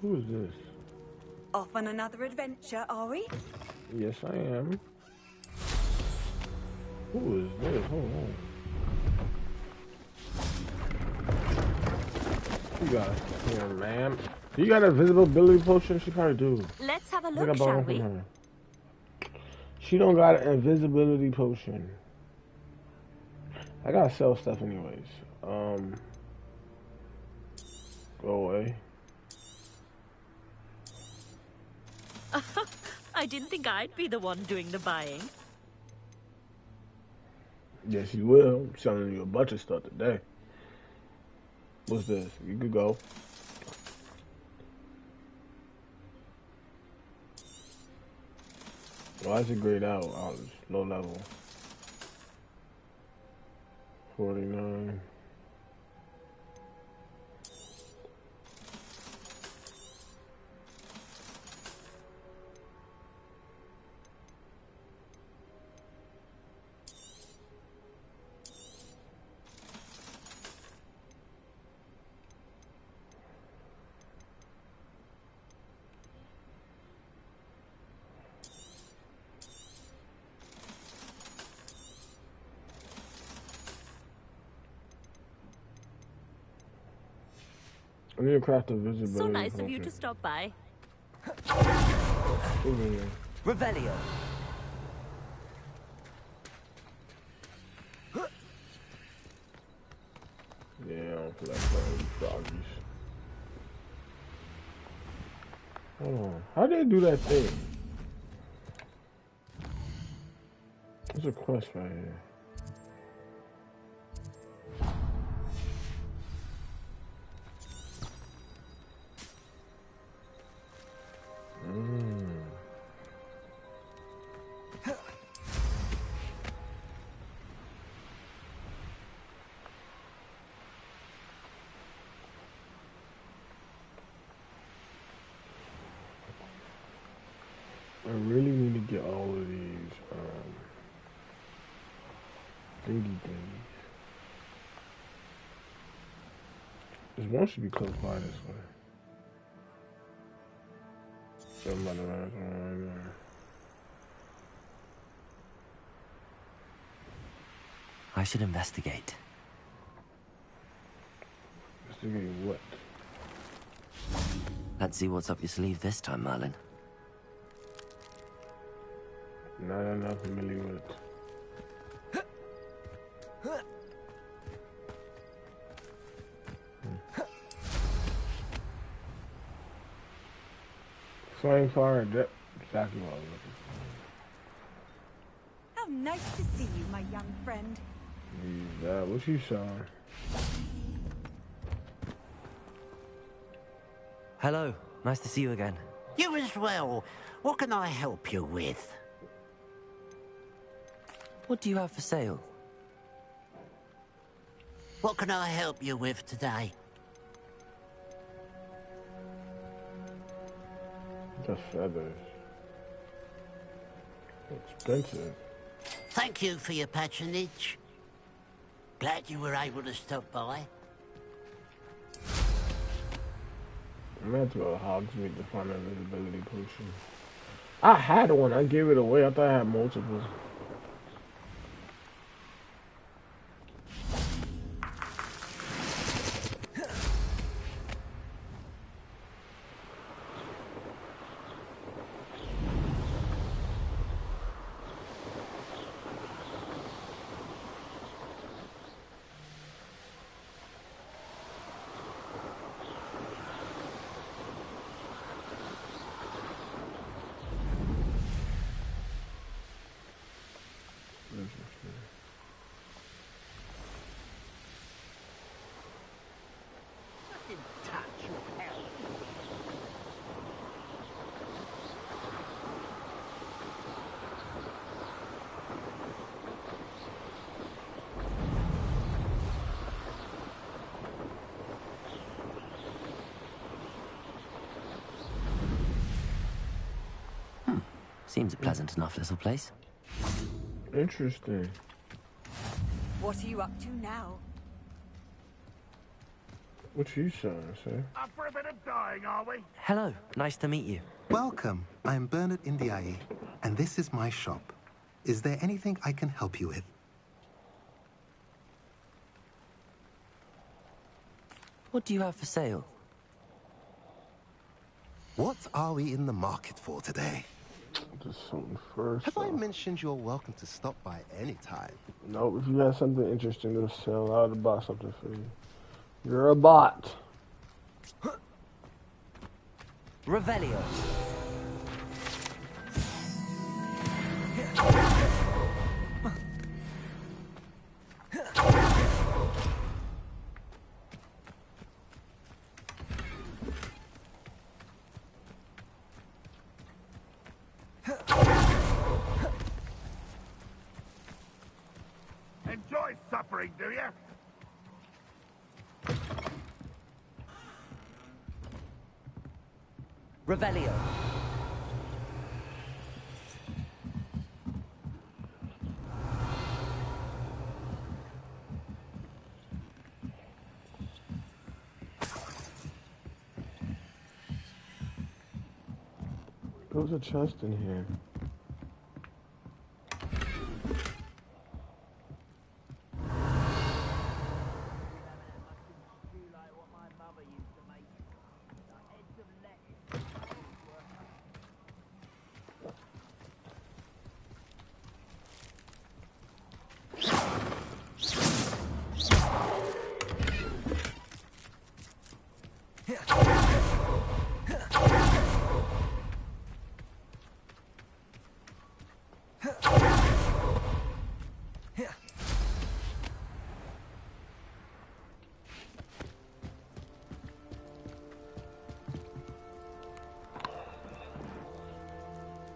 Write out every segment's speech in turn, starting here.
Who is this? Off on another adventure, are we? Yes, I am. Who is this? Hold on. You got here, ma'am. Do you got a invisibility potion? She probably do. Let's have a look, shall we? She don't got an invisibility potion. I gotta sell stuff anyways. Go away. I didn't think I'd be the one doing the buying. Yes, you will. I'm selling you a bunch of stuff today. What's this? You could go. Why is it grayed out? Oh, it's low level. 49. I need to craft a visibility. So nice of you to stop by. Revelio. Yeah, I don't feel like playing these froggies. Hold on. How did they do that thing? There's a quest right here. I really need to get all of these thingy things. This one should be close by this way. Somebody right there. I should investigate. Investigate what? Let's see what's up your sleeve this time, Merlin. Not enough familiar with. Flame fire and depth. Exactly what I was looking for. How nice to see you, my young friend. What you saw? Hello. Nice to see you again. You as well. What can I help you with? What do you have for sale? What can I help you with today? The feathers. Expensive. Thank you for your patronage. Glad you were able to stop by. I'm gonna have to go to Hogsmeade to find an invisibility potion. I had one. I gave it away. I thought I had multiple. Seems a pleasant enough little place. Interesting. What are you up to now? What you saying, sir? Up for a bit of dying, are we? Hello, nice to meet you. Welcome. I'm Bernard Indiaye, and this is my shop. Is there anything I can help you with? What do you have for sale? What are we in the market for today? Just something first. Have I mentioned you're welcome to stop by any time? No, if you got something interesting to sell, I'll buy something for you. You're a bot. Revelio. Enjoy suffering, do you? Revelio. There's a chest in here.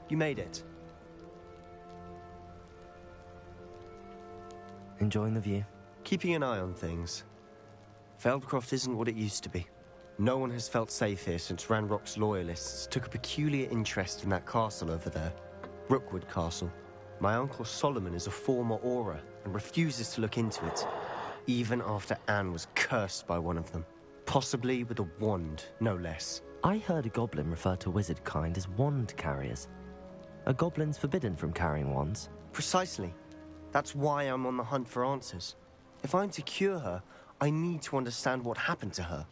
You made it. Enjoying the view? Keeping an eye on things. Feldcroft isn't what it used to be. No one has felt safe here since Ranrock's loyalists took a peculiar interest in that castle over there. Rookwood Castle. My uncle Solomon is a former Auror and refuses to look into it, even after Anne was cursed by one of them. Possibly with a wand, no less. I heard a goblin refer to wizard kind as wand carriers. Are goblins forbidden from carrying wands? Precisely. That's why I'm on the hunt for answers. If I'm to cure her, I need to understand what happened to her.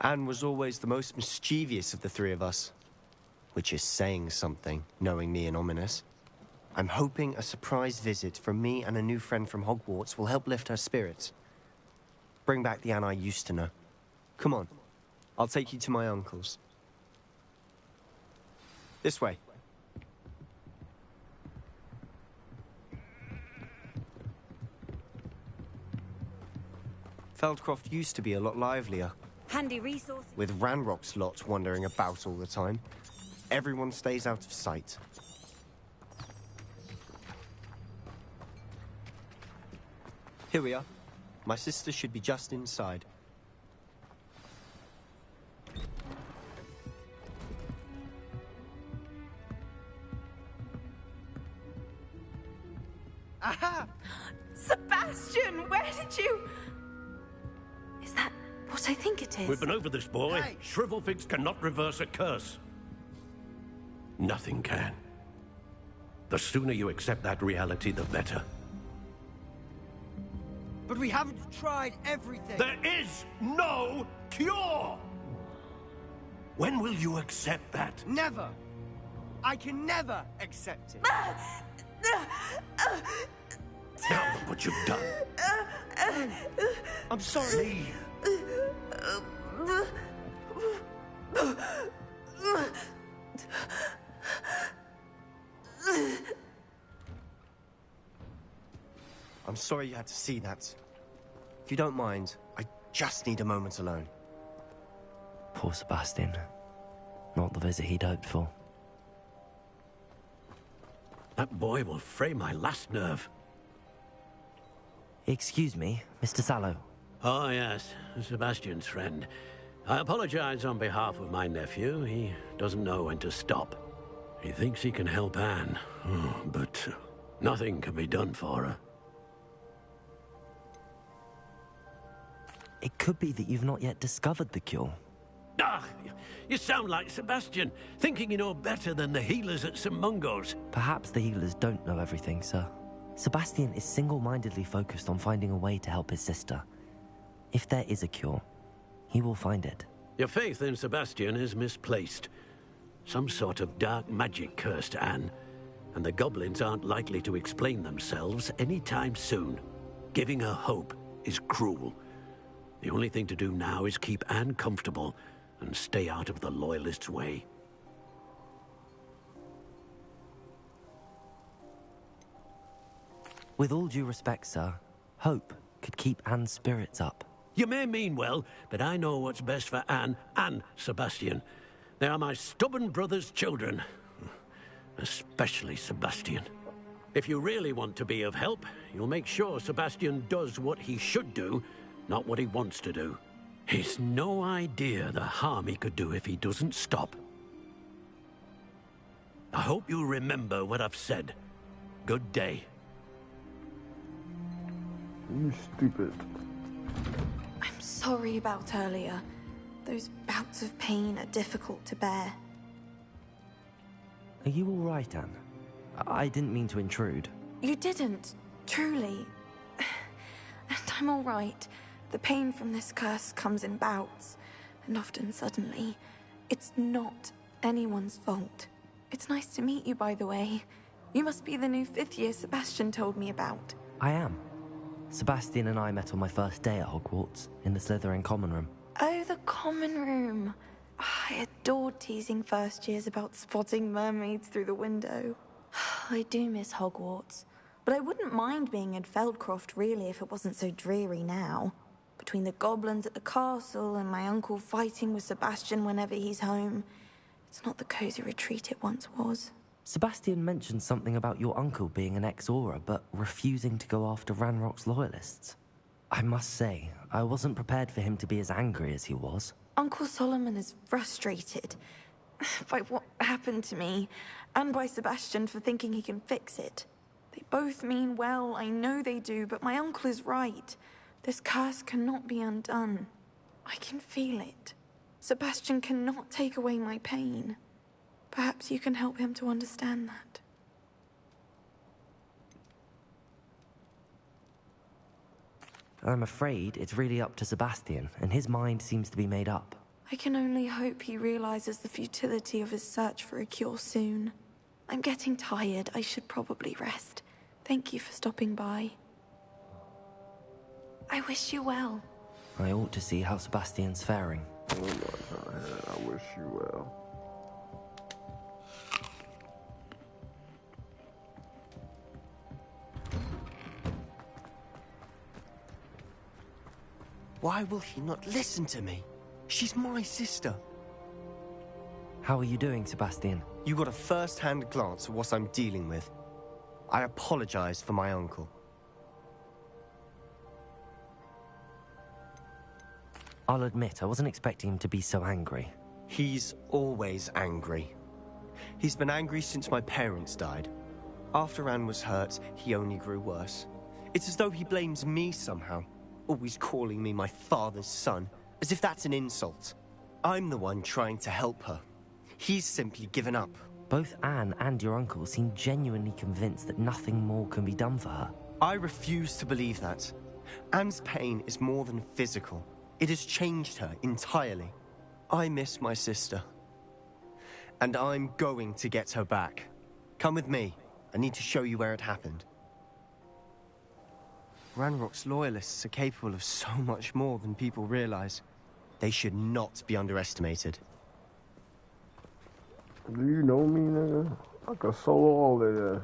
Anne was always the most mischievous of the three of us. Which is saying something, knowing me and Ominous. I'm hoping a surprise visit from me and a new friend from Hogwarts will help lift her spirits. Bring back the Anne I used to know. Come on. I'll take you to my uncle's. This way. Feldcroft used to be a lot livelier. Handy resource. With Ranrock's lot wandering about all the time. Everyone stays out of sight. Here we are. My sister should be just inside. Aha! Sebastian, where did you... Is that what I think it is? We've been over this, boy. Hey. Shrivelfigs cannot reverse a curse. Nothing can. The sooner you accept that reality, the better. But we haven't tried everything. There is no cure! When will you accept that? Never. I can never accept it. Now look what you've done. I'm sorry. I'm sorry you had to see that. If you don't mind, I just need a moment alone. Poor Sebastian. Not the visit he'd hoped for. That boy will fray my last nerve. Excuse me, Mr. Sallow. Oh, yes, Sebastian's friend. I apologize on behalf of my nephew. He doesn't know when to stop. He thinks he can help Anne, but nothing can be done for her. It could be that you've not yet discovered the cure. Ah, you sound like Sebastian, thinking you know better than the healers at St. Mungo's. Perhaps the healers don't know everything, sir. Sebastian is single-mindedly focused on finding a way to help his sister. If there is a cure, he will find it. Your faith in Sebastian is misplaced. Some sort of dark magic cursed Anne, and the goblins aren't likely to explain themselves anytime soon. Giving her hope is cruel. The only thing to do now is keep Anne comfortable and stay out of the Loyalists' way. With all due respect, sir, hope could keep Anne's spirits up. You may mean well, but I know what's best for Anne and Sebastian. They are my stubborn brother's children. Especially Sebastian. If you really want to be of help, you'll make sure Sebastian does what he should do, not what he wants to do. He's no idea the harm he could do if he doesn't stop. I hope you'll remember what I've said. Good day. You stupid. I'm sorry about earlier. Those bouts of pain are difficult to bear. Are you all right, Anne? I didn't mean to intrude. You didn't, truly. And I'm all right. The pain from this curse comes in bouts, and often suddenly. It's not anyone's fault. It's nice to meet you, by the way. You must be the new 5th year Sebastian told me about. I am. Sebastian and I met on my first day at Hogwarts, in the Slytherin common room. Oh, the common room. I adored teasing first years about spotting mermaids through the window. I do miss Hogwarts, but I wouldn't mind being in Feldcroft really if it wasn't so dreary now. Between the goblins at the castle and my uncle fighting with Sebastian whenever he's home, it's not the cozy retreat it once was. Sebastian mentioned something about your uncle being an ex-Auror, but refusing to go after Ranrock's loyalists. I must say, I wasn't prepared for him to be as angry as he was. Uncle Solomon is frustrated by what happened to me, and by Sebastian for thinking he can fix it. They both mean well, I know they do, but my uncle is right. This curse cannot be undone. I can feel it. Sebastian cannot take away my pain. Perhaps you can help him to understand that. I'm afraid it's really up to Sebastian, and his mind seems to be made up. I can only hope he realizes the futility of his search for a cure soon. I'm getting tired. I should probably rest. Thank you for stopping by. I wish you well. I ought to see how Sebastian's faring. Oh my God, I wish you well. Why will he not listen to me? She's my sister. How are you doing, Sebastian? You got a first-hand glance at what I'm dealing with. I apologize for my uncle. I'll admit, I wasn't expecting him to be so angry. He's always angry. He's been angry since my parents died. After Anne was hurt, he only grew worse. It's as though he blames me somehow, always calling me my father's son, as if that's an insult. I'm the one trying to help her. He's simply given up. Both Anne and your uncle seem genuinely convinced that nothing more can be done for her. I refuse to believe that. Anne's pain is more than physical. It has changed her entirely. I miss my sister. And I'm going to get her back. Come with me. I need to show you where it happened. Ranrock's loyalists are capable of so much more than people realize. They should not be underestimated. Do you know me, nigga? I could solo all their asses.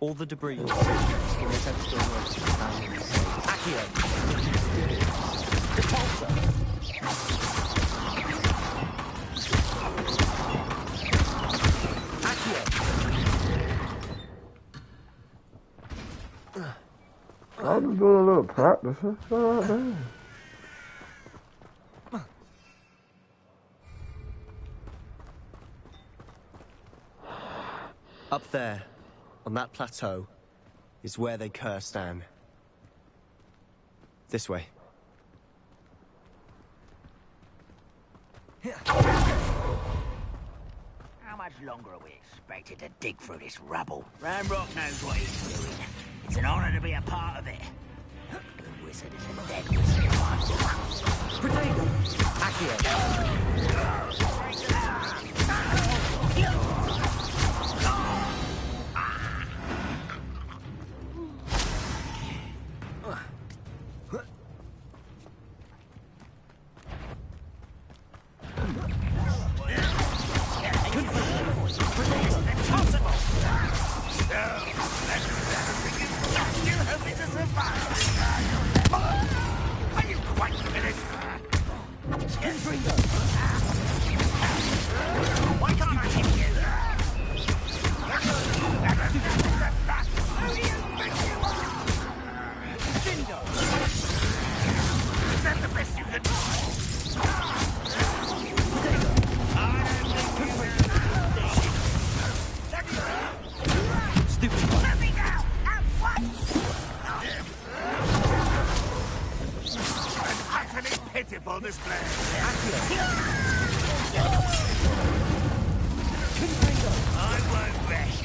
All the debris from this episode was found in the same. Accio! Repulsor! I was just doing a little practice. That's all right, man. Up there, on that plateau, is where they cursed Anne. This way. How much longer are we expected to dig through this rubble? Ramrock knows what he's doing. It's an honor to be a part of it. A good wizard is a dead wizard. Potato! Pitiful display. I won't rest.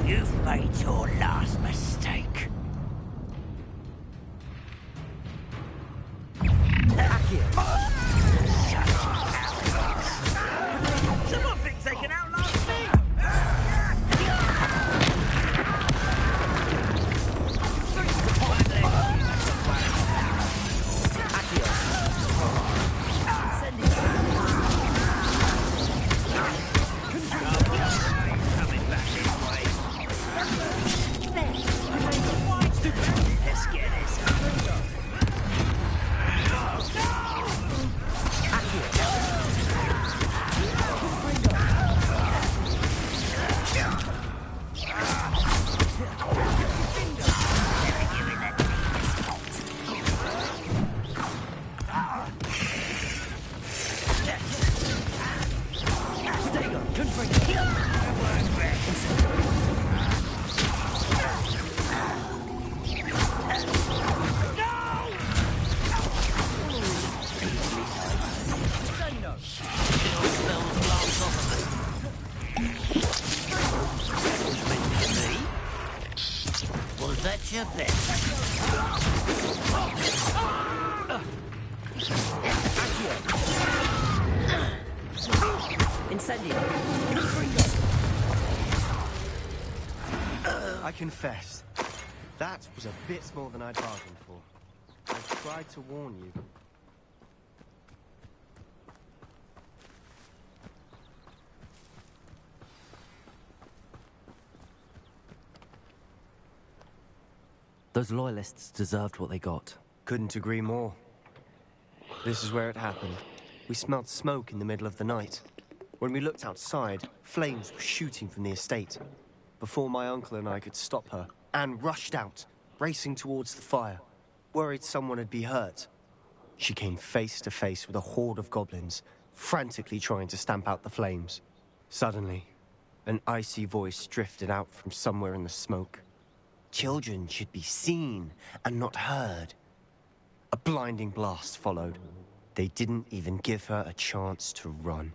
You've made your last mistake. Someone thinks they can outlast me. Your best. Incendio. I confess, that was a bit more than I'd bargained for. I tried to warn you. Those loyalists deserved what they got. Couldn't agree more. This is where it happened. We smelled smoke in the middle of the night. When we looked outside, flames were shooting from the estate. Before my uncle and I could stop her, Anne rushed out, racing towards the fire, worried someone had been hurt. She came face to face with a horde of goblins, frantically trying to stamp out the flames. Suddenly, an icy voice drifted out from somewhere in the smoke. Children should be seen and not heard. A blinding blast followed. They didn't even give her a chance to run.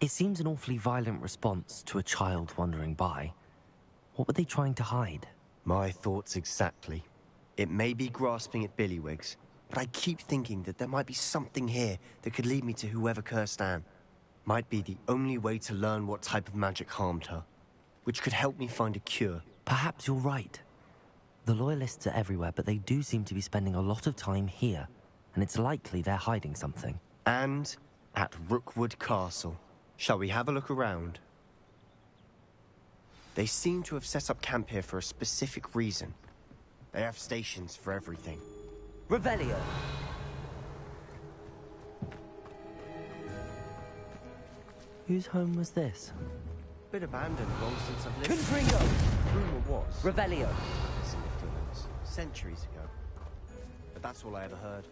It seems an awfully violent response to a child wandering by. What were they trying to hide? My thoughts exactly. It may be grasping at Billywigs, but I keep thinking that there might be something here that could lead me to whoever cursed Anne. Might be the only way to learn what type of magic harmed her, which could help me find a cure. Perhaps you're right. The Loyalists are everywhere, but they do seem to be spending a lot of time here, and it's likely they're hiding something. And at Rookwood Castle. Shall we have a look around? They seem to have set up camp here for a specific reason. They have stations for everything. Revelio! Whose home was this? Bit abandoned long since I've lived. Confringo! Rumor was. Revelio! Centuries ago. But that's all I ever heard.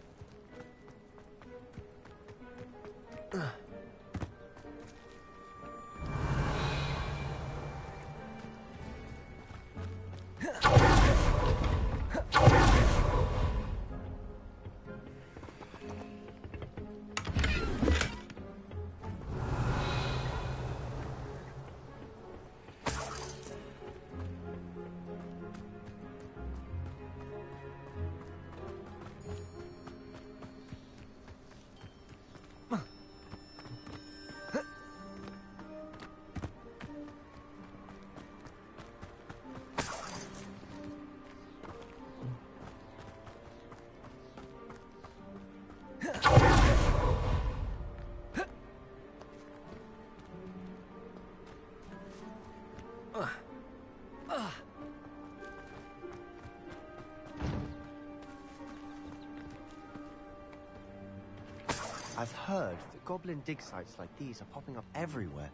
I've heard that goblin dig sites like these are popping up everywhere.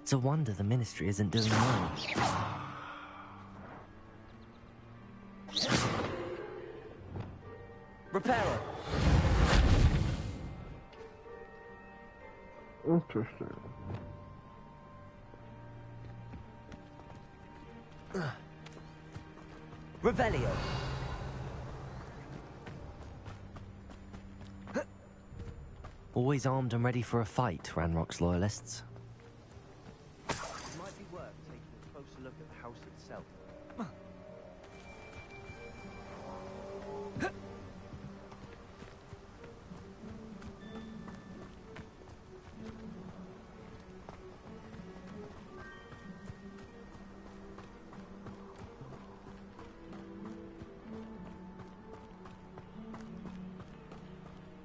It's a wonder the Ministry isn't doing more. Repairer! Interesting. Revelio! Always armed and ready for a fight, Ranrock's loyalists. It might be worth taking a closer look at the house itself.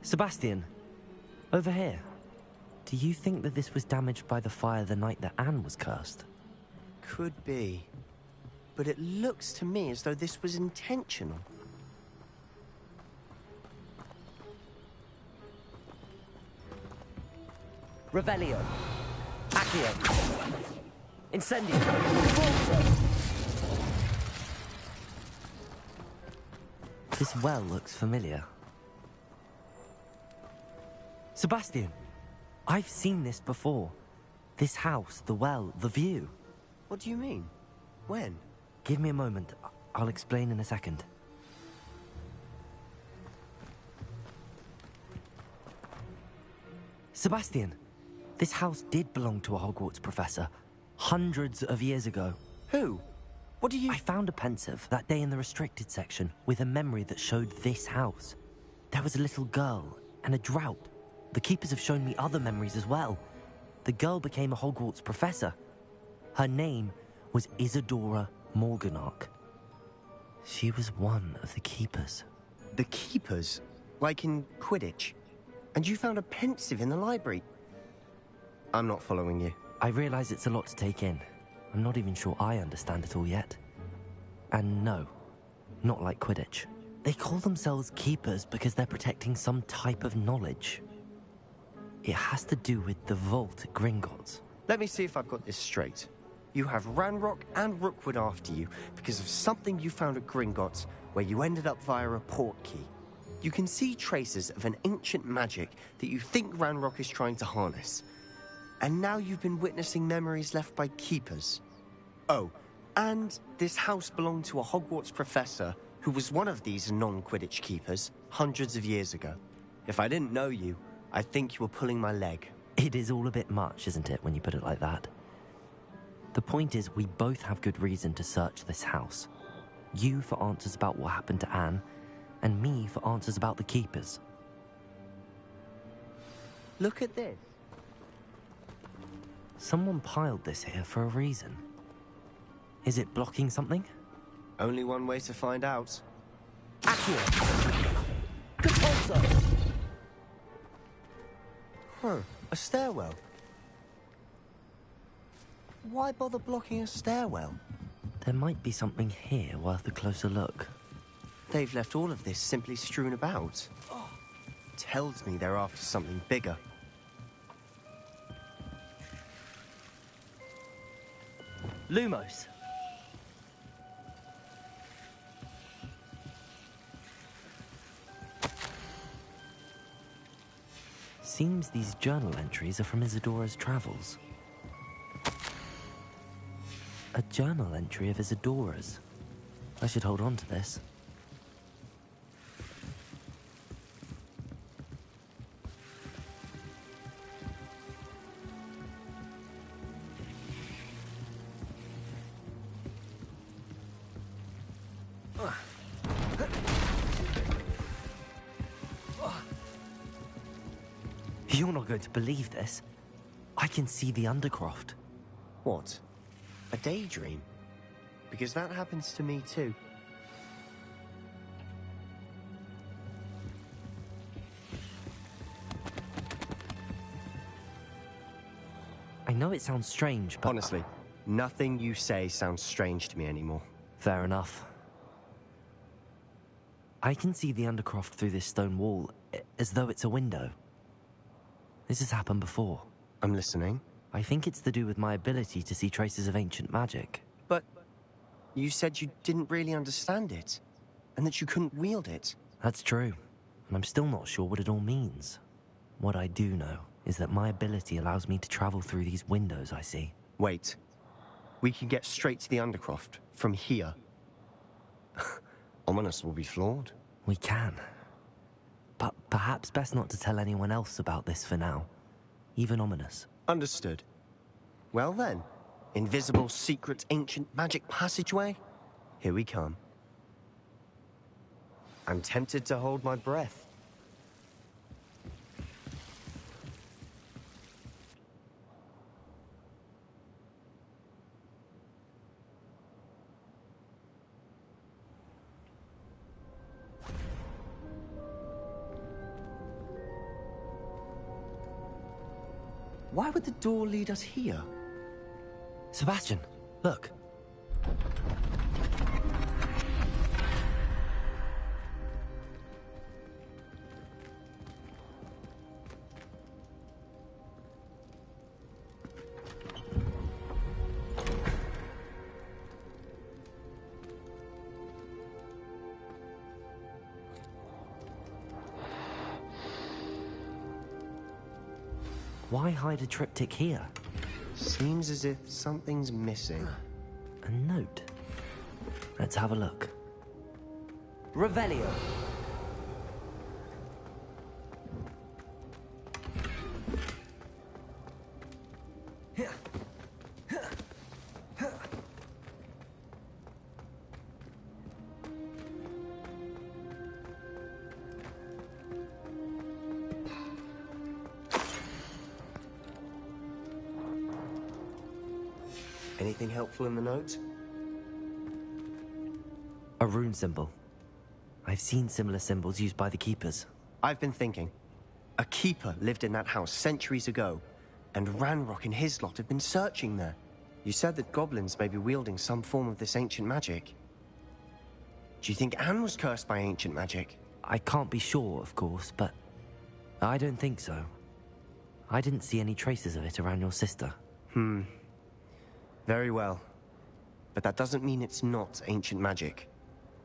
Sebastian, over here. Do you think that this was damaged by the fire the night that Anne was cursed? Could be. But it looks to me as though this was intentional. Revelio. Accio. Incendio. Repulsor. This well looks familiar. Sebastian, I've seen this before. This house, the well, the view. What do you mean? When? Give me a moment. I'll explain in a second. Sebastian, this house did belong to a Hogwarts professor hundreds of years ago. Who? What do you... I found a pensive that day in the restricted section with a memory that showed this house. There was a little girl and a drought. The keepers have shown me other memories as well. The girl became a Hogwarts professor. Her name was Isadora Morganach. She was one of the keepers. The keepers? Like in Quidditch? And you found a pensive in the library? I'm not following you. I realize it's a lot to take in. I'm not even sure I understand it all yet. And no, not like Quidditch. They call themselves keepers because they're protecting some type of knowledge. It has to do with the vault at Gringotts. Let me see if I've got this straight. You have Ranrock and Rookwood after you because of something you found at Gringotts where you ended up via a port key. You can see traces of an ancient magic that you think Ranrock is trying to harness. And now you've been witnessing memories left by keepers. Oh, and this house belonged to a Hogwarts professor who was one of these non-Quidditch keepers hundreds of years ago. If I didn't know you, I think you were pulling my leg. It is all a bit much, isn't it, when you put it like that? The point is, we both have good reason to search this house. You for answers about what happened to Anne, and me for answers about the keepers. Look at this. Someone piled this here for a reason. Is it blocking something? Only one way to find out. Accio! Compulsor! Huh, a stairwell. Why bother blocking a stairwell? There might be something here worth a closer look. They've left all of this simply strewn about. Tells me they're after something bigger. Lumos! Seems these journal entries are from Isadora's travels. A journal entry of Isadora's. I should hold on to this. You're not going to believe this. I can see the Undercroft. What? A daydream? Because that happens to me too. I know it sounds strange, but... Honestly, nothing you say sounds strange to me anymore. Fair enough. I can see the Undercroft through this stone wall, as though it's a window. This has happened before. I'm listening. I think it's to do with my ability to see traces of ancient magic. But you said you didn't really understand it, and that you couldn't wield it. That's true, and I'm still not sure what it all means. What I do know is that my ability allows me to travel through these windows I see. Wait. We can get straight to the Undercroft from here. Ominous will be floored. We can. But perhaps best not to tell anyone else about this for now. Even Ominous. Understood. Well then, invisible, secret, ancient magic passageway? Here we come. I'm tempted to hold my breath. Why would the door lead us here? Sebastian, look. Why hide a triptych here? Seems as if something's missing. A note. Let's have a look. Revelio. Anything helpful in the note? A rune symbol. I've seen similar symbols used by the Keepers. I've been thinking. A Keeper lived in that house centuries ago, and Ranrock and his lot have been searching there. You said that goblins may be wielding some form of this ancient magic. Do you think Anne was cursed by ancient magic? I can't be sure, of course, but I don't think so. I didn't see any traces of it around your sister. Very well. But that doesn't mean it's not ancient magic.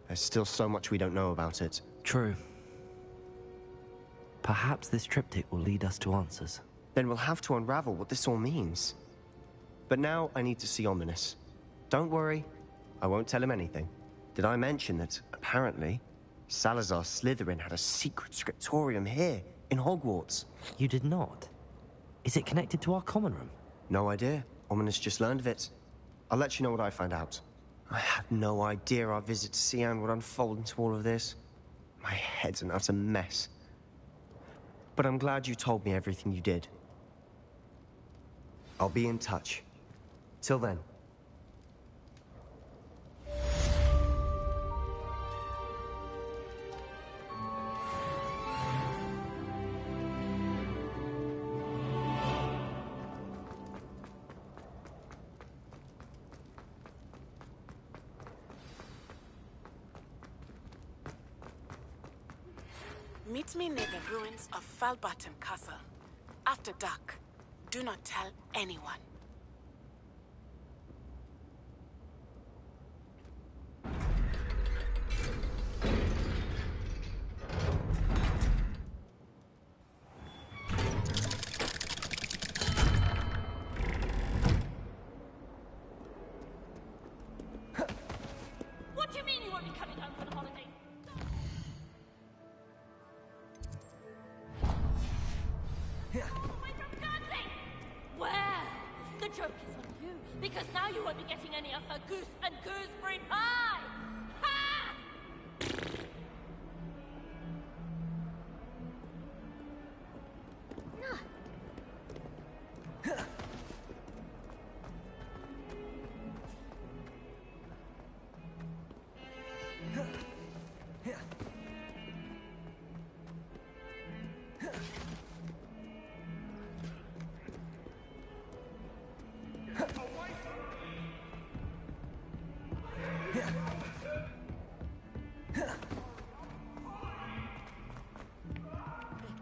There's still so much we don't know about it. True. Perhaps this triptych will lead us to answers. Then we'll have to unravel what this all means. But now I need to see Ominous. Don't worry, I won't tell him anything. Did I mention that, apparently, Salazar Slytherin had a secret scriptorium here, in Hogwarts? You did not? Is it connected to our common room? No idea. Ominous just learned of it. I'll let you know what I find out. I had no idea our visit to Cian would unfold into all of this. My head's an utter mess. But I'm glad you told me everything you did. I'll be in touch. Till then. Meet me near the ruins of Falbutton Castle. After dark. Do not tell anyone. What do you mean you won't be coming home for the holiday? Away from Guernsey! Well, the joke is on you, because now you won't be getting any of her goose and gooseberry pie! Ha!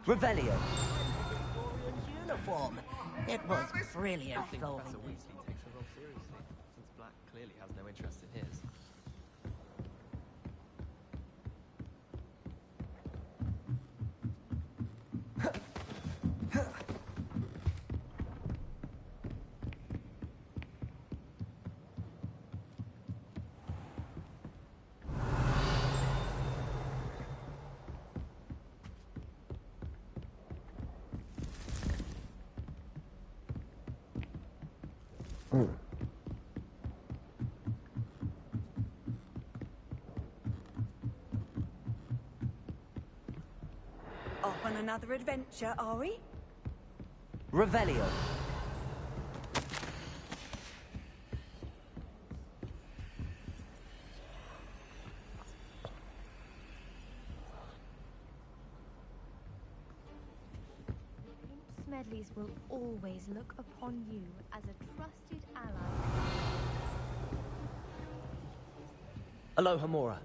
Revelio. Uniform. It was brilliant I think filming. Professor Weasley takes her role seriously, since Black clearly has no interest in his. Off on another adventure, are we? Revelio. Smedleys will always look upon you as a trusted ally. Aloha Mora.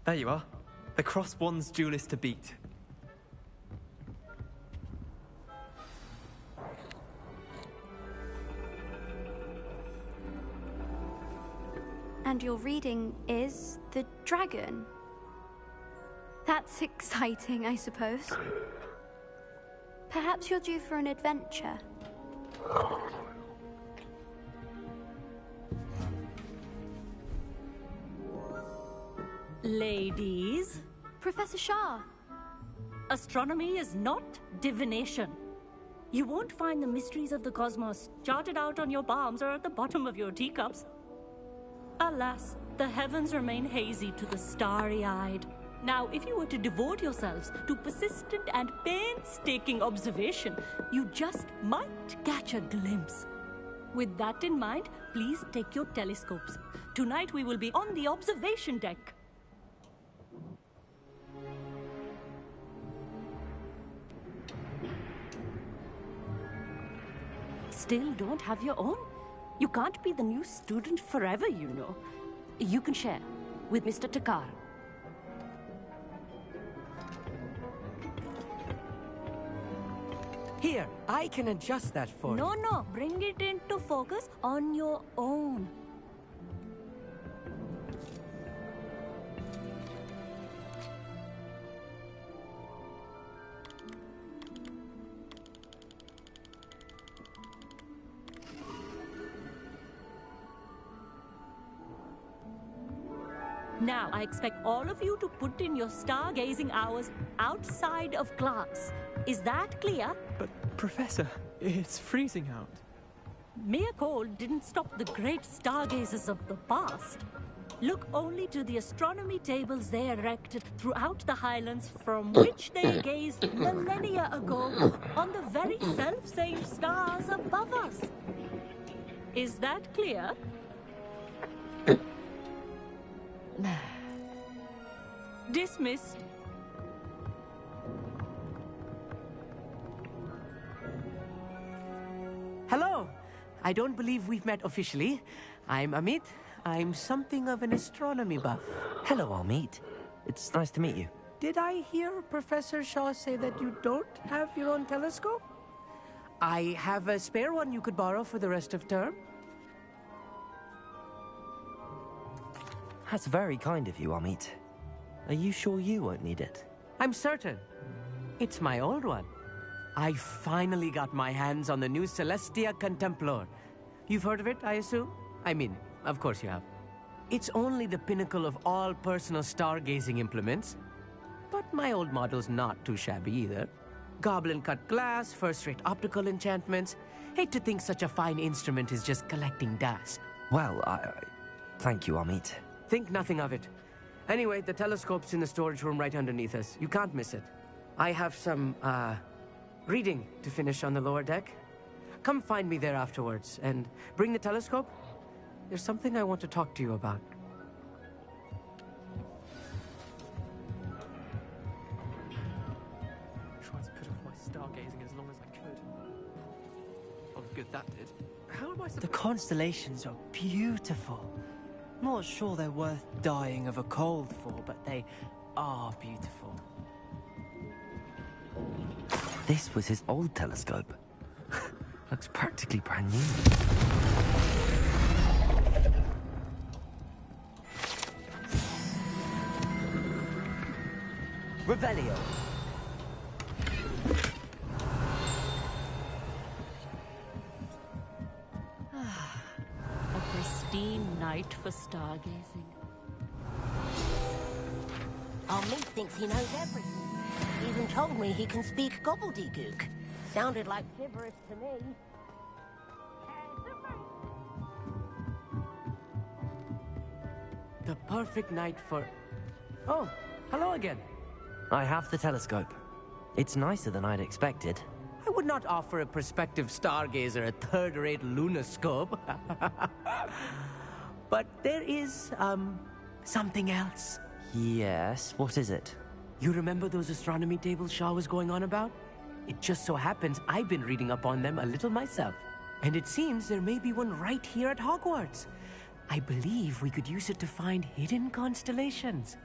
There you are. The Crosswands duelist to beat. And your reading is the dragon. That's exciting, I suppose. Perhaps you're due for an adventure. Ladies, Professor Shah. astronomy is not divination. You won't find the mysteries of the cosmos charted out on your palms or at the bottom of your teacups. Alas, the heavens remain hazy to the starry-eyed. Now, if you were to devote yourselves to persistent and painstaking observation, you just might catch a glimpse. With that in mind, please take your telescopes. Tonight we will be on the observation deck. Still don't have your own? You can't be the new student forever, you know. You can share with Mr. Takar. Here, I can adjust that for you. No, bring it into focus on your own. Now, I expect all of you to put in your stargazing hours outside of class. Is that clear? But, Professor, it's freezing out. Mere cold didn't stop the great stargazers of the past. Look only to the astronomy tables they erected throughout the Highlands from which they gazed millennia ago on the very self-same stars above us. Is that clear? Dismissed. Hello. I don't believe we've met officially. I'm Amit. I'm something of an astronomy buff. Hello, Amit. It's nice to meet you. Did I hear Professor Shaw say that you don't have your own telescope? I have a spare one you could borrow for the rest of term. That's very kind of you, Amit. Are you sure you won't need it? I'm certain. It's my old one. I finally got my hands on the new Celestia Contemplor. You've heard of it, I assume? I mean, of course you have. It's only the pinnacle of all personal stargazing implements. But my old model's not too shabby either. Goblin-cut glass, first-rate optical enchantments. Hate to think such a fine instrument is just collecting dust. Well, thank you, Amit. Think nothing of it. Anyway, the telescope's in the storage room right underneath us. You can't miss it. I have some, reading to finish on the lower deck. Come find me there afterwards, and bring the telescope. There's something I want to talk to you about. good that did. How am I supposed The constellations are beautiful. Not sure they're worth dying of a cold for, but they are beautiful. This was his old telescope. Looks practically brand new. Revelio. A pristine night for stargazing. Our meat thinks he knows everything. He even told me he can speak gobbledygook. Sounded like gibberish to me. The perfect night for... Oh, hello again. I have the telescope. It's nicer than I'd expected. I would not offer a prospective stargazer a third-rate lunoscope. But there is, something else. Yes, what is it? You remember those astronomy tables Shaw was going on about? It just so happens I've been reading up on them a little myself. And it seems there may be one right here at Hogwarts. I believe we could use it to find hidden constellations.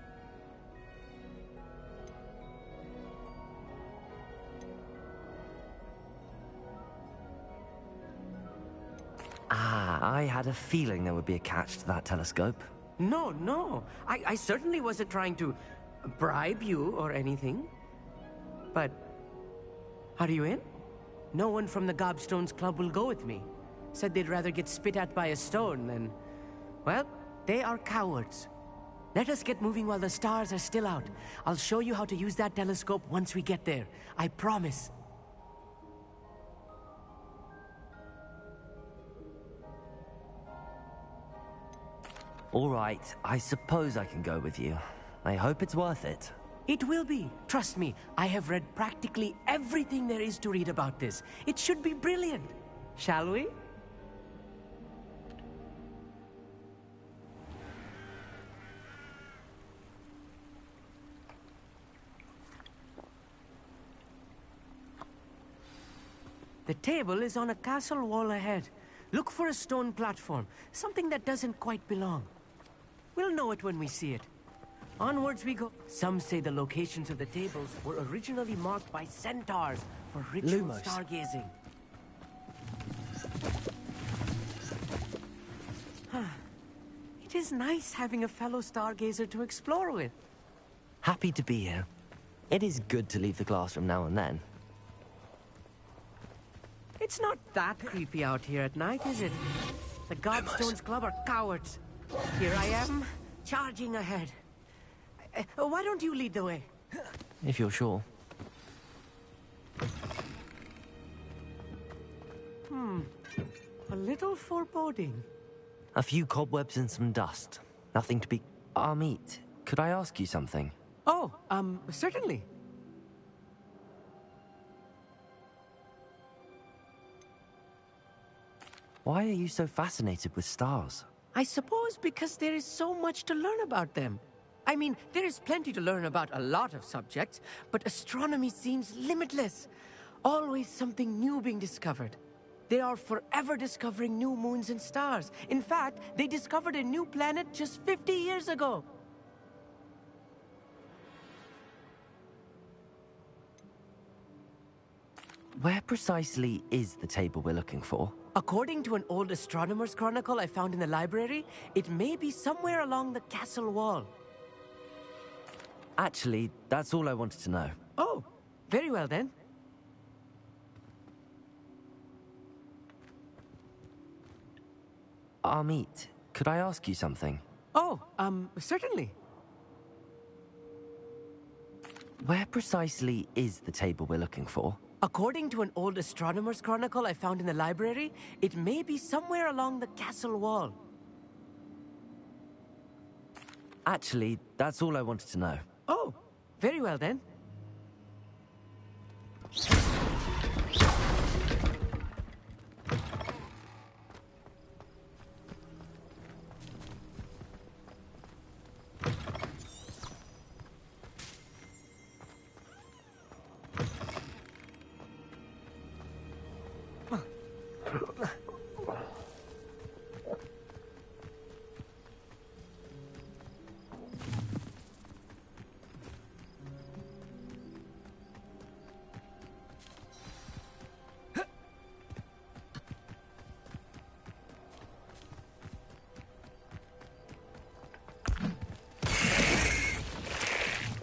Ah, I had a feeling there would be a catch to that telescope. No. I certainly wasn't trying to bribe you or anything. But, are you in? No one from the Gobstones Club will go with me. Said they'd rather get spit at by a stone than... Well, they are cowards. Let us get moving while the stars are still out. I'll show you how to use that telescope once we get there. I promise. All right, I suppose I can go with you. I hope it's worth it. It will be. Trust me, I have read practically everything there is to read about this. It should be brilliant. Shall we? The table is on a castle wall ahead. Look for a stone platform, something that doesn't quite belong. We'll know it when we see it. Onwards we go. Some say the locations of the tables were originally marked by centaurs for ritual Lumos. stargazing. It is nice having a fellow stargazer to explore with. Happy to be here. It is good to leave the classroom now and then. It's not that creepy out here at night, is it? The Gobstones Club are cowards. Here I am, charging ahead. Why don't you lead the way? If you're sure. A little foreboding. A few cobwebs and some dust. Nothing to be... Amit, could I ask you something? Oh, certainly. Why are you so fascinated with stars? I suppose because there is so much to learn about them. I mean, there is plenty to learn about a lot of subjects, but astronomy seems limitless. Always something new being discovered. They are forever discovering new moons and stars. In fact, they discovered a new planet just 50 years ago. Where precisely is the table we're looking for? According to an old astronomer's chronicle I found in the library, it may be somewhere along the castle wall. Actually, that's all I wanted to know. Oh, very well then. Amit, could I ask you something? Oh, certainly. Where precisely is the table we're looking for? According to an old astronomer's chronicle I found in the library, it may be somewhere along the castle wall. Actually, that's all I wanted to know. Oh, very well then.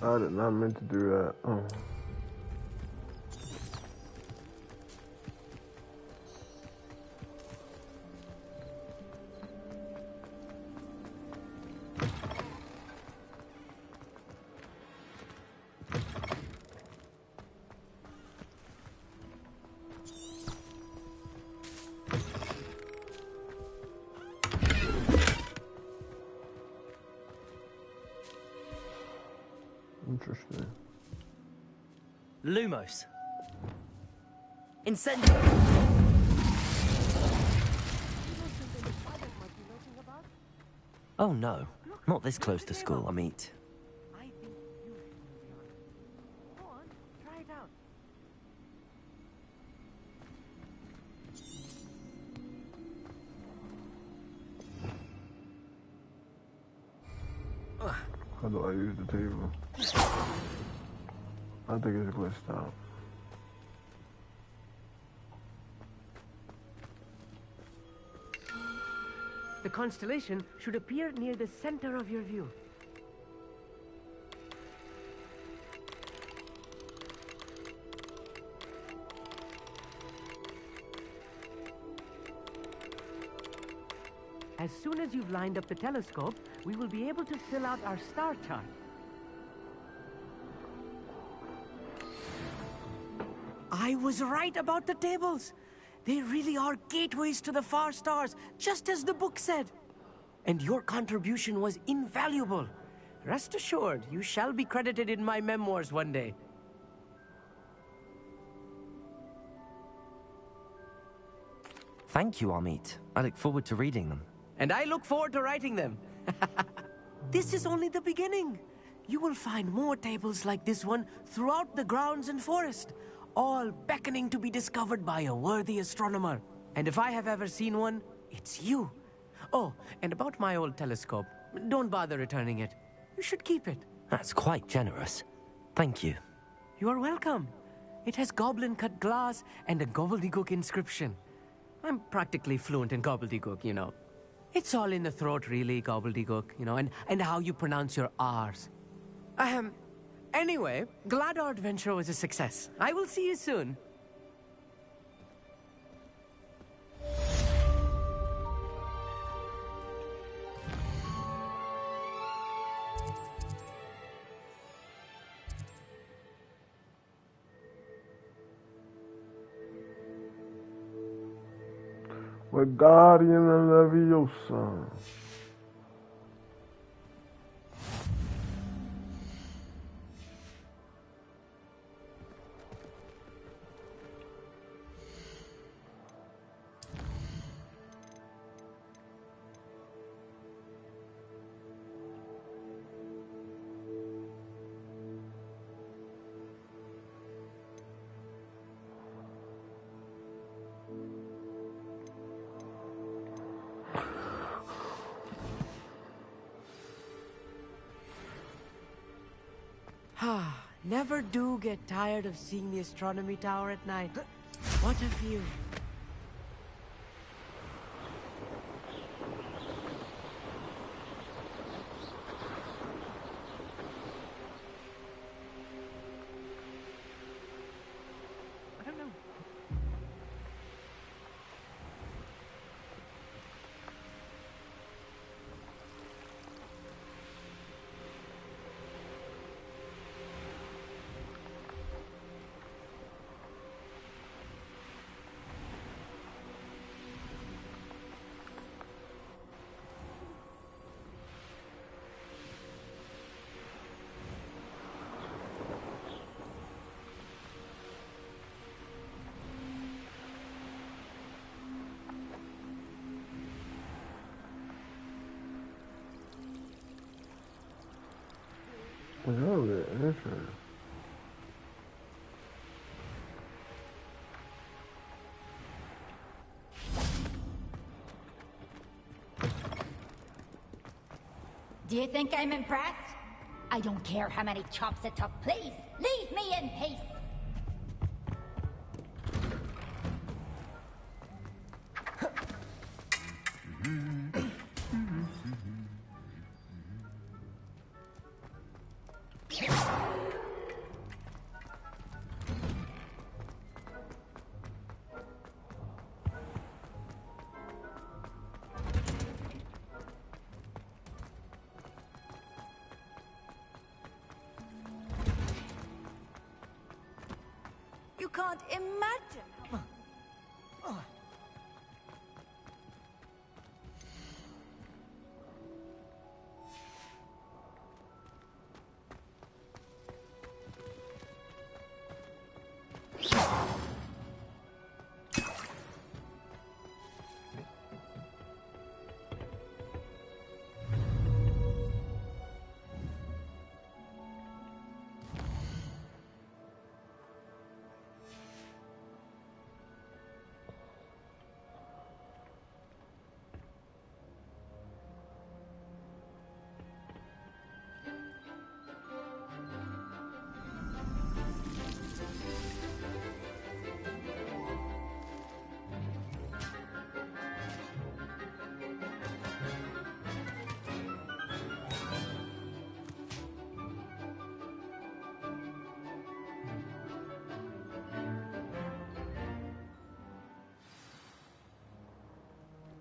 I did not mean to do that. Oh. Interesting. Lumos. Incendio. Oh no, not this close to school, I mean. How do I use the table? I think it's glitched out. The constellation should appear near the center of your view. As soon as you've lined up the telescope, we will be able to fill out our star chart. I was right about the tables. They really are gateways to the far stars, just as the book said. And your contribution was invaluable. Rest assured, you shall be credited in my memoirs one day. Thank you, Amit. I look forward to reading them. And I look forward to writing them. This is only the beginning. You will find more tables like this one throughout the grounds and forest, all beckoning to be discovered by a worthy astronomer. And if I have ever seen one, it's you. Oh, and about my old telescope, don't bother returning it. You should keep it. That's quite generous. Thank you. You are welcome. It has goblin-cut glass and a gobbledygook inscription. I'm practically fluent in gobbledygook, you know. It's all in the throat, really, gobbledygook, you know, and how you pronounce your R's. Anyway, glad our adventure was a success. I will see you soon. Guardian Leviosa. Never do get tired of seeing the astronomy tower at night. What a view. I don't know. Do you think I'm impressed? I don't care how many chops it took, please. Leave me in peace. You can't imagine.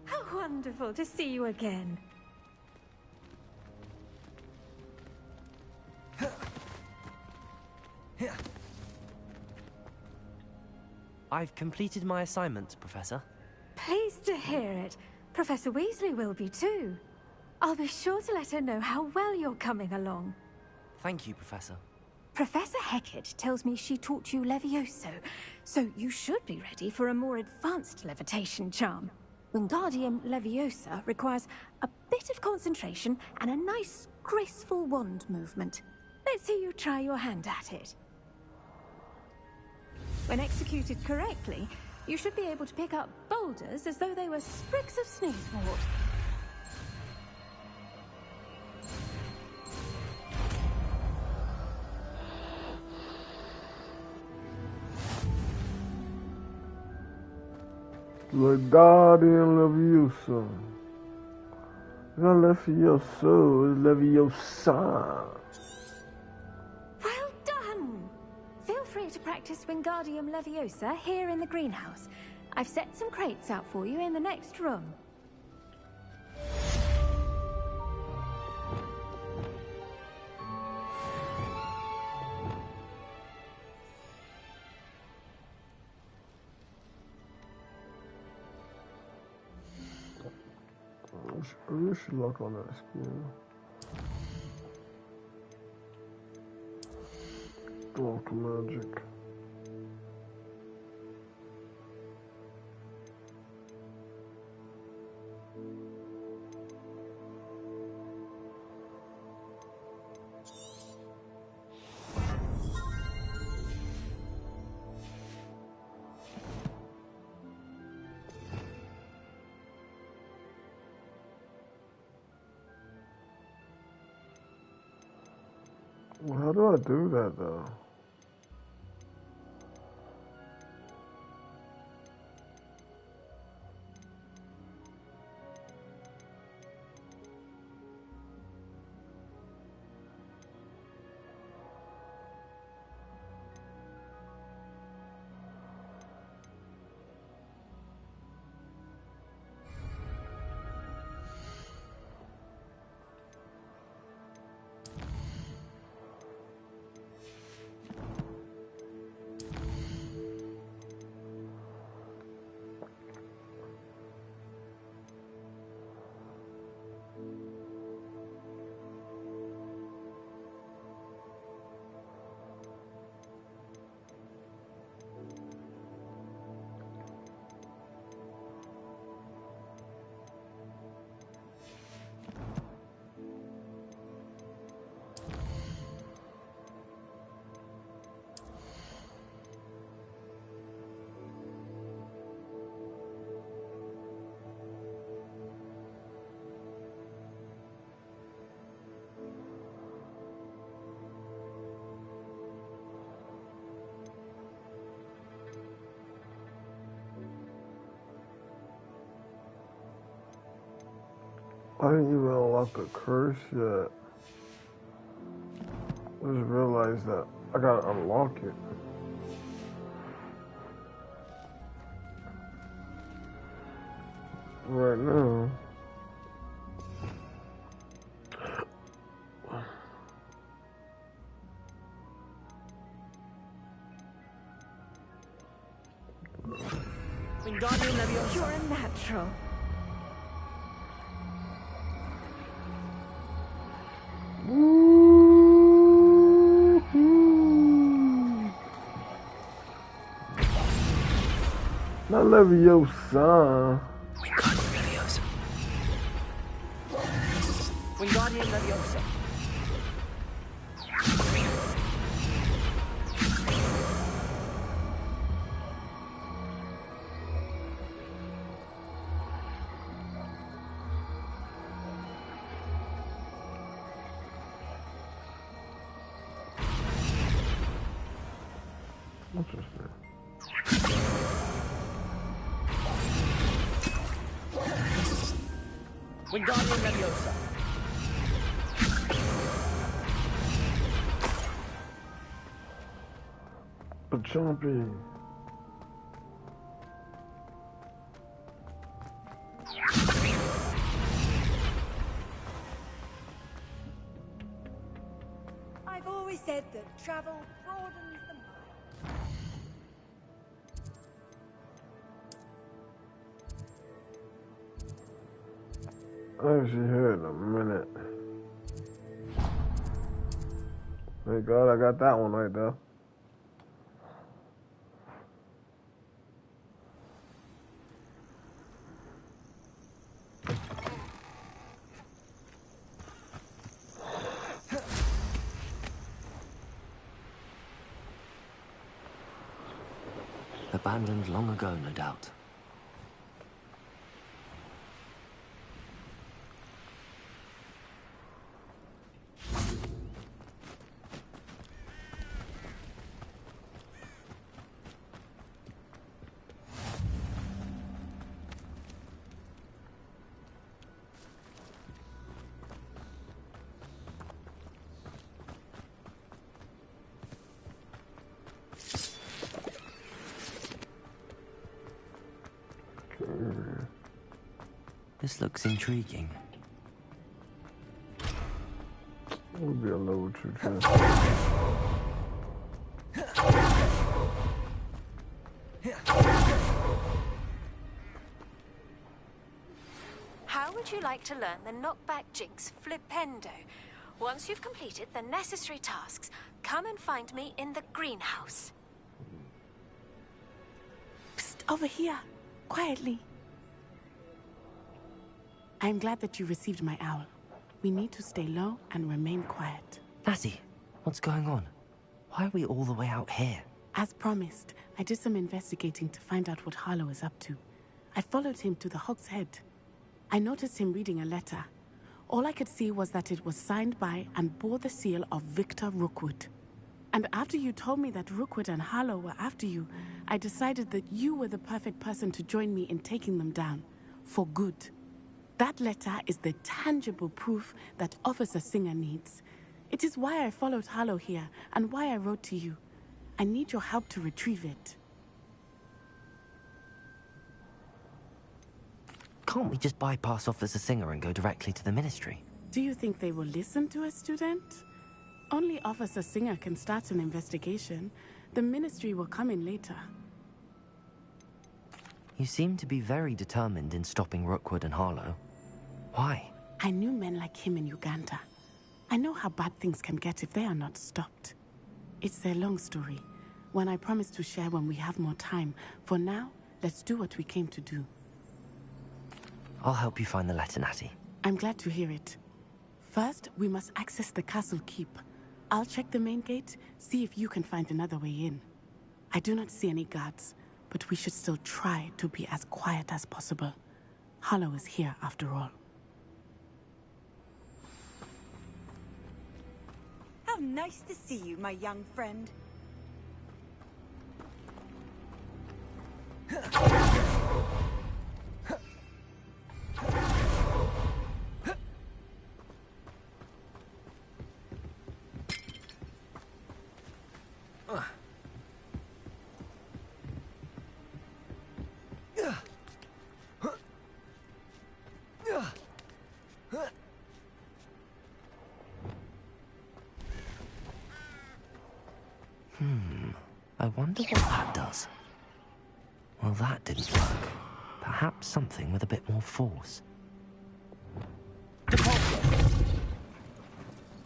How wonderful to see you again. I've completed my assignment, Professor. Pleased to hear it. Professor Weasley will be too. I'll be sure to let her know how well you're coming along. Thank you, Professor. Professor Hecat tells me she taught you Levioso, so you should be ready for a more advanced levitation charm. Wingardium Leviosa requires a bit of concentration and a nice, graceful wand movement. Let's see you try your hand at it. When executed correctly, you should be able to pick up boulders as though they were sprigs of sneezewort. Wingardium Leviosa. Leviosa. Well done! Feel free to practice Wingardium Leviosa here in the greenhouse. I've set some crates out for you in the next room. I wish you luck on that skill. Dark magic. Well, how do I do that though? I didn't even unlock a curse yet. I just realized that I gotta unlock it. Right now. Wingardium Leviosa. You're a natural. Not Leviosa. Wingardium Leviosa. Wingardium Leviosa. Interesting. Wingardium Leviosa. A champion. I've always said that travel broadens the mind. I haven't seen her in a minute. Thank God I got that one right there. Abandoned long ago, no doubt. This looks intriguing. It would be a level 2 chest. How would you like to learn the knockback jinx flipendo? Once you've completed the necessary tasks, come and find me in the greenhouse. Psst, over here. Quietly. I'm glad that you received my owl. We need to stay low and remain quiet. Lassie, what's going on? Why are we all the way out here? As promised, I did some investigating to find out what Harlow is up to. I followed him to the Hog's Head. I noticed him reading a letter. All I could see was that it was signed by and bore the seal of Victor Rookwood. And after you told me that Rookwood and Harlow were after you, I decided that you were the perfect person to join me in taking them down. For good. That letter is the tangible proof that Officer Singer needs. It is why I followed Harlow here and why I wrote to you. I need your help to retrieve it. Can't we just bypass Officer Singer and go directly to the Ministry? Do you think they will listen to a student? Only Officer Singer can start an investigation. The Ministry will come in later. You seem to be very determined in stopping Rookwood and Harlow. Why? I knew men like him in Uganda. I know how bad things can get if they are not stopped. It's a long story, one I promise to share when we have more time. For now, let's do what we came to do. I'll help you find the letter, Natty. I'm glad to hear it. First, we must access the castle keep. I'll check the main gate, see if you can find another way in. I do not see any guards, but we should still try to be as quiet as possible. Harlow is here after all. How nice to see you, my young friend. I wonder what that does. Well, that didn't work. Perhaps something with a bit more force.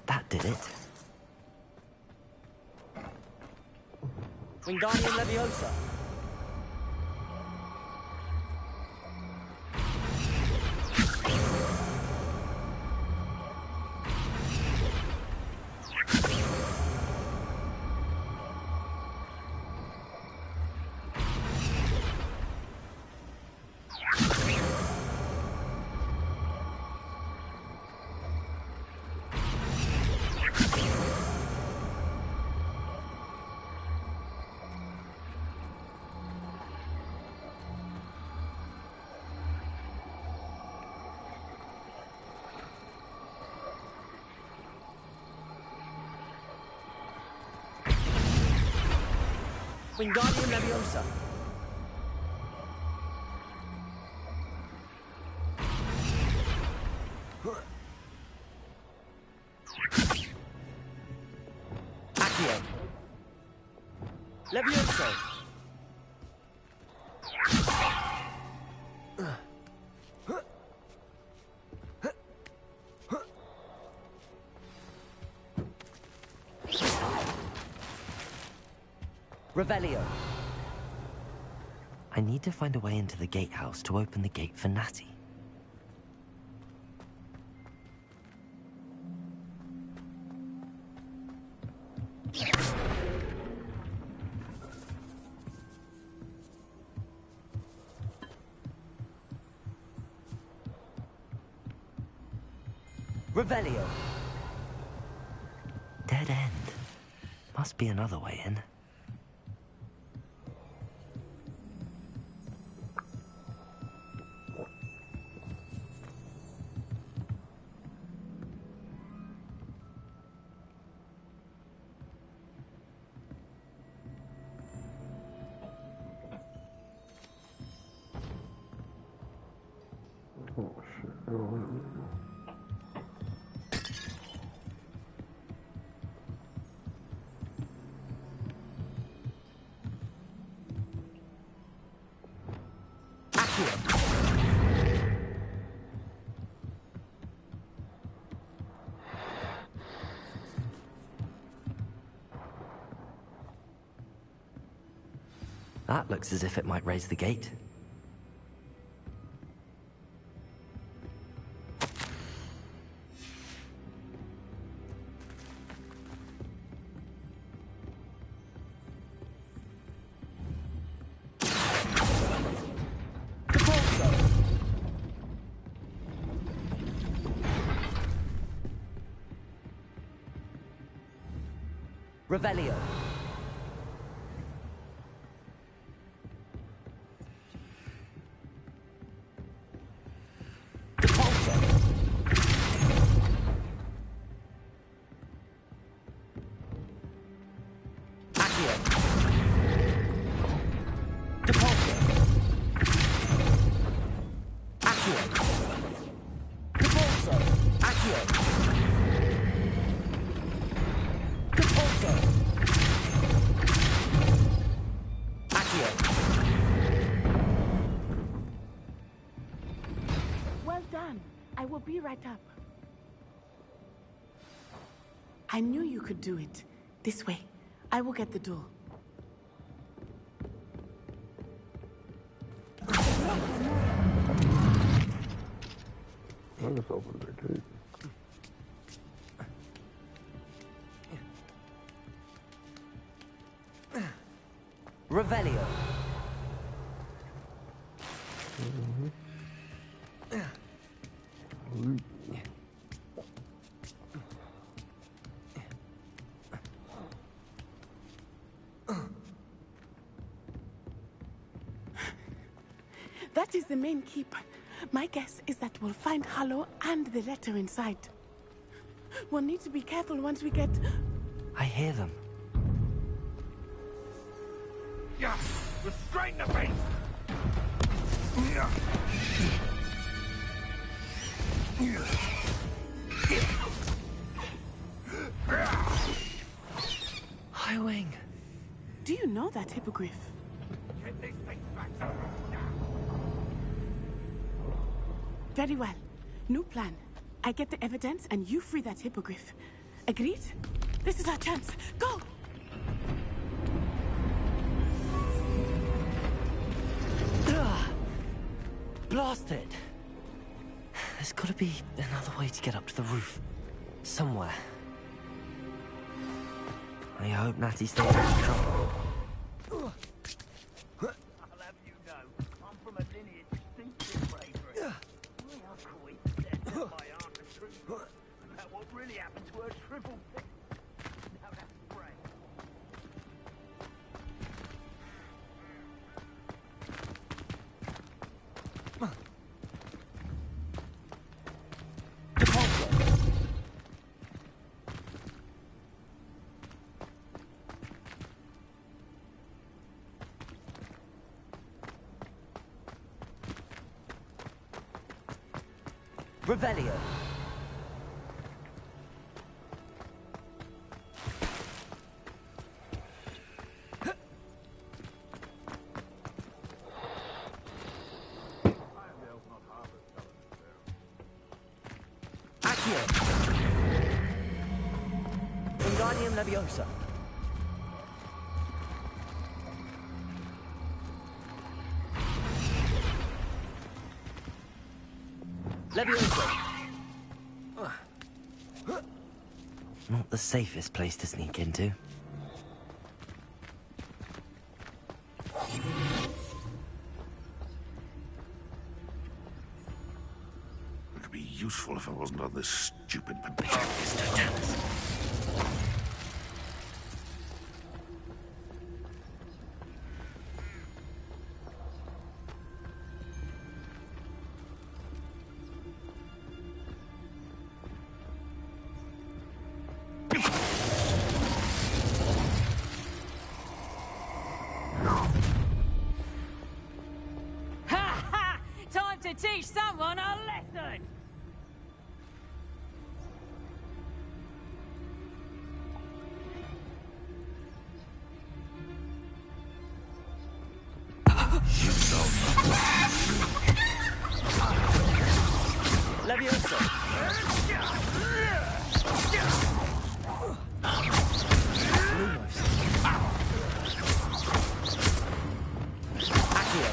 That did it. Wingardium Leviosa. Wingardium Leviosa. Accio. Levioso. Revelio. I need to find a way into the gatehouse to open the gate for Natty. Revelio. Dead end. Must be another way in. Oh shit. Oh, That looks as if it might raise the gate. Revelio. Well done. I will be right up. I knew you could do it. This way. I will get the door. I just opened the gate. Revelio. That is the main keep. My guess is that we'll find Harlow and the letter inside. We'll need to be careful once we get... I hear them. Yeah, restrain the beast! Yeah. Highwing. Do you know that hippogriff? Get this thing back to me now. Very well. New plan. I get the evidence and you free that hippogriff. Agreed? This is our chance. Go! Blasted! There's gotta be another way to get up to the roof. Somewhere. I hope Natty stays out of trouble. I'll have you know, I'm from a lineage distinctly bravery. My uncle said that my aunt was true about what really happened to her shriveled thing. Now that's brave. Revelio. Accio. Wingardium Leviosa. Leviosa. Not the safest place to sneak into. It'd be useful if I wasn't on this stupid Mr. Teach someone a lesson! Leviosa! Lumos! Accio!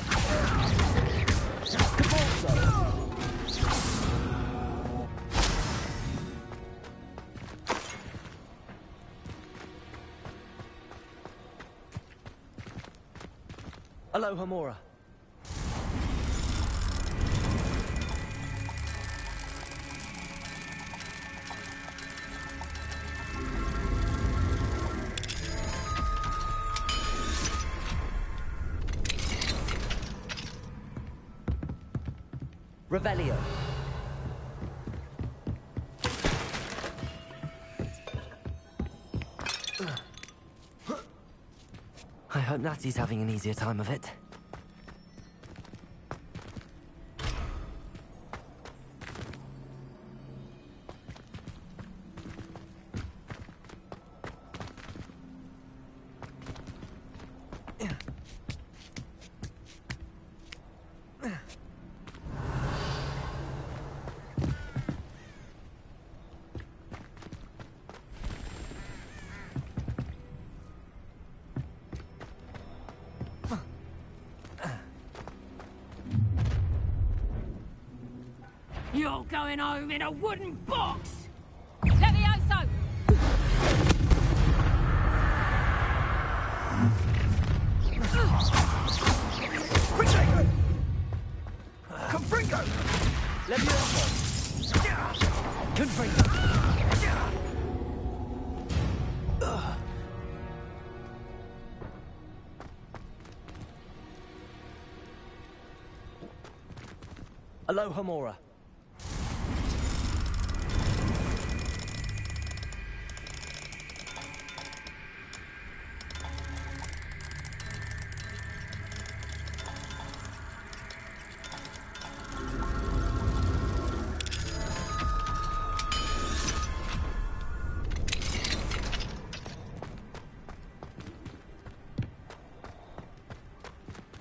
Aloha Mora. Revelio. I hope Natty's having an easier time of it. You're going home in a wooden box! Levioso! Quick, Confringo! Levioso! Confringo! Aloha Mora.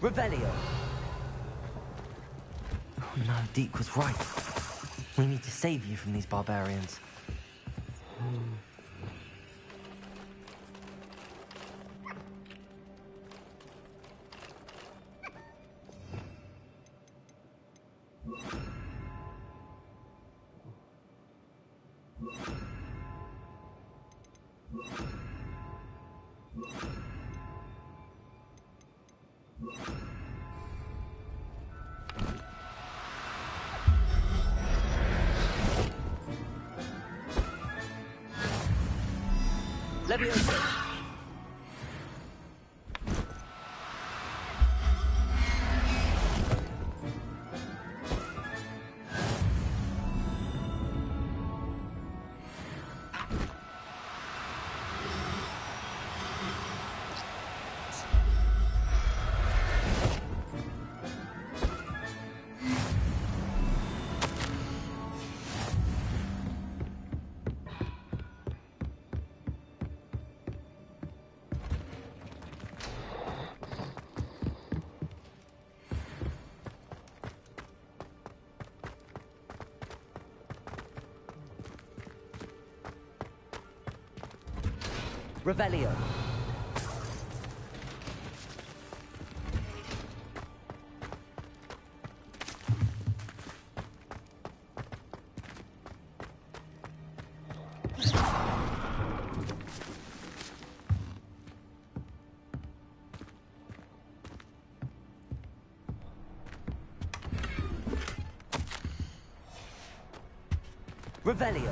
Revelio. Oh no, Deke was right. We need to save you from these barbarians. Leviosa. Revelio. Revelio.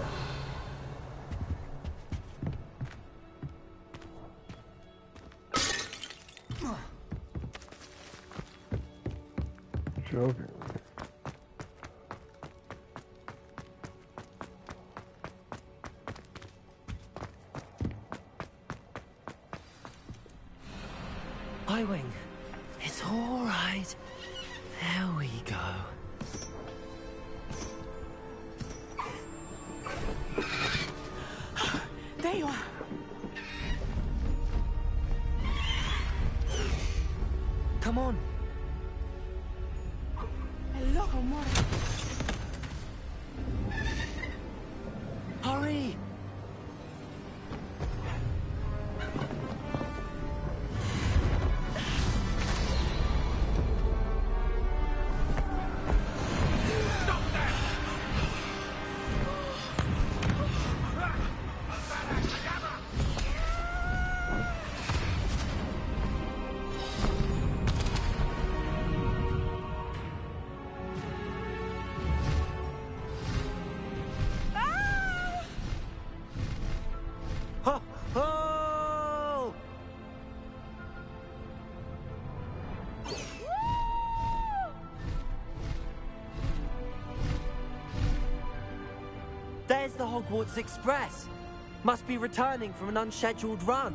Joking. Wing, it's all right. There we go. There you are. Come on. Hello, amore. Hurry! There's the Hogwarts Express. Must be returning from an unscheduled run.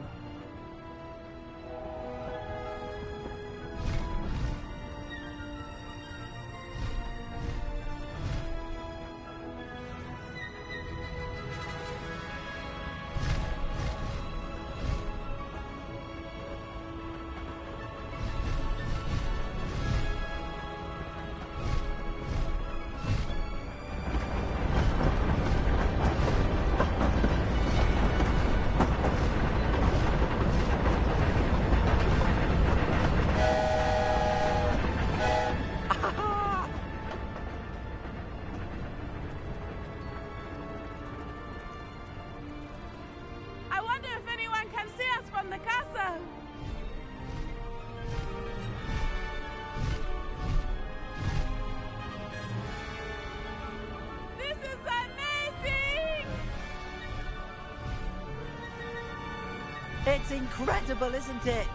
It's incredible, isn't it?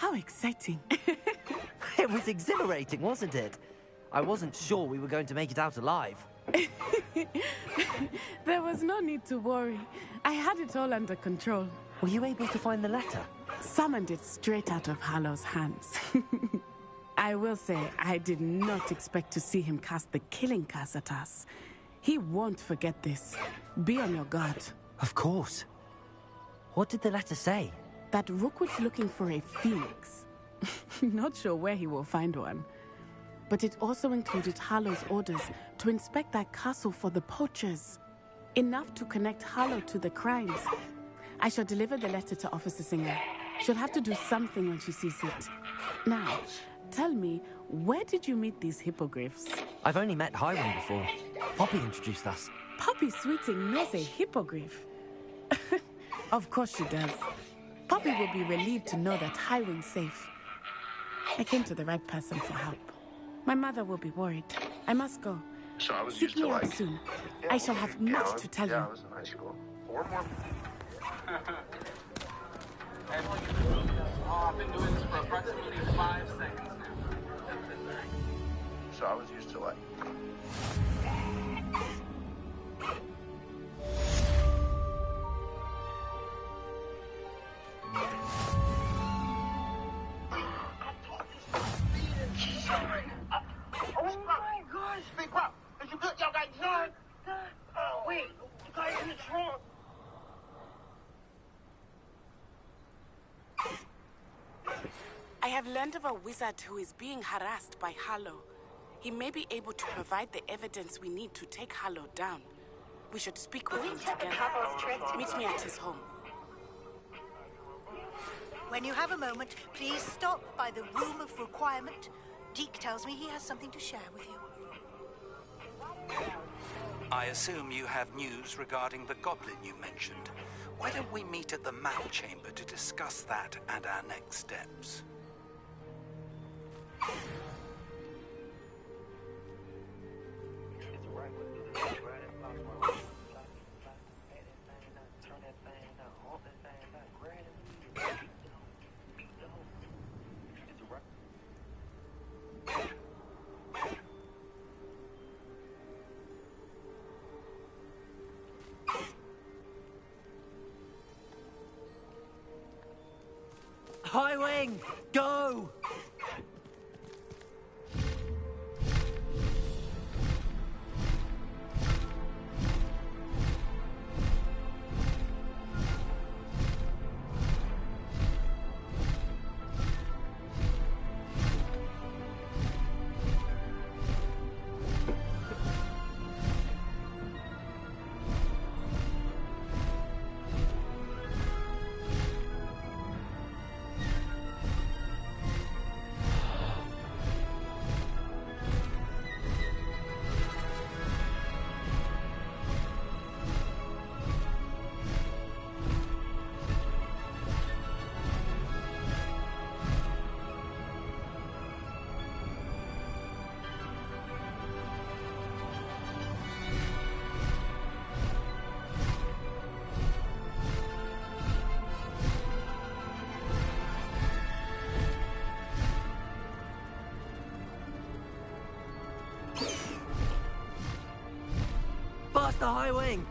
How exciting. It was exhilarating, wasn't it? I wasn't sure we were going to make it out alive. There was no need to worry. I had it all under control. Were you able to find the letter? Summoned it straight out of Harlow's hands. I will say, I did not expect to see him cast the killing curse at us. He won't forget this. Be on your guard. Of course. What did the letter say? That Rookwood's looking for a phoenix. Not sure where he will find one. But it also included Harlow's orders to inspect that castle for the poachers. Enough to connect Harlow to the crimes. I shall deliver the letter to Officer Singer. She'll have to do something when she sees it. Now, tell me, where did you meet these hippogriffs? I've only met Highwing before. Poppy introduced us. Poppy Sweeting knows a hippogriff. Of course she does. Poppy will be relieved to know that Highwing's safe. I came to the right person for help. My mother will be worried. I must go. So I was Seek used to me out like. soon. I shall have much to tell Yeah, I you. was in high school. 4 more. I've been doing this for approximately 5 seconds now. So I was used to like. Oh my gosh, big bro. Is you good? Y'all got John? Oh, wait. You guys in the trunk. I have learned of a wizard who is being harassed by Harlow. He may be able to provide the evidence we need to take Harlow down. We should speak with him together. Meet me at his home. When you have a moment, please stop by the Room of Requirement. Deke tells me he has something to share with you. I assume you have news regarding the goblin you mentioned. Why don't we meet at the map chamber to discuss that and our next steps? Highwing, go! Faster, Highwing!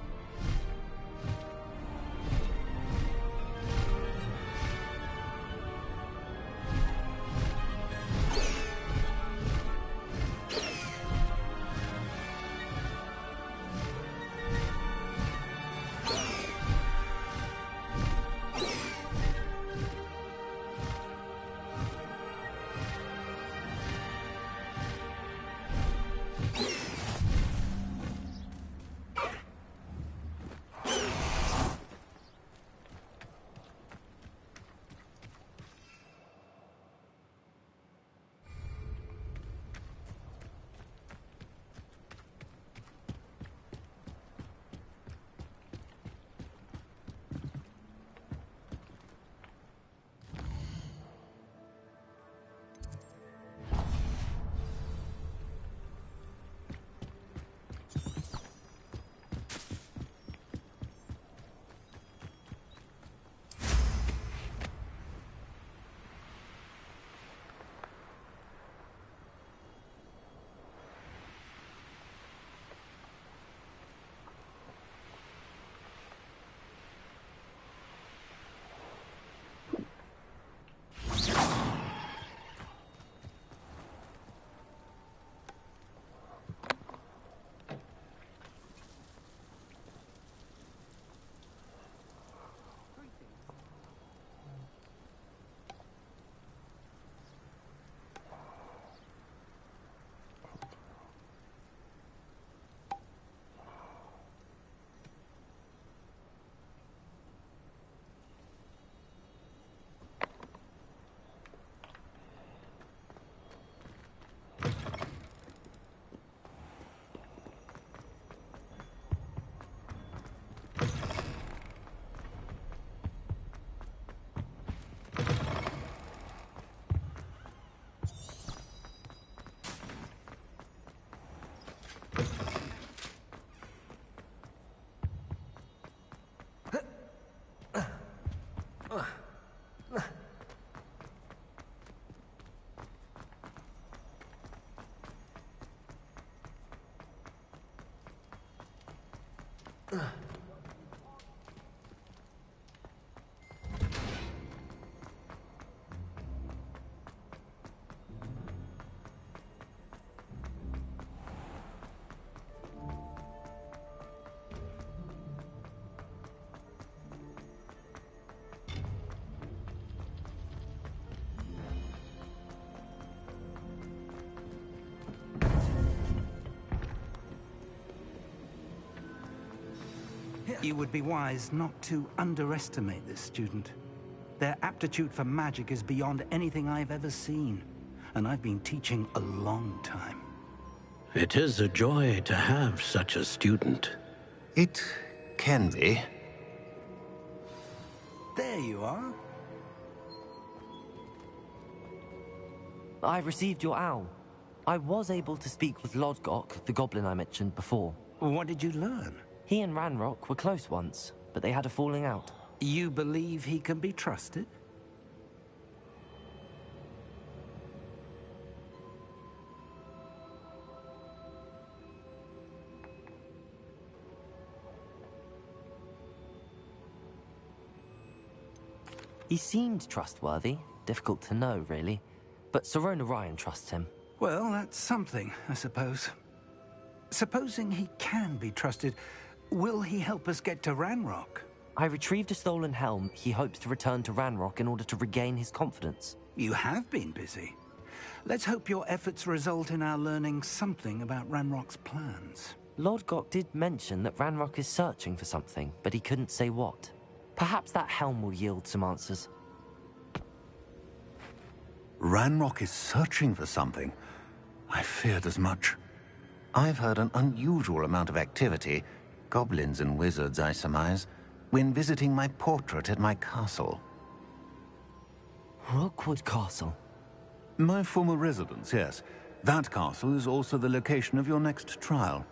You would be wise not to underestimate this student. Their aptitude for magic is beyond anything I've ever seen, and I've been teaching a long time. It is a joy to have such a student. It can be. There you are. I received your owl. I was able to speak with Lodgok, the goblin I mentioned before. What did you learn? He and Ranrock were close once, but they had a falling out. You believe he can be trusted? He seemed trustworthy. Difficult to know, really. But Sirona Ryan trusts him. Well, that's something, I suppose. Supposing he can be trusted, will he help us get to Ranrock? I retrieved a stolen helm. He hopes to return to Ranrock in order to regain his confidence. You have been busy. Let's hope your efforts result in our learning something about Ranrock's plans. Lodgok did mention that Ranrock is searching for something, but he couldn't say what. Perhaps that helm will yield some answers. Ranrock is searching for something. I feared as much. I've heard an unusual amount of activity, goblins and wizards, I surmise, when visiting my portrait at my castle. Rookwood Castle? My former residence, yes. That castle is also the location of your next trial.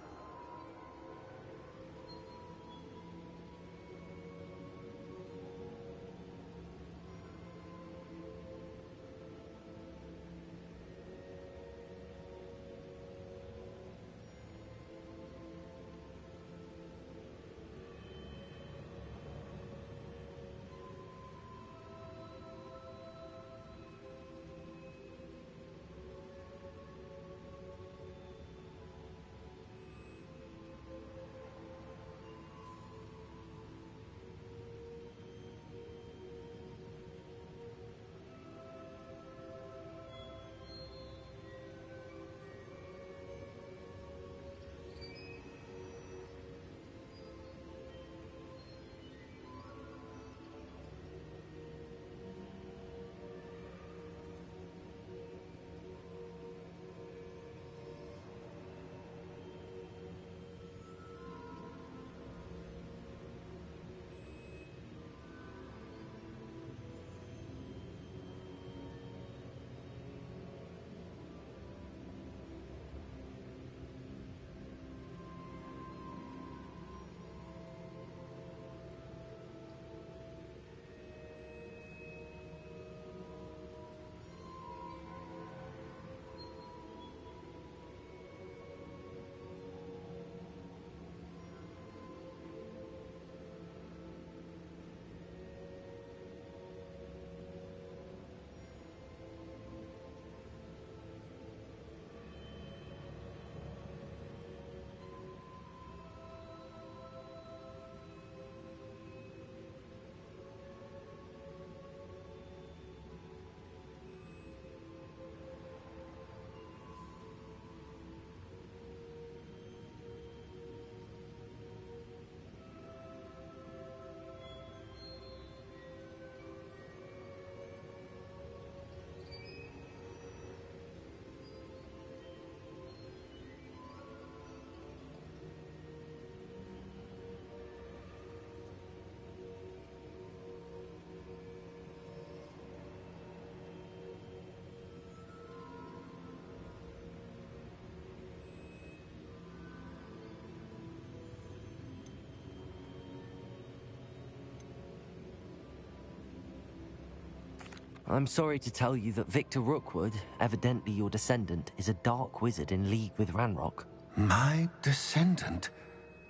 I'm sorry to tell you that Victor Rookwood, evidently your descendant, is a dark wizard in league with Ranrock. My descendant?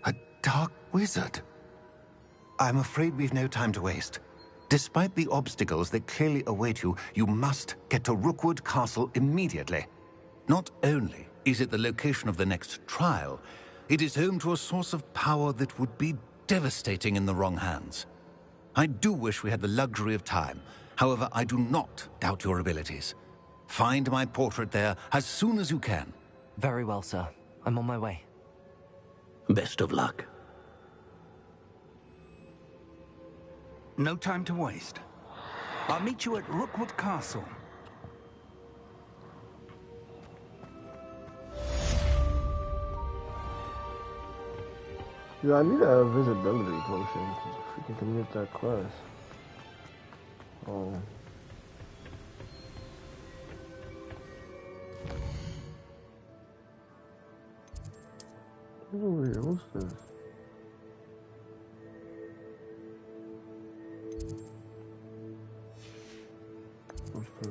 A dark wizard. I'm afraid we've no time to waste. Despite the obstacles that clearly await you, you must get to Rookwood Castle immediately. Not only is it the location of the next trial, it is home to a source of power that would be devastating in the wrong hands. I do wish we had the luxury of time. However, I do not doubt your abilities. Find my portrait there as soon as you can. Very well, sir. I'm on my way. Best of luck. No time to waste. I'll meet you at Rookwood Castle. Yeah, I need a visibility potion to freaking commit that quest. Oh. What's over here? What's this? What's this?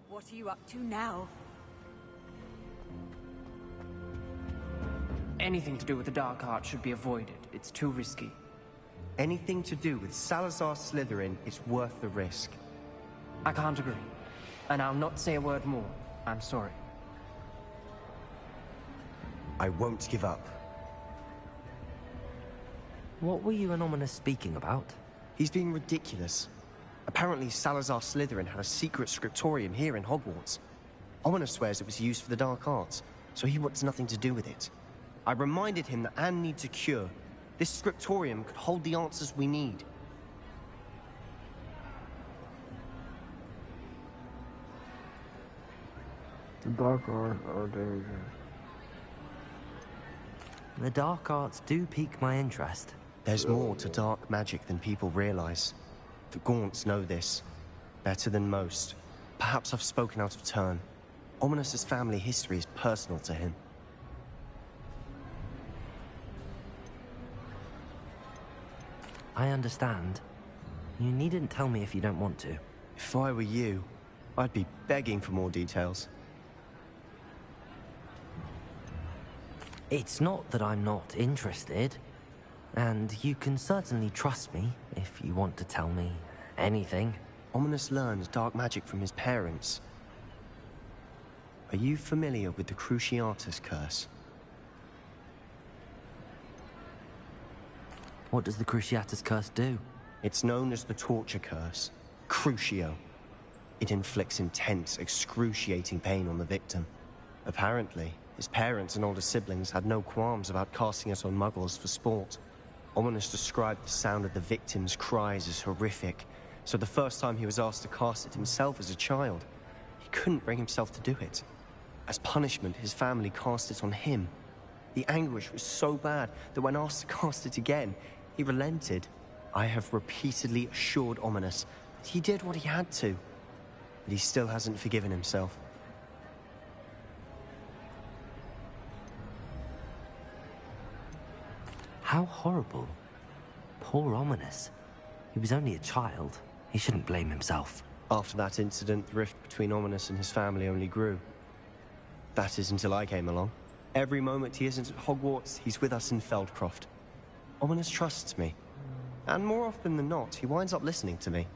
What are you up to now? Anything to do with the dark art should be avoided. It's too risky. Anything to do with Salazar Slytherin is worth the risk. I can't agree. And I'll not say a word more. I'm sorry. I won't give up. What were you and Ominous speaking about? He's being ridiculous. Apparently Salazar Slytherin had a secret scriptorium here in Hogwarts. Ominous swears it was used for the dark arts, so he wants nothing to do with it. I reminded him that Anne needs a cure. This scriptorium could hold the answers we need. The dark arts are dangerous. The dark arts do pique my interest. There's more to dark magic than people realize. The Gaunts know this better than most. Perhaps I've spoken out of turn. Ominous's family history is personal to him. I understand. You needn't tell me if you don't want to. If I were you, I'd be begging for more details. It's not that I'm not interested. And you can certainly trust me if you want to tell me anything. Ominous learned dark magic from his parents. Are you familiar with the Cruciatus curse? What does the Cruciatus curse do? It's known as the torture curse, Crucio. It inflicts intense, excruciating pain on the victim. Apparently, his parents and older siblings had no qualms about casting it on muggles for sport. Ominous described the sound of the victim's cries as horrific, so the first time he was asked to cast it himself as a child, he couldn't bring himself to do it. As punishment, his family cast it on him. The anguish was so bad that when asked to cast it again, he relented. I have repeatedly assured Ominous that he did what he had to, but he still hasn't forgiven himself. How horrible. Poor Ominous. He was only a child. He shouldn't blame himself. After that incident, the rift between Ominous and his family only grew. That is until I came along. Every moment he isn't at Hogwarts, he's with us in Feldcroft. Ominous trusts me. And more often than not, he winds up listening to me.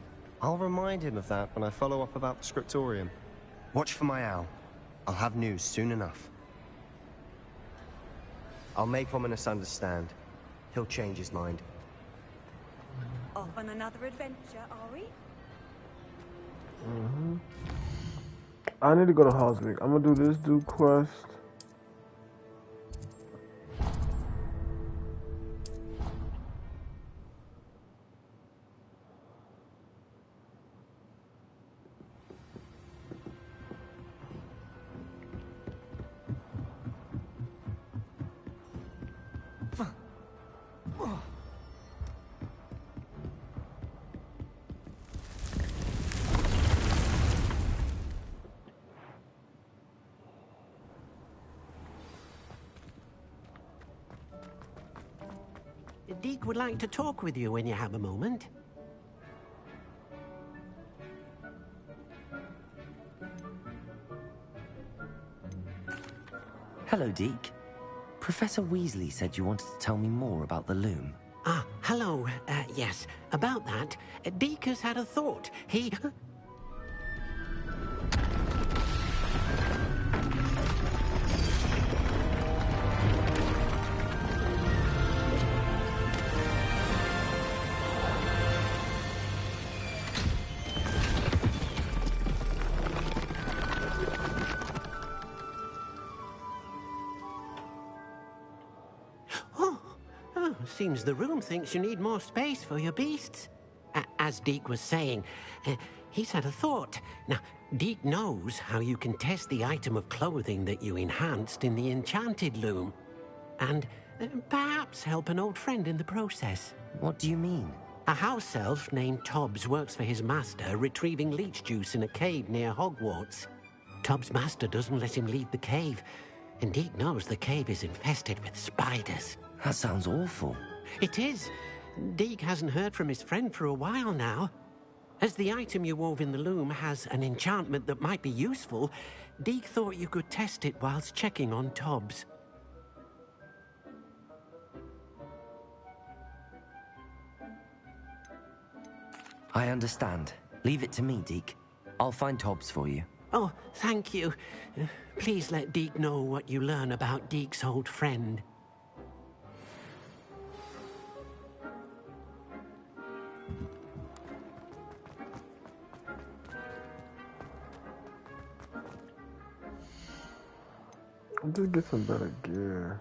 I'll remind him of that when I follow up about the scriptorium. Watch for my owl. I'll have news soon enough. I'll make Ominous understand. He'll change his mind. Off on another adventure, are we? I need to go to Hogwarts. I'm gonna do this quest. Deke would like to talk with you when you have a moment. Hello, Deke. Professor Weasley said you wanted to tell me more about the loom. Ah, hello. Yes, about that. Deke has had a thought. He... Seems the room thinks you need more space for your beasts. As Deke was saying, he's had a thought. Now, Deke knows how you can test the item of clothing that you enhanced in the enchanted loom. And perhaps help an old friend in the process. What do you mean? A house elf named Tobbs works for his master, retrieving leech juice in a cave near Hogwarts. Tobbs' master doesn't let him leave the cave, and Deke knows the cave is infested with spiders. That sounds awful. It is. Deke hasn't heard from his friend for a while now. As the item you wove in the loom has an enchantment that might be useful, Deke thought you could test it whilst checking on Tobbs. I understand. Leave it to me, Deke. I'll find Tobbs for you. Oh, thank you. Please let Deke know what you learn about Deke's old friend. I did get some better gear.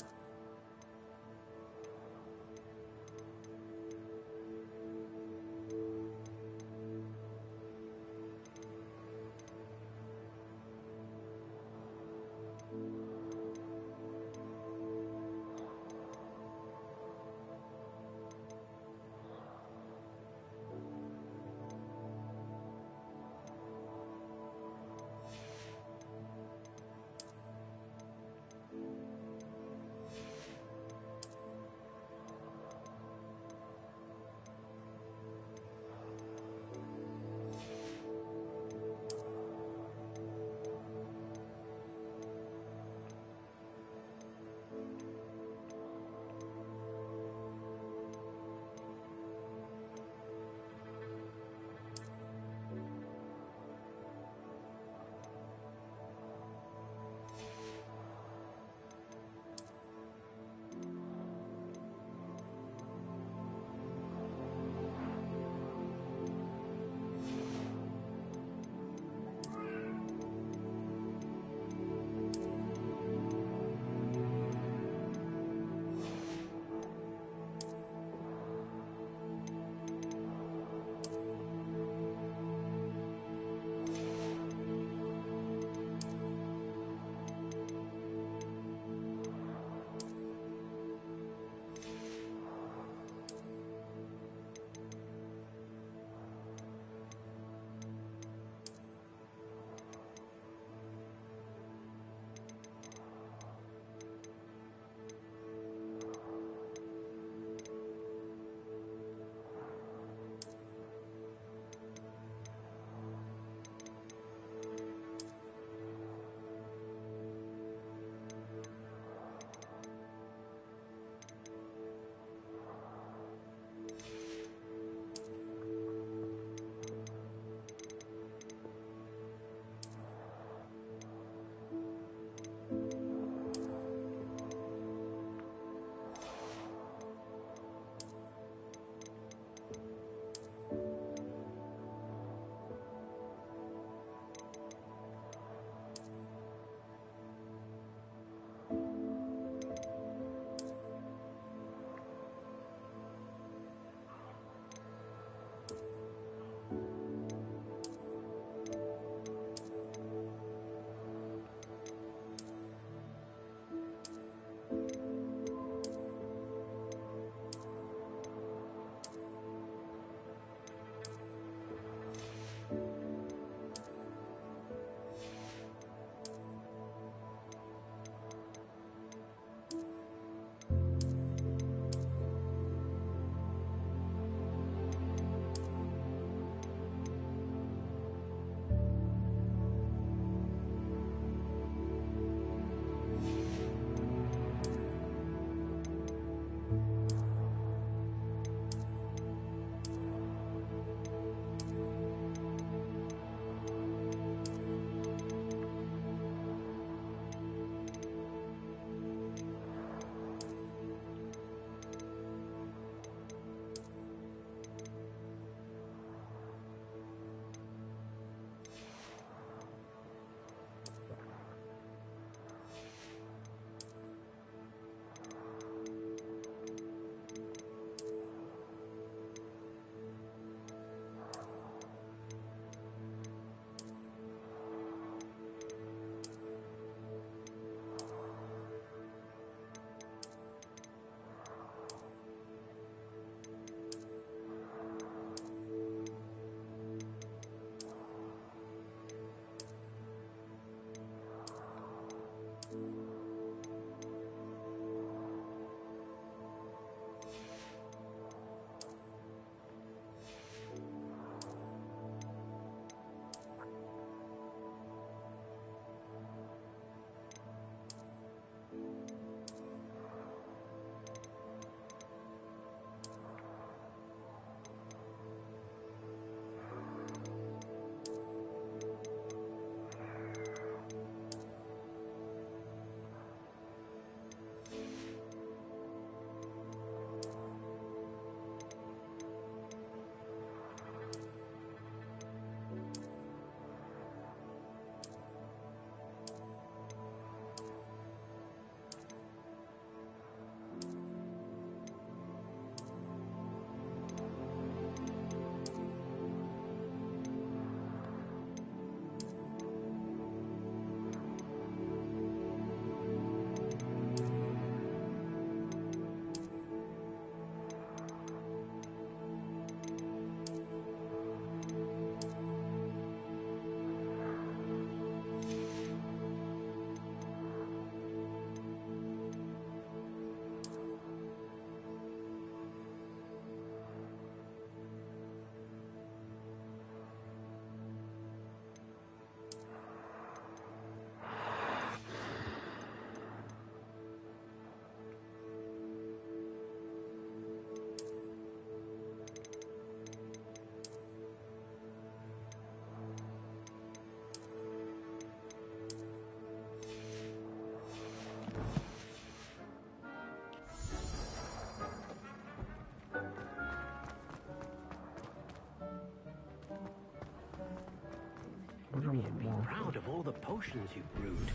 proud of all the potions you've brewed.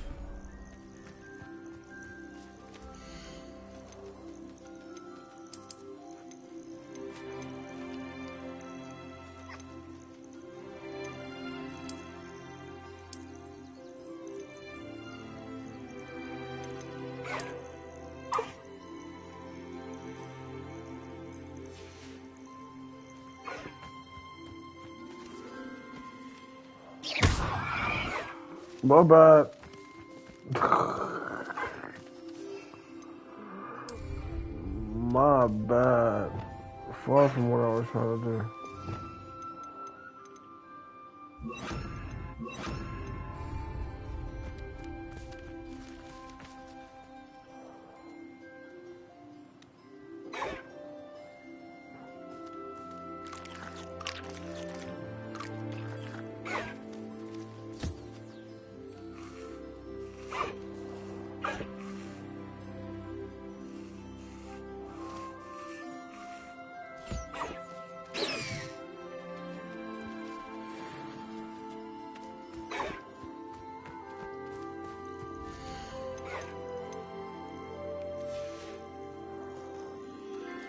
My bad. My bad. Far from what I was trying to do.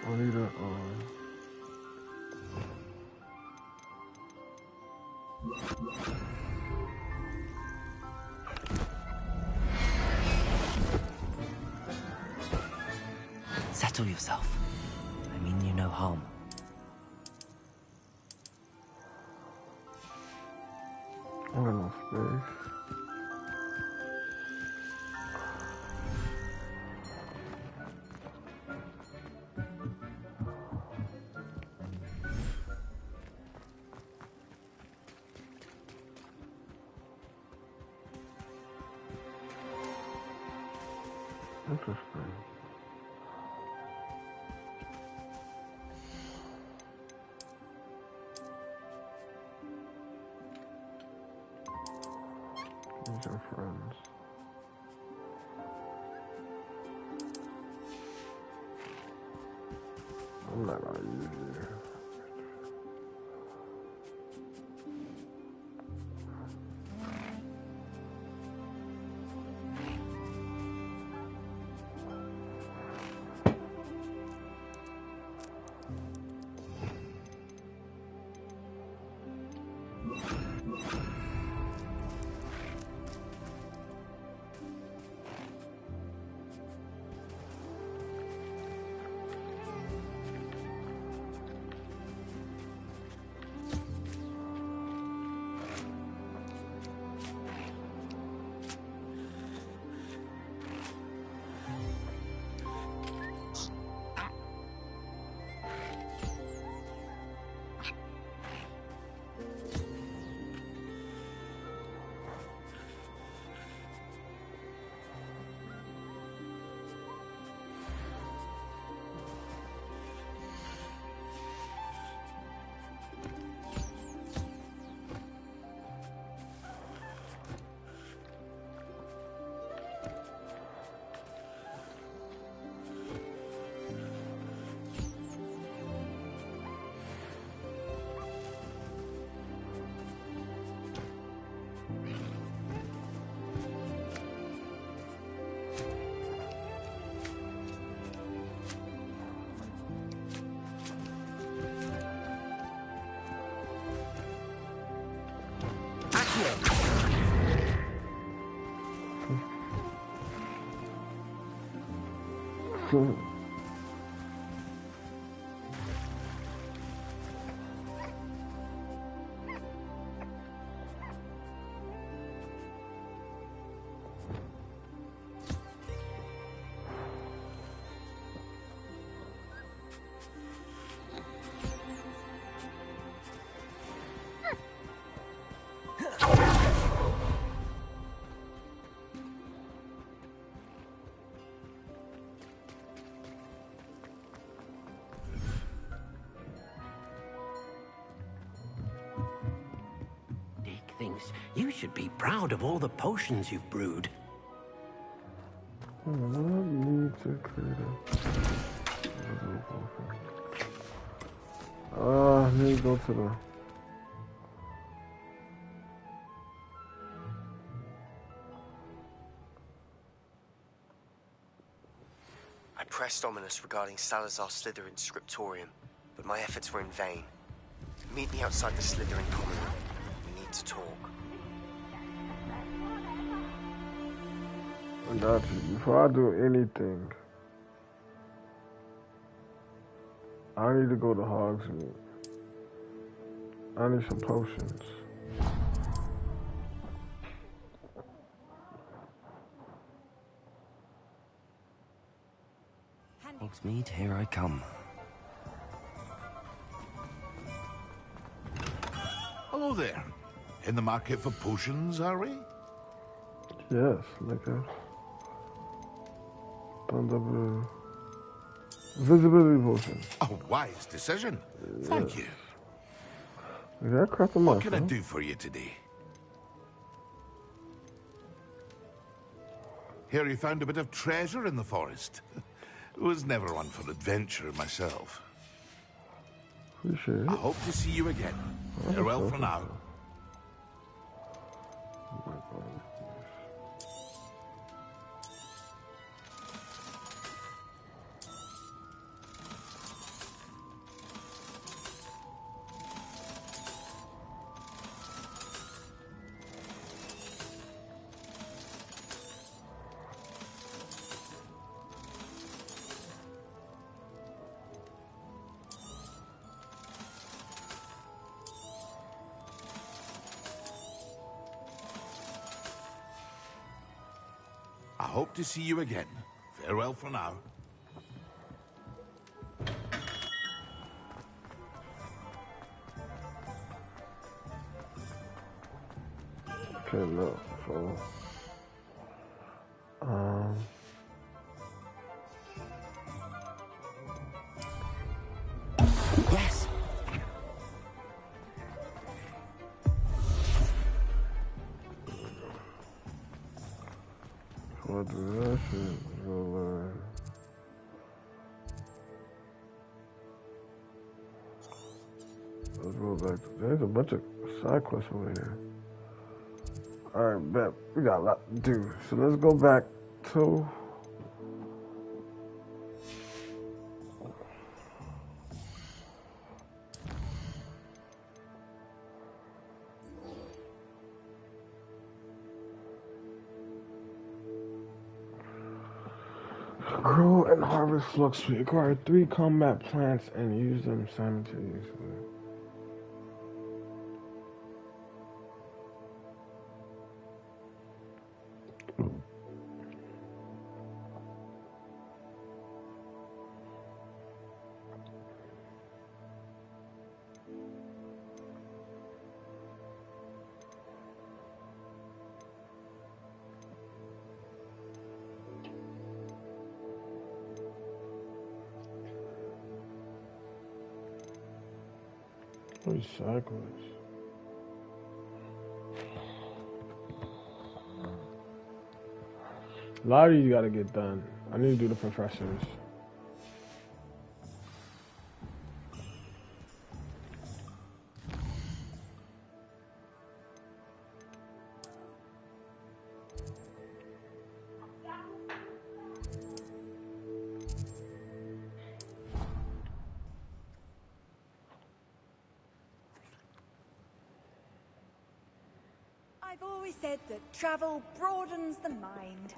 I need a, Settle yourself. I mean you no harm. I got no space. Interesting. These are friends. I'm not gonna use you. Thinks you should be proud of all the potions you've brewed. I need to create a... let me go to the... pressed ominous regarding Salazar Slytherin's scriptorium, but my efforts were in vain. Meet me outside the Slytherin common room. We need to talk. I got you. Before I do anything, I need to go to Hogsmeade. I need some potions. Hogsmeade, here I come. Hello there. In the market for potions, are we? Yes, like a Thunderbird. Visibility potion. A wise decision. Yes. Thank you. Is that crap What can I do for you today? Hear you found a bit of treasure in the forest. Was never one for adventure myself. Appreciate it. I hope to see you again. Farewell for now. I hope to see you again. Farewell for now. Okay, no. So, Yes. what do that shit? So, let's go back. There's a bunch of side quests over here. Alright, bet. We got a lot to do. So let's go back to... Grow and harvest flux. We acquire 3 combat plants and use them simultaneously. Recyclers. A lot of these gotta get done. I need to do the professors. I've always said that travel broadens the mind.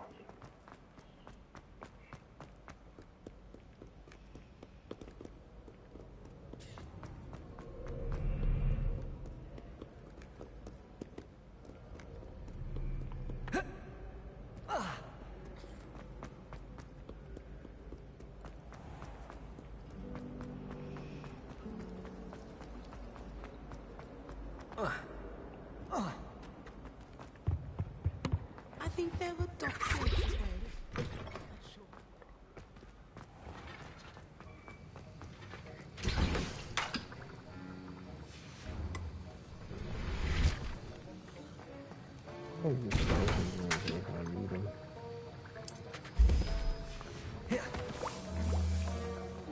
I think there were doctors as well.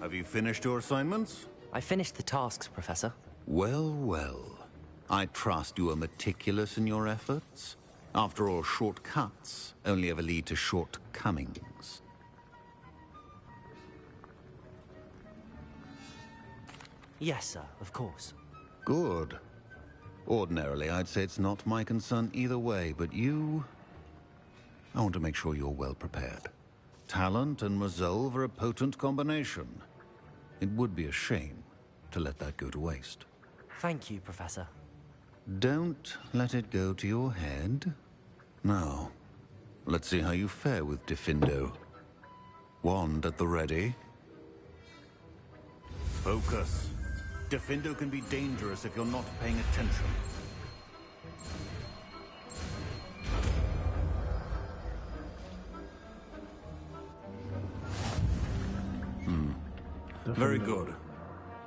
Have you finished your assignments? I finished the tasks, Professor. Well, well. I trust you are meticulous in your efforts. After all, shortcuts only ever lead to shortcomings. Yes, sir, of course. Good. Ordinarily, I'd say it's not my concern either way, but you... I want to make sure you're well prepared. Talent and resolve are a potent combination. It would be a shame to let that go to waste. Thank you, Professor. Don't let it go to your head. Now, let's see how you fare with Diffindo. Wand at the ready. Focus. Diffindo can be dangerous if you're not paying attention. Very good.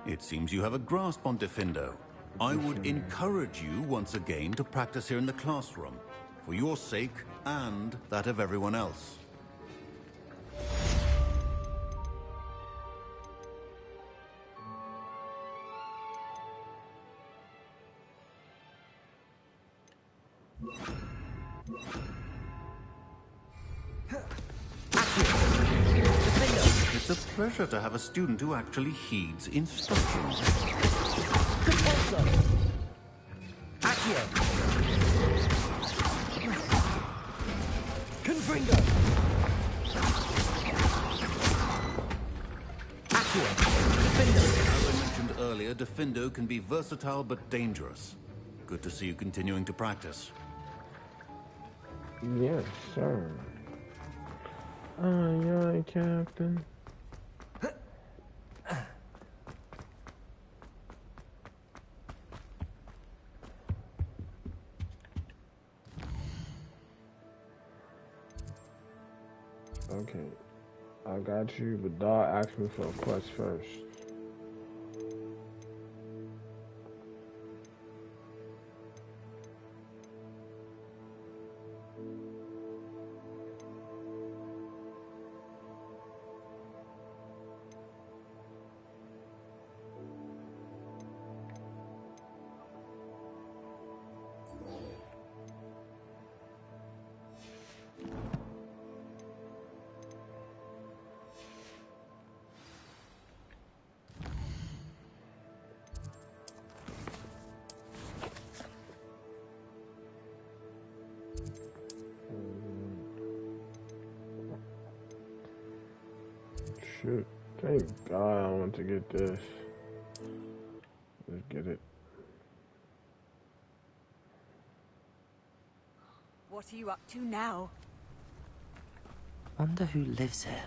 It seems you have a grasp on Diffindo. I would encourage you once again to practice here in the classroom, for your sake and that of everyone else. It's a pleasure to have a student who actually heeds instructions. Compulso! Accio! Confringo! Accio! Diffindo! As I mentioned earlier, Diffindo can be versatile but dangerous. Good to see you continuing to practice. Yes, sir. Aye, aye, Captain. Okay, I got you, but Dog asked me for a quest first. Shoot, thank God I want to get this. Let's get it. What are you up to now? Wonder who lives here.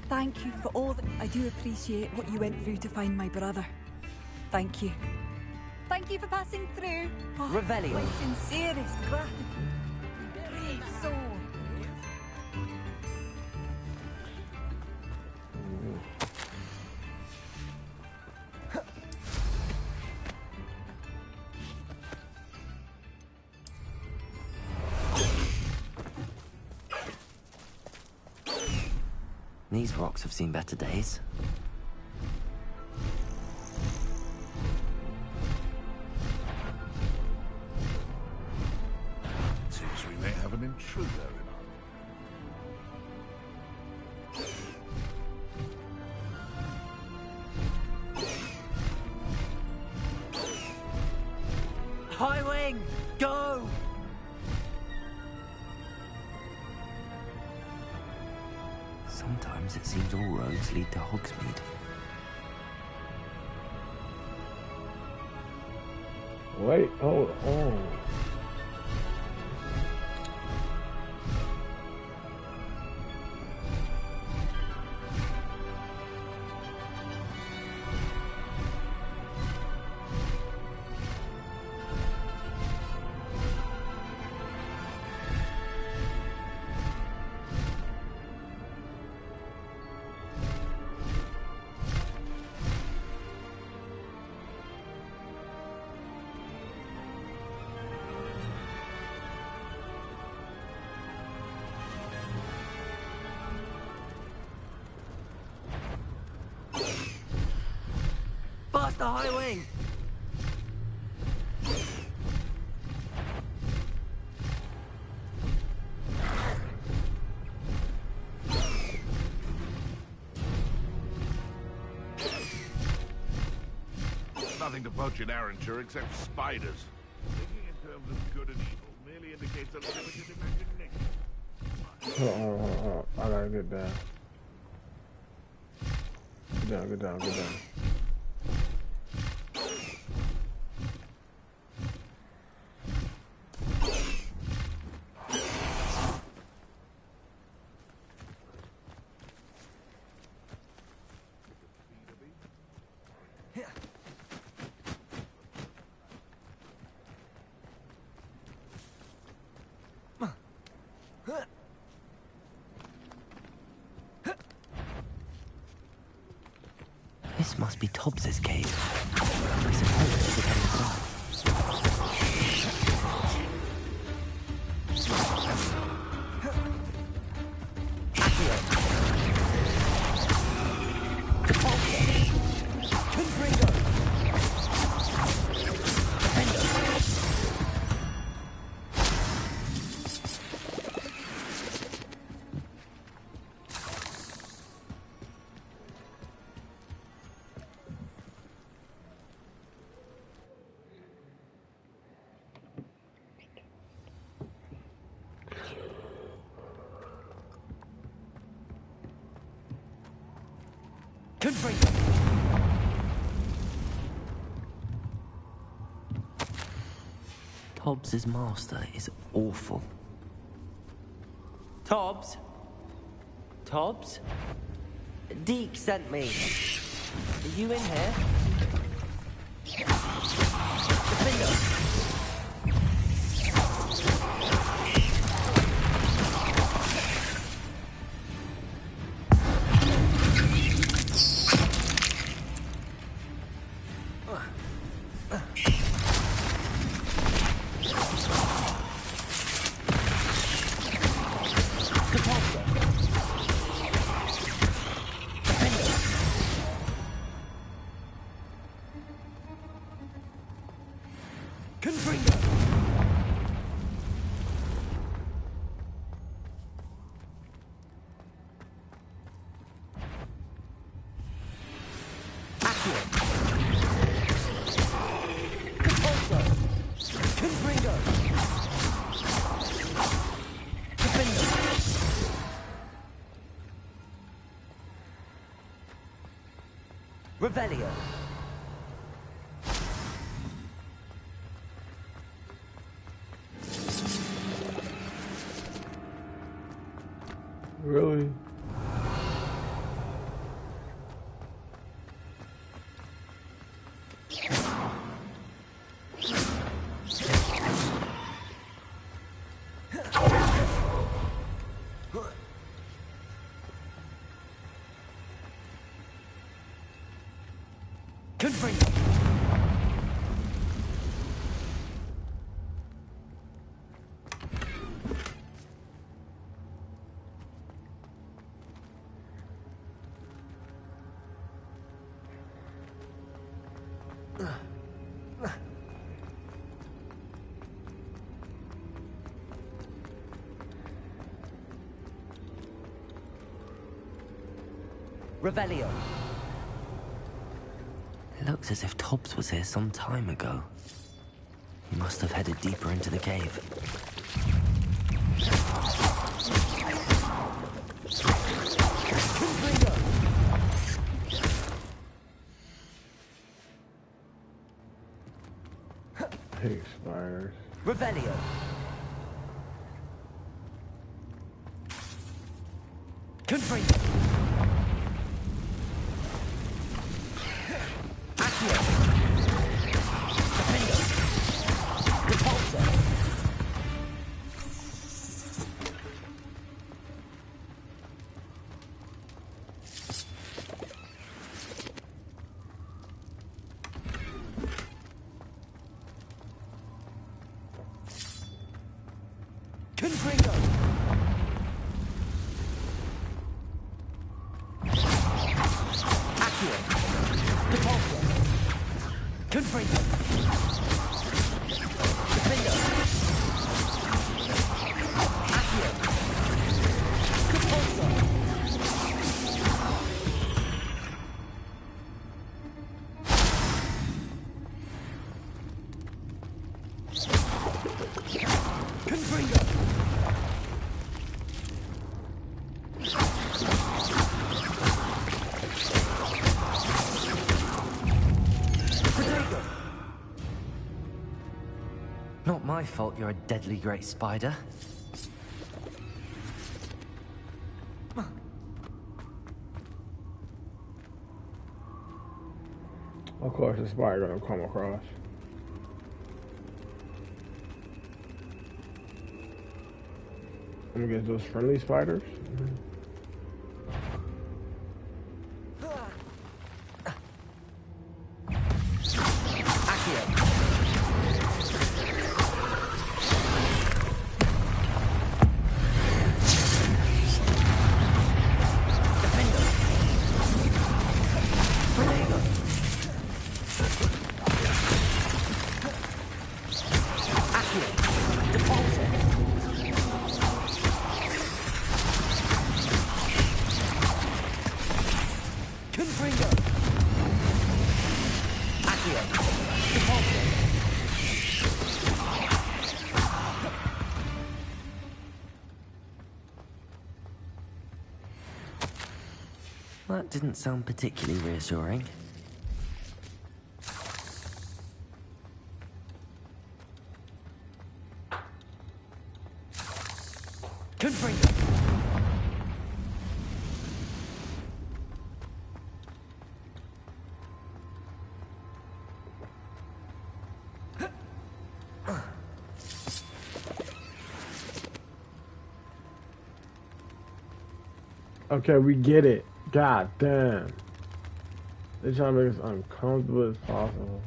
Thank you for all that. I do appreciate what you went through to find my brother. Thank you. Thank you for passing through. Oh, Revelio. My sincerest gratitude. Brave soul. These rocks have seen better days. Seems we may have an intruder in High wing! Go! Sometimes it seems all roads lead to Hogsmeade. Wait, hold on. Past the high wing! nothing to poach in Arranshire except spiders. Thinking in terms of good and evil merely indicates a limited imagination. Hold on. I gotta get down. Get down. This must be Tobbs's cave. I suppose we're getting close. Tobbs's master is awful. Tobbs? Tobbs? Deke sent me. Are you in here? Defender! Revelio. Really? Revelio. It looks as if Tobbs was here some time ago. He must have headed deeper into the cave. Hey, spiders. Revelio. Confringo. my fault you're a deadly great spider. Of course, the spider gonna come across. Let me get those friendly spiders. That didn't sound particularly reassuring. Confringo! Okay, we get it. God damn. They're trying to make us uncomfortable as possible.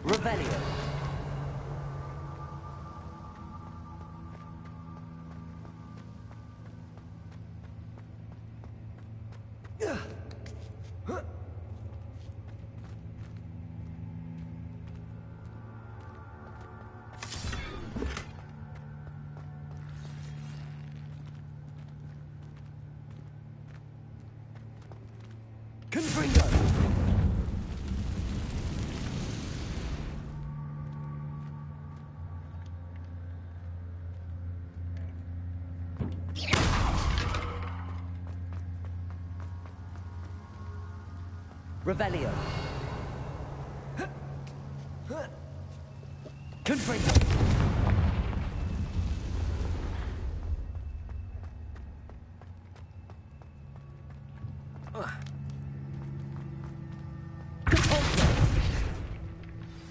Revelio. Confringo. Revelio. Confringo.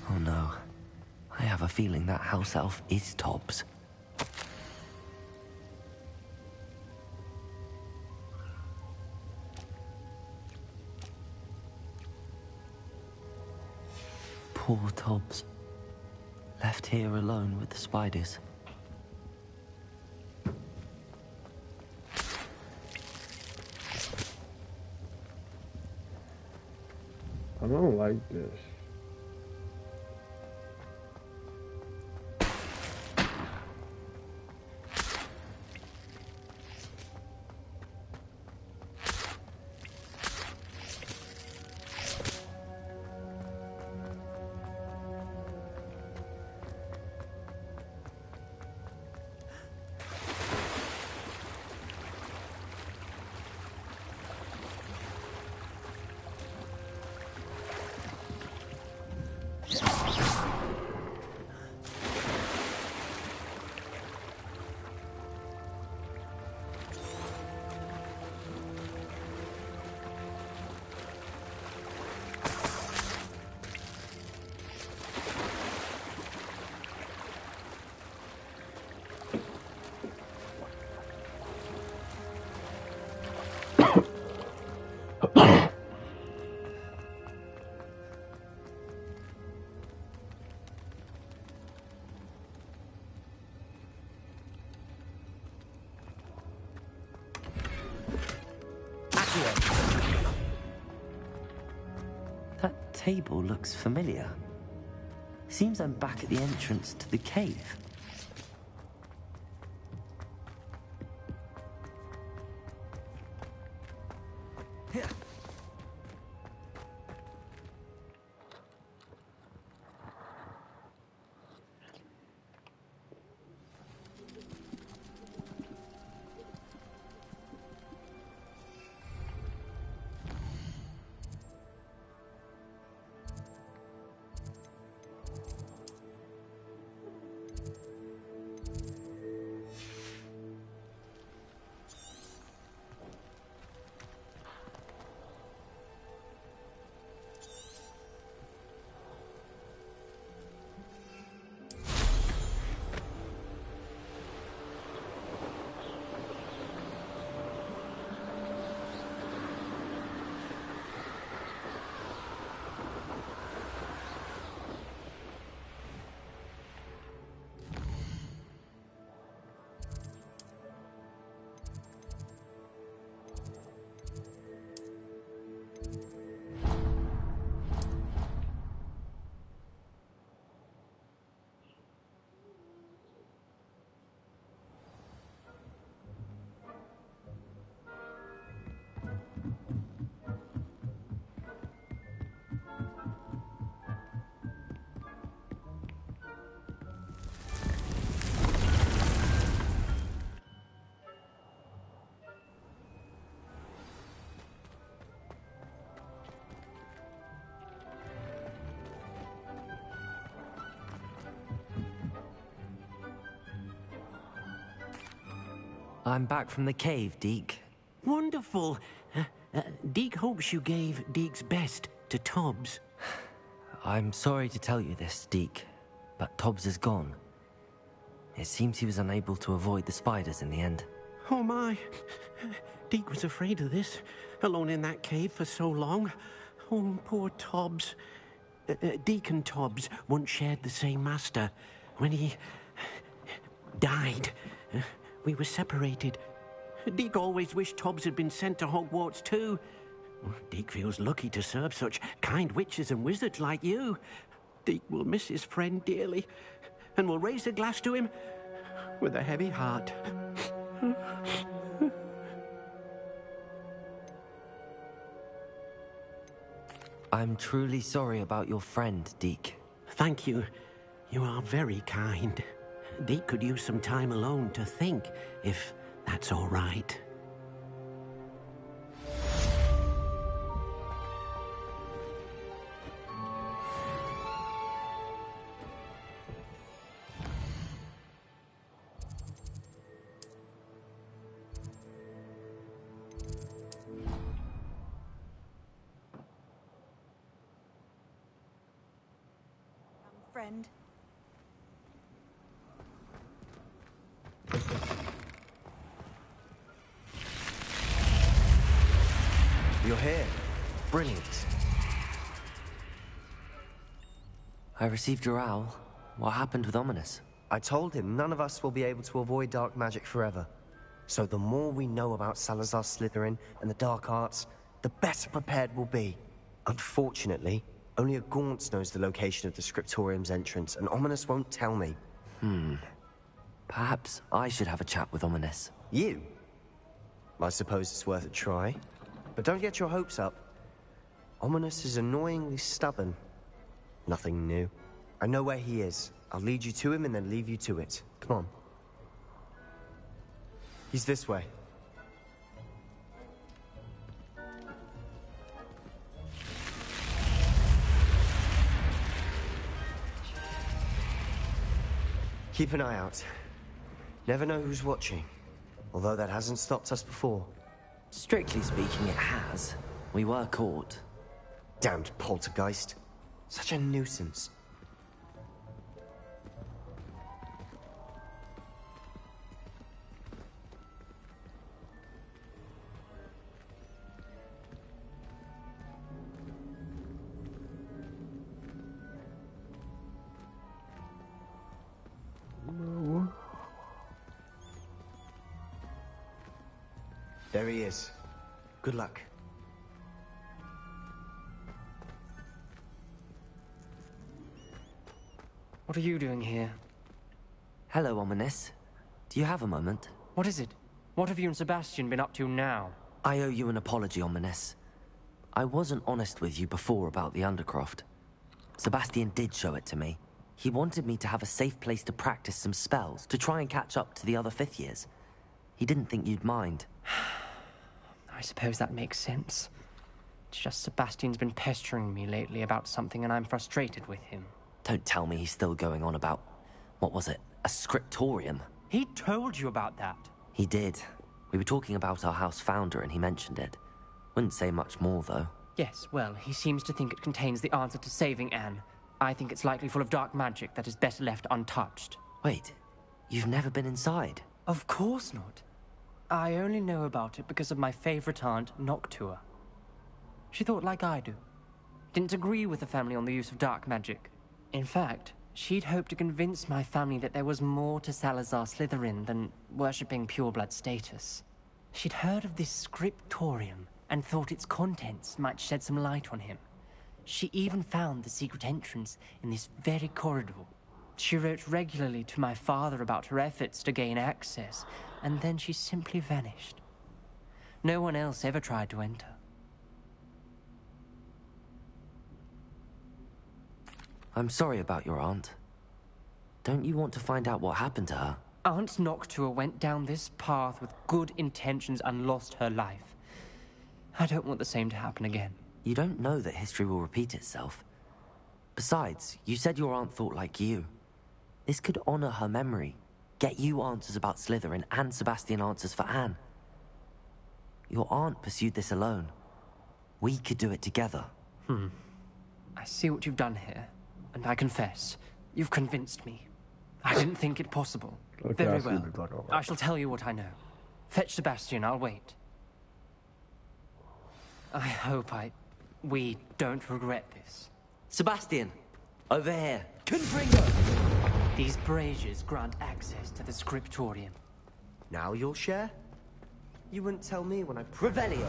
Oh no. I have a feeling that house elf is Tobbs. Poor Tobbs. Left here alone with the spiders. I don't like this. That table looks familiar. Seems I'm back at the entrance to the cave. I'm back from the cave, Deke. Wonderful. Deke hopes you gave Deke's best to Tobbs. I'm sorry to tell you this, Deke, but Tobbs is gone. It seems he was unable to avoid the spiders in the end. Oh my. Deke was afraid of this, alone in that cave for so long. Oh, poor Tobbs. Deke and Tobbs once shared the same master. When he died, we were separated. Deke always wished Tobbs had been sent to Hogwarts too. Deke feels lucky to serve such kind witches and wizards like you. Deke will miss his friend dearly, and will raise a glass to him with a heavy heart. I'm truly sorry about your friend, Deke. Thank you. You are very kind. Deke could use some time alone to think, if that's all right. Friend. You're here. Brilliant. I received your owl. What happened with Ominous? I told him none of us will be able to avoid dark magic forever. So the more we know about Salazar Slytherin and the dark arts, the better prepared we'll be. Unfortunately, only a Gaunt knows the location of the Scriptorium's entrance, and Ominous won't tell me. Perhaps I should have a chat with Ominous. You? I suppose it's worth a try. But don't get your hopes up. Ominous is annoyingly stubborn. Nothing new. I know where he is. I'll lead you to him and then leave you to it. Come on. He's this way. Keep an eye out. Never know who's watching. Although that hasn't stopped us before. Strictly speaking, it has. We were caught. Damned poltergeist. Such a nuisance. There he is. Good luck. What are you doing here? Hello, Ominous. Do you have a moment? What is it? What have you and Sebastian been up to now? I owe you an apology, Ominous. I wasn't honest with you before about the Undercroft. Sebastian did show it to me. He wanted me to have a safe place to practice some spells, to try and catch up to the other 5th years. He didn't think you'd mind. I suppose that makes sense. It's just Sebastian's been pestering me lately about something and I'm frustrated with him. Don't tell me he's still going on about, what was it, a scriptorium? He told you about that? He did. We were talking about our house founder and he mentioned it. Wouldn't say much more, though. Yes, well, he seems to think it contains the answer to saving Anne. I think it's likely full of dark magic that is better left untouched. Wait, you've never been inside? Of course not. I only know about it because of my favorite aunt, Noctua. She thought like I do. Didn't agree with the family on the use of dark magic. In fact, she'd hoped to convince my family that there was more to Salazar Slytherin than worshipping pureblood status. She'd heard of this scriptorium and thought its contents might shed some light on him. She even found the secret entrance in this very corridor. She wrote regularly to my father about her efforts to gain access, and then she simply vanished. No one else ever tried to enter. I'm sorry about your aunt. Don't you want to find out what happened to her? Aunt Noctua went down this path with good intentions and lost her life. I don't want the same to happen again. You don't know that history will repeat itself. Besides, you said your aunt thought like you. This could honor her memory, get you answers about Slytherin and Sebastian answers for Anne. Your aunt pursued this alone. We could do it together. I see what you've done here, and I confess, you've convinced me. I didn't think it possible. Okay, Very well. I shall tell you what I know. Fetch Sebastian, I'll wait. I hope we don't regret this. Sebastian, over here. Confringo! These braziers grant access to the scriptorium. Now you'll share? You wouldn't tell me when I... Revelio!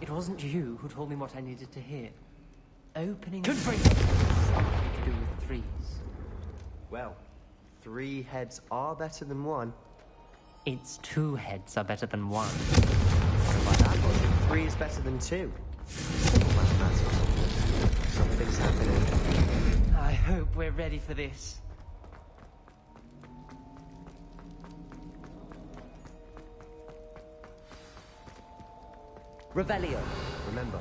It wasn't you who told me what I needed to hear. Opening... Confringo! Something to do with threes. Well, 3 heads are better than 1. It's 2 heads are better than 1. By that logic, 3 is better than 2. Simple mathematics. Something's happening. I hope we're ready for this. Revelio! Remember,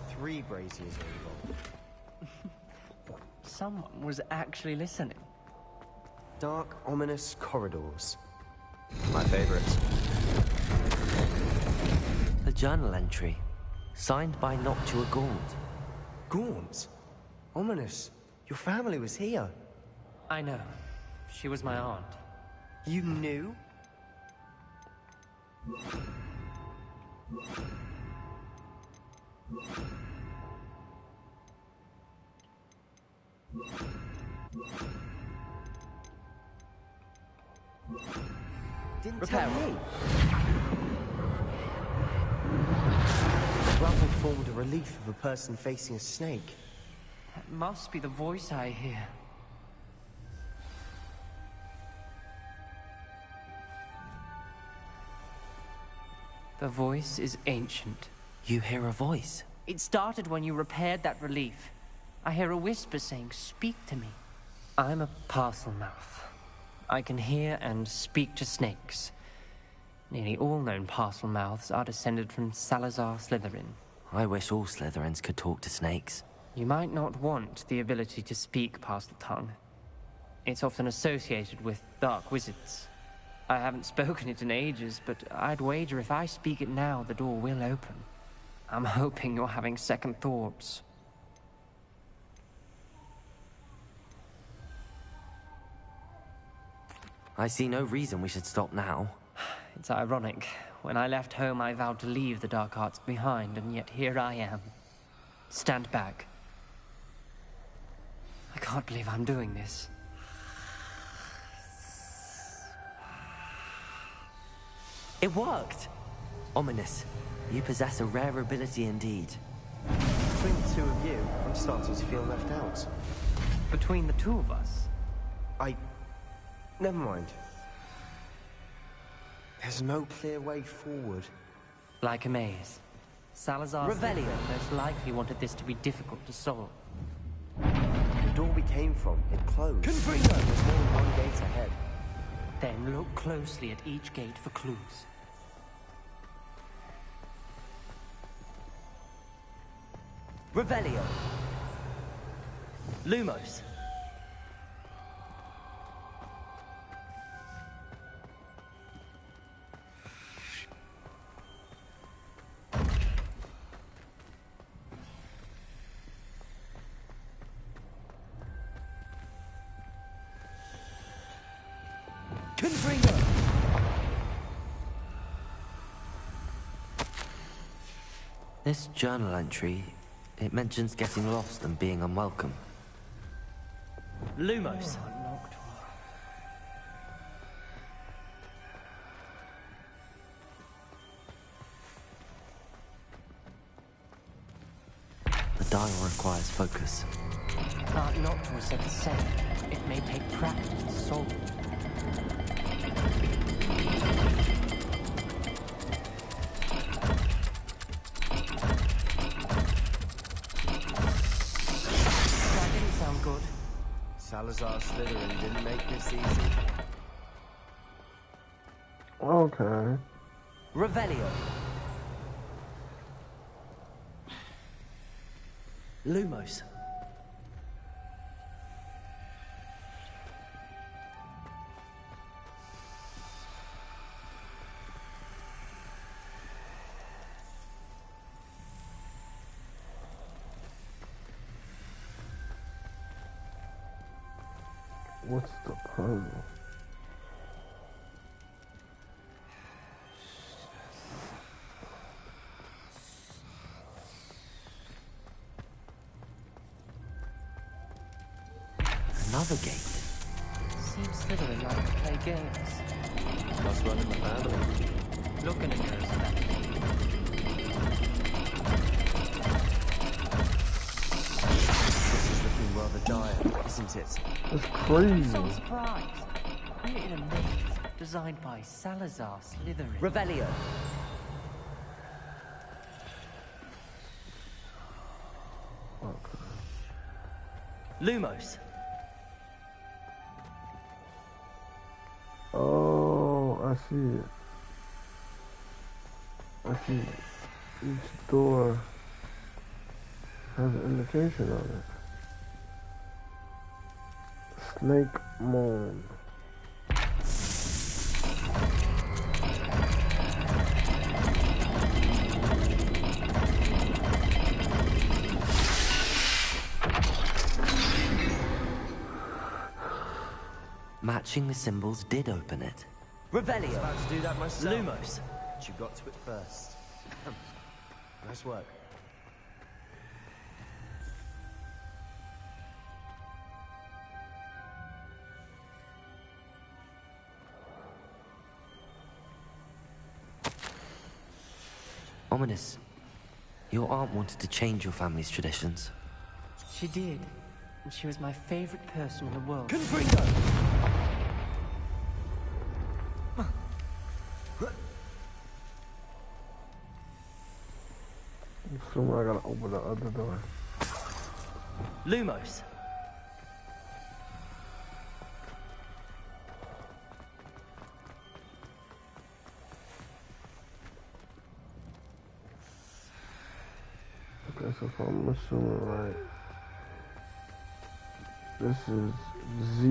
3 braziers are involved. Someone was actually listening. Dark, ominous corridors. My favorite. A journal entry, signed by Noctua Gaunt. Gaunt? Ominous. Your family was here. I know. She was my aunt. You knew? Didn't tell me. The gravel formed a relief of a person facing a snake. That must be the voice I hear. The voice is ancient. You hear a voice? It started when you repaired that relief. I hear a whisper saying, "Speak to me." I'm a parcel mouth. I can hear and speak to snakes. Nearly all known parcel mouths are descended from Salazar Slytherin. I wish all Slytherins could talk to snakes. You might not want the ability to speak parcel tongue. It's often associated with dark wizards. I haven't spoken it in ages, but I'd wager if I speak it now, the door will open. I'm hoping you're having second thoughts. I see no reason we should stop now. It's ironic. When I left home, I vowed to leave the dark arts behind, and yet here I am. Stand back. I can't believe I'm doing this. It worked! Ominous, you possess a rare ability indeed. Between the 2 of you, I'm starting to feel left out. Between the two of us? Never mind. There's no clear way forward. Like a maze. Salazar most likely wanted this to be difficult to solve. The door we came from, it closed. There's more than one gate ahead. Then look closely at each gate for clues. Revelio. Lumos. This journal entry, it mentions getting lost and being unwelcome. Lumos. The dial requires focus. Art Noctua said the same. It may take practice to solve it. That didn't sound good. Salazar Slytherin didn't make this easy. Okay. Revelio. Lumos. What's the puzzle? Another gate. Seems Slytherin like to play games. Must run in the family. Look at it, This is looking rather dire, isn't it? That's crazy. So surprised. Created a maze designed by Salazar Slytherin. Revelio. Okay. Lumos. Oh, I see it. I see it. Each door has an indication on it. Snake Moon. Matching the symbols did open it. Revelio. I was about to do that myself. Lumos. But you got to it first. Nice work. Ominous. Your aunt wanted to change your family's traditions. She did. And she was my favorite person in the world. Confringo! Assume I gotta open the other door. Lumos. Okay, so if I'm assuming right, this is Z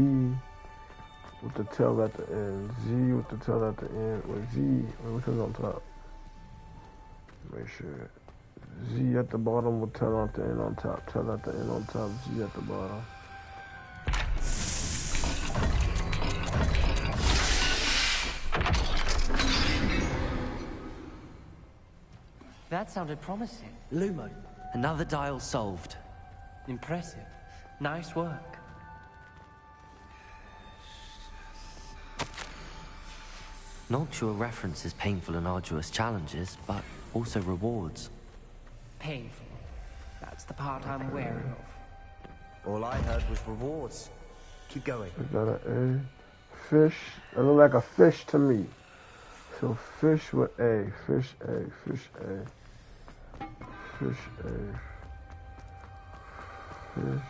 with the tail at the end. Z with the tail at the end. With Z, which is on top? Make sure. Z at the bottom with tail at the end on top. Tail at the end on top. Z at the bottom. That sounded promising. Lumo. Another dial solved. Impressive. Nice work. Noctua references painful and arduous challenges, but also rewards. Painful. That's the part I'm wary of. All I heard was rewards. Keep going. Is that an A? Fish. It look like a fish to me. So fish with A. Fish A. Fish A. Fish A. Fish.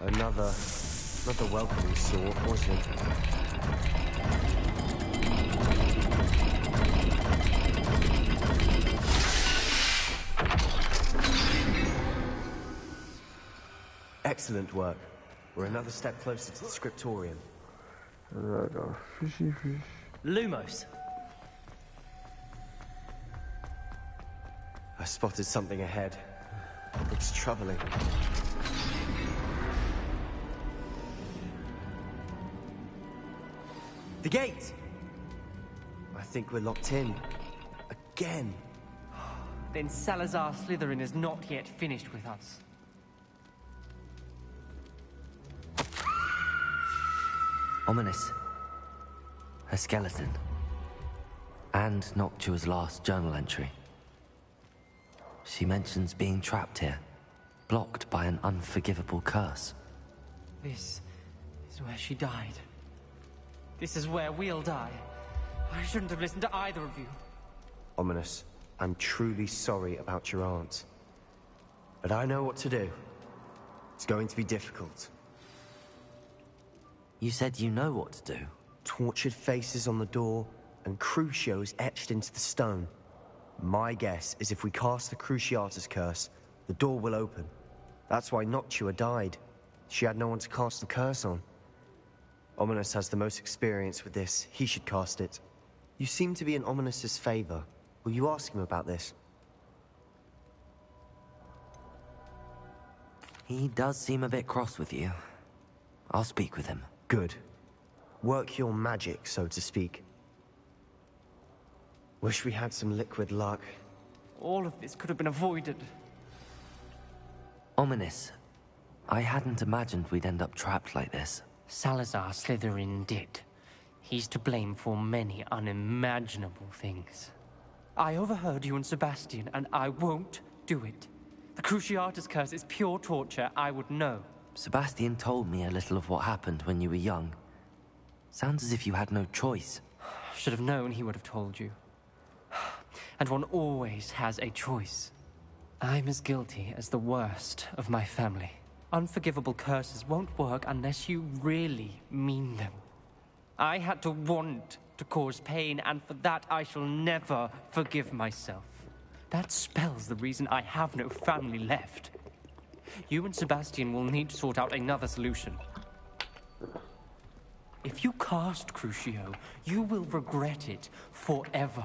Another welcoming sort, wasn't it? Excellent work. We're another step closer to the scriptorium. Like a fishy fish. Lumos. I spotted something ahead. Looks troubling. The gate! I think we're locked in. Again. Then Salazar Slytherin is not yet finished with us. Ominous. Her skeleton. And Noctua's last journal entry. She mentions being trapped here, blocked by an unforgivable curse. This is where she died. This is where we'll die. I shouldn't have listened to either of you. Ominous, I'm truly sorry about your aunt. But I know what to do. It's going to be difficult. You said you know what to do. Tortured faces on the door, and Crucios etched into the stone. My guess is if we cast the Cruciatus curse, the door will open. That's why Noctua died. She had no one to cast the curse on. Ominous has the most experience with this. He should cast it. You seem to be in Ominous's favor. Will you ask him about this? He does seem a bit cross with you. I'll speak with him. Good. Work your magic, so to speak. Wish we had some liquid luck. All of this could have been avoided. Ominous. I hadn't imagined we'd end up trapped like this. Salazar Slytherin did. He's to blame for many unimaginable things. I overheard you and Sebastian, and I won't do it. The Cruciatus curse is pure torture, I would know. Sebastian told me a little of what happened when you were young. Sounds as if you had no choice. Should have known he would have told you. And one always has a choice. I'm as guilty as the worst of my family. Unforgivable curses won't work unless you really mean them. I had to want to cause pain, and for that I shall never forgive myself. That spells the reason I have no family left. You and Sebastian will need to sort out another solution. If you cast Crucio, you will regret it forever.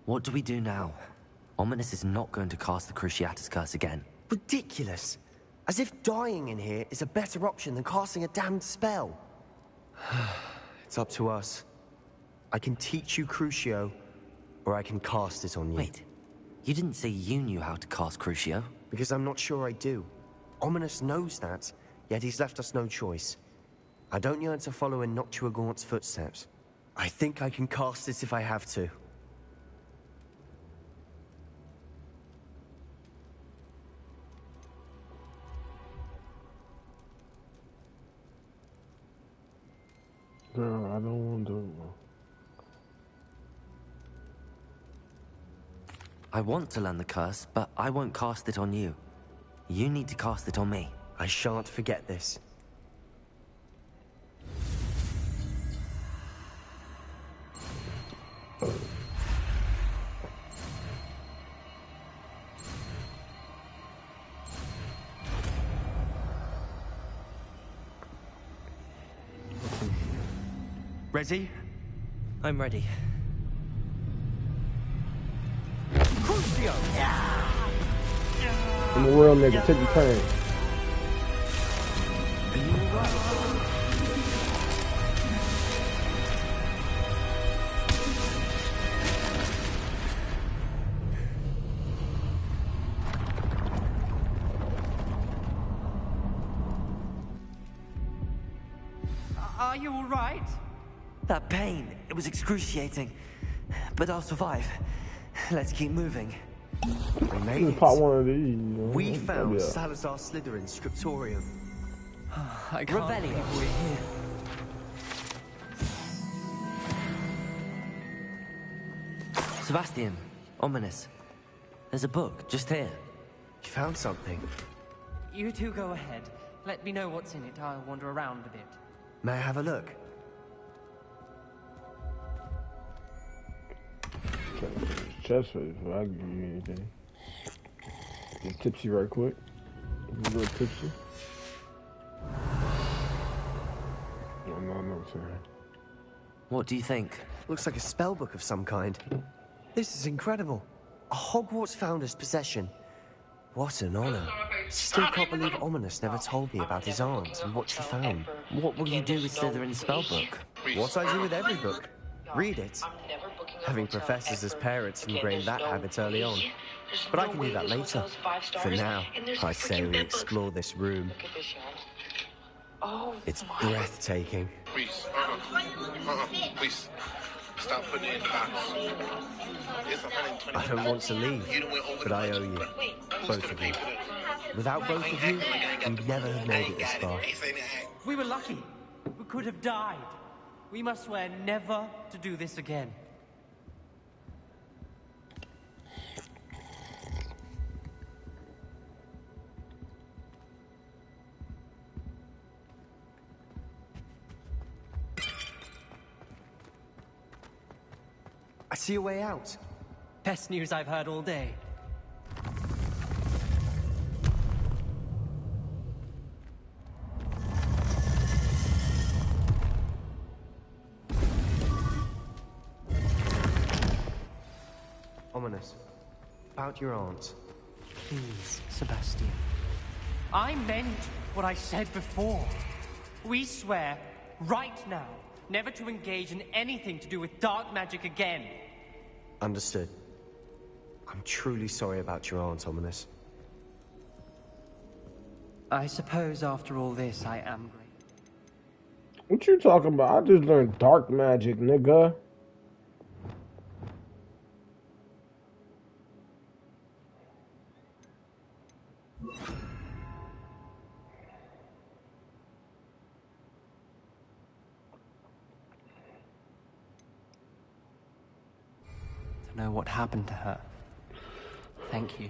What do we do now? Ominous is not going to cast the Cruciatus curse again. Ridiculous. As if dying in here is a better option than casting a damned spell. It's up to us. I can teach you Crucio, or I can cast it on you. Wait, you didn't say you knew how to cast Crucio? Because I'm not sure I do. Ominous knows that, yet he's left us no choice. I don't yearn to follow in Noctua Gaunt's footsteps. I think I can cast it if I have to. No, I don't want to do it. I want to learn the curse, but I won't cast it on you. You need to cast it on me. I shan't forget this. Ready? I'm ready. Crucio! I'm a real nigga. Take your turn. Are you alright? Are you all right? That pain, it was excruciating. But I'll survive. Let's keep moving. We made it. Pop one of these. You know? We found Yeah. Salazar Slytherin's scriptorium. I can't believe we're here. Sebastian, ominous. There's a book just here. You found something? You two go ahead. Let me know what's in it. I'll wander around a bit. May I have a look? Chest face, if I give you anything. Get tipsy right quick. A little tipsy. No, sir. What do you think? Looks like a spell book of some kind. This is incredible. A Hogwarts founder's possession. What an honor. Still can't believe Ominous never told me about his aunt and what she found. What will you do with Slytherin's spellbook? What I do with every book. Read it. Having professors as parents ingrained that habit early on. But I can do that later. For now, I say we explore this room. It's breathtaking. Please, please, stop putting it in the box. It's 120. I don't want to leave, but I owe you. Both of you. Without both of you, we'd never have made it this far. We were lucky. We could have died. We must swear never to do this again. I see a way out. Best news I've heard all day. Ominous. About your aunt. Please, Sebastian. I meant what I said before. We swear, right now, never to engage in anything to do with dark magic again. Understood. I'm truly sorry about your aunt, Ominous. I suppose after all this, I am great. What you talking about? I just learned dark magic, nigga. To know what happened to her. Thank you.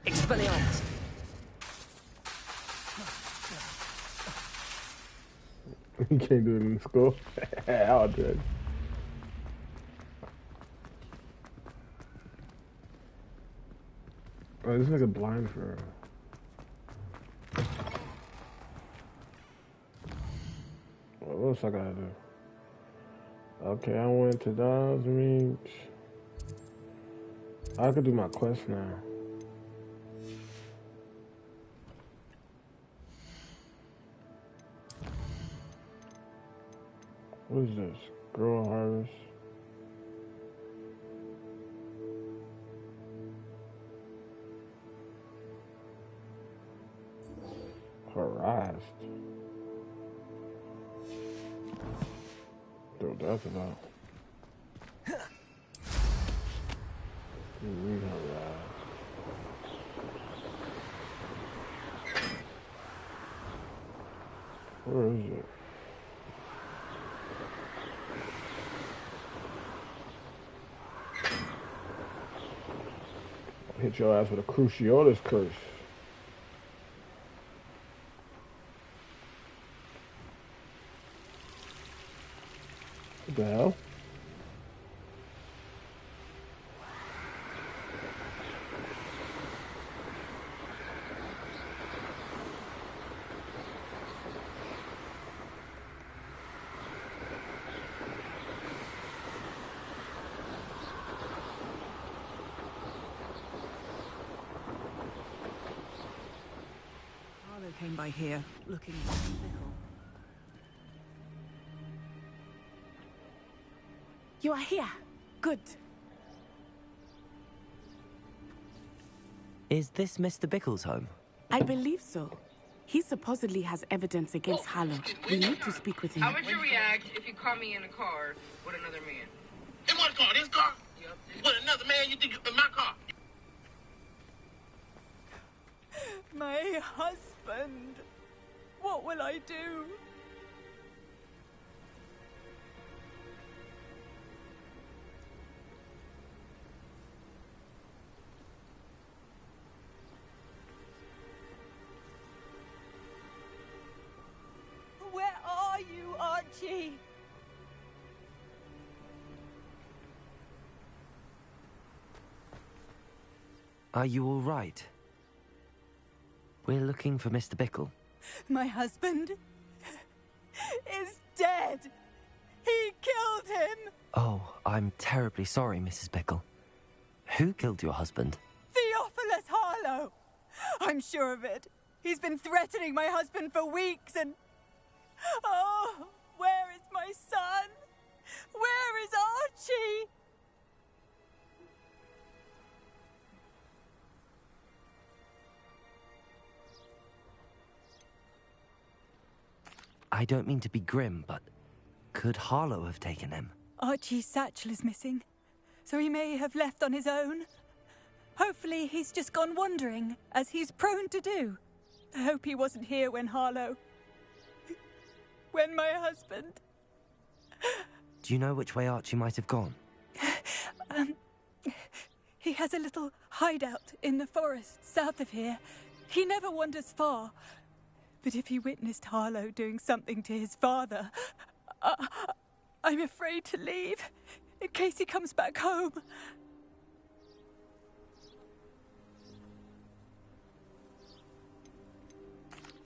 Expelliarmus! You can't do it in school. I'll do it. Oh, this nigga blind for real. What else I gotta do? Okay, I went to Don's Reach. I could do my quest now. What is this? Girl harvest. Harassed. Dude, that's about. Read harassed. Where is it? Hit your ass with a Cruciatus curse. What the hell? guy here looking fickle. You are here. Good. Is this Mr. Bickle's home? I believe so. He supposedly has evidence against Harlow. We need to speak with him. How would you react if you caught me in a car with another man? In what car? This car? Yep. With another man? You think in my car? My husband. What will I do? Where are you, Archie? Are you all right? We're looking for Mr. Bickle. My husband is dead. He killed him. Oh, I'm terribly sorry, Mrs. Bickle. Who killed your husband? Theophilus Harlow. I'm sure of it. He's been threatening my husband for weeks and... Oh, where is my son? Where is Archie? I don't mean to be grim, but could Harlow have taken him? Archie's satchel is missing, so he may have left on his own. Hopefully he's just gone wandering, as he's prone to do. I hope he wasn't here when when my husband... Do you know which way Archie might have gone? He has a little hideout in the forest south of here. He never wanders far. But if he witnessed Harlow doing something to his father, I'm afraid to leave, in case he comes back home.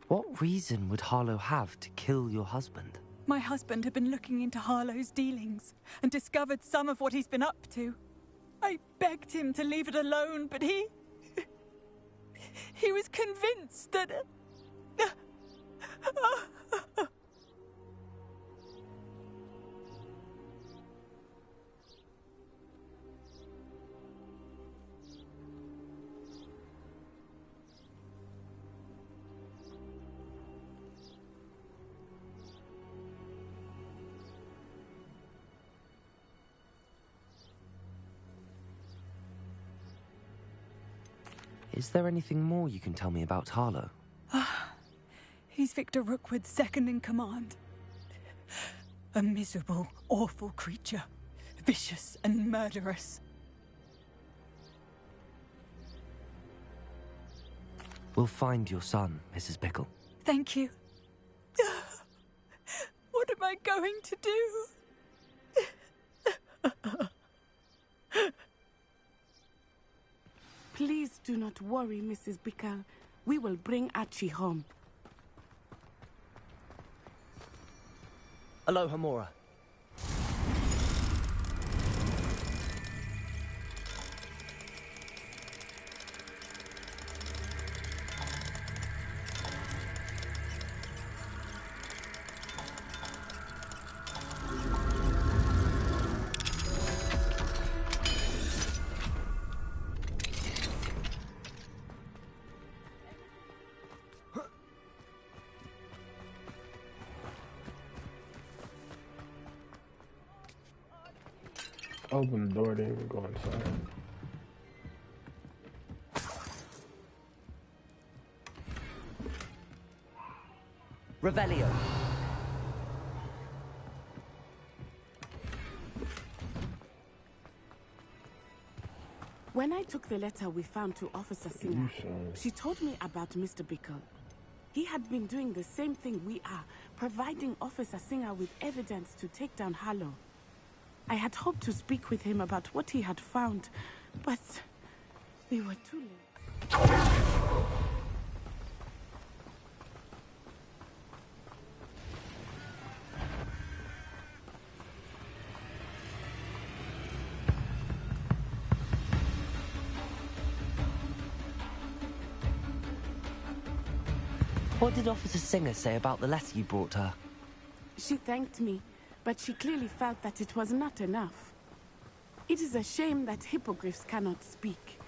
What reason would Harlow have to kill your husband? My husband had been looking into Harlow's dealings and discovered some of what he's been up to. I begged him to leave it alone, but he was convinced that... Is there anything more you can tell me about Harlow? He's Victor Rookwood's second in command. A miserable, awful creature. Vicious and murderous. We'll find your son, Mrs. Bickle. Thank you. What am I going to do? Please do not worry, Mrs. Bickle. We will bring Archie home. Aloha, Mora. Open the door, then we go inside. Revelio. When I took the letter we found to Officer Singer, she told me about Mr. Bickle. He had been doing the same thing we are, providing Officer Singer with evidence to take down Harlow. I had hoped to speak with him about what he had found, but we were too late. What did Officer Singer say about the letter you brought her? She thanked me, but she clearly felt that it was not enough. It is a shame that hippogriffs cannot speak.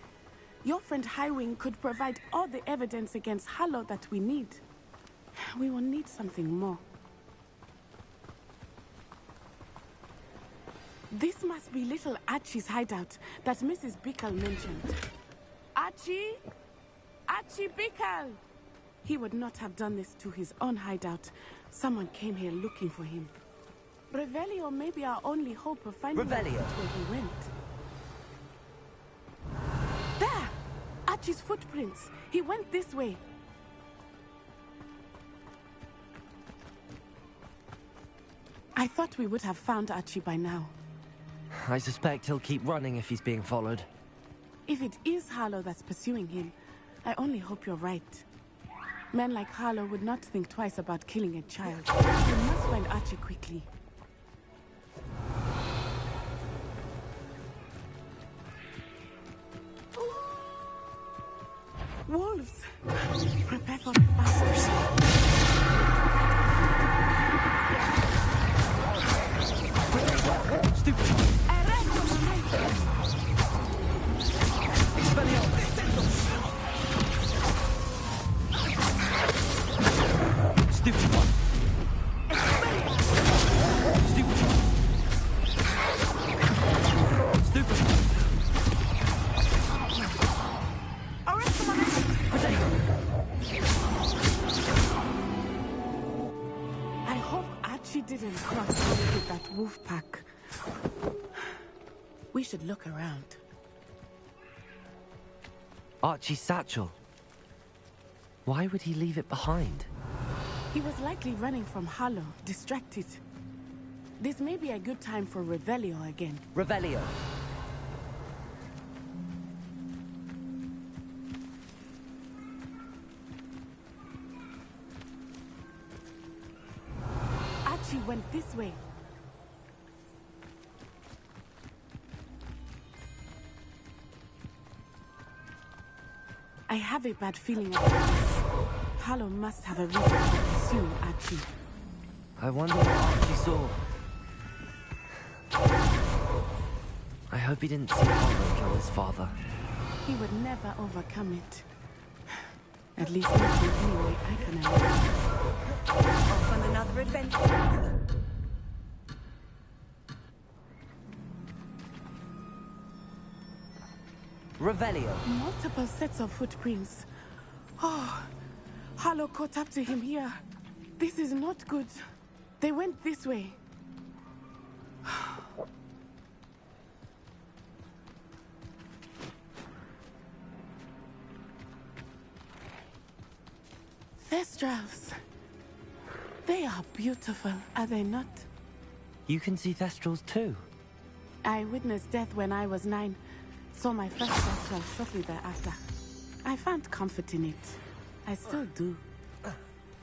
Your friend Highwing could provide all the evidence against Harlow that we need. We will need something more. This must be little Archie's hideout that Mrs. Bickle mentioned. Archie? Archie Bickle! He would not have done this to his own hideout. Someone came here looking for him. Revelio may be our only hope of finding out where he went. There! Archie's footprints. He went this way. I thought we would have found Archie by now. I suspect he'll keep running if he's being followed. If it is Harlow that's pursuing him, I only hope you're right. Men like Harlow would not think twice about killing a child. We must find Archie quickly. Wolves! Prepare for the fast. Stupid! Stupid one! Stupid one! Stupid one! I hope Archie didn't cross with that wolf pack. We should look around. Archie's satchel. Why would he leave it behind? He was likely running from Harlow, distracted. This may be a good time for Revelio again. Revelio. Archie went this way. I have a bad feeling about this. Harlow must have a reason for pursuing Archie. I wonder what Archie saw. I hope he didn't see Harlow kill his father. He would never overcome it. At least not in any way I can imagine. Off on another adventure. Revelio. Multiple sets of footprints. Oh, Harlow caught up to him here. This is not good. They went this way. Thestrals. They are beautiful, are they not? You can see Thestrals too. I witnessed death when I was 9. Saw my first Thestral shortly thereafter. I found comfort in it. I still do.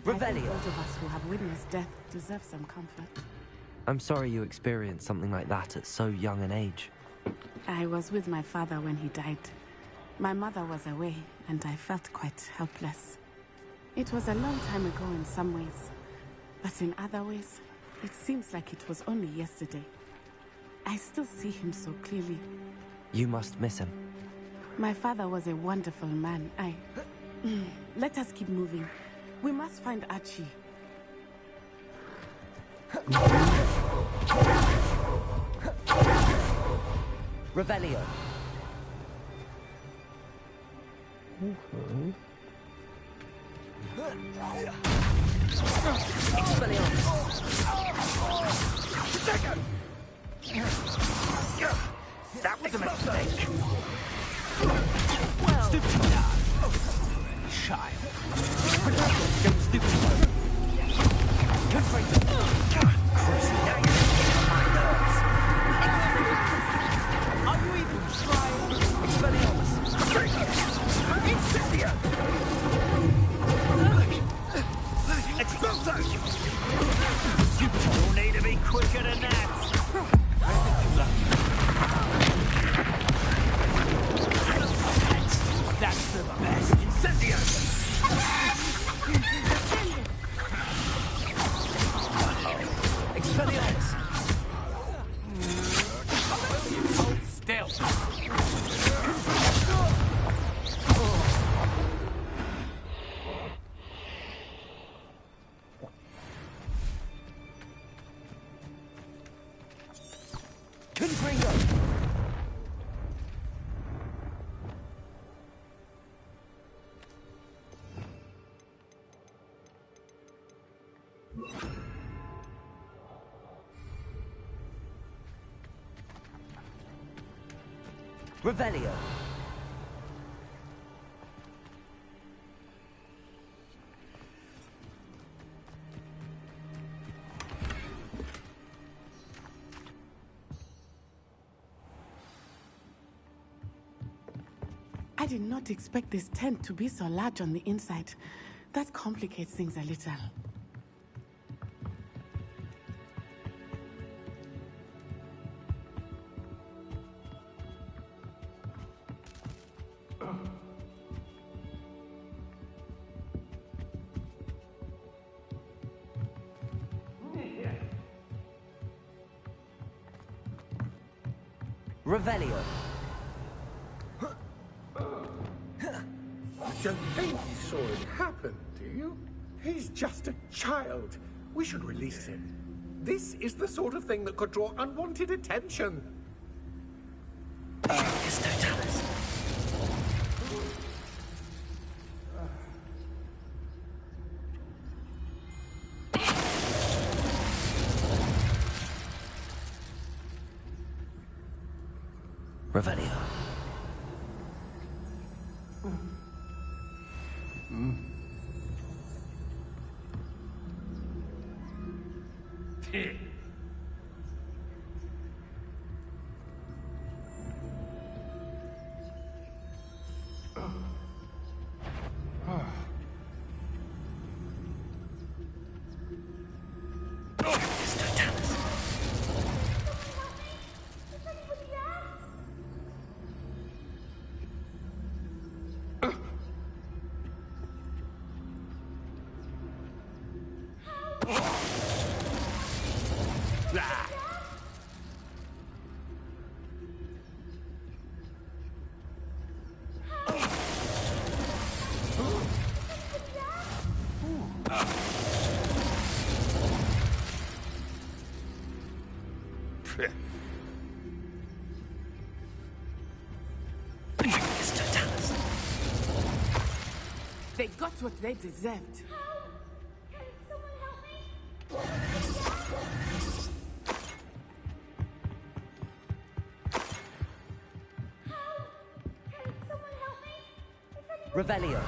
Revelio. I think those of us who have witnessed death deserve some comfort. I'm sorry you experienced something like that at so young an age. I was with my father when he died. My mother was away, and I felt quite helpless. It was a long time ago in some ways, but in other ways, it seems like it was only yesterday. I still see him so clearly. You must miss him. My father was a wonderful man. Let us keep moving. We must find Archie. Revelio. That was a mistake. Well, stupid child. Stupid. Good for you. Cruising, now you're getting on my nerves. Are you even trying? Expelliarmus. Incendio! Expulso! You'll need to be quicker than that. That's the best. Incendio! Expelliarmus! Hold still! Confringo! Revelio. I did not expect this tent to be so large on the inside. That complicates things a little. Revelio. You don't think he saw it happen, do you? He's just a child. We should release him. This is the sort of thing that could draw unwanted attention. Revelio. They got what they deserved. Revelio.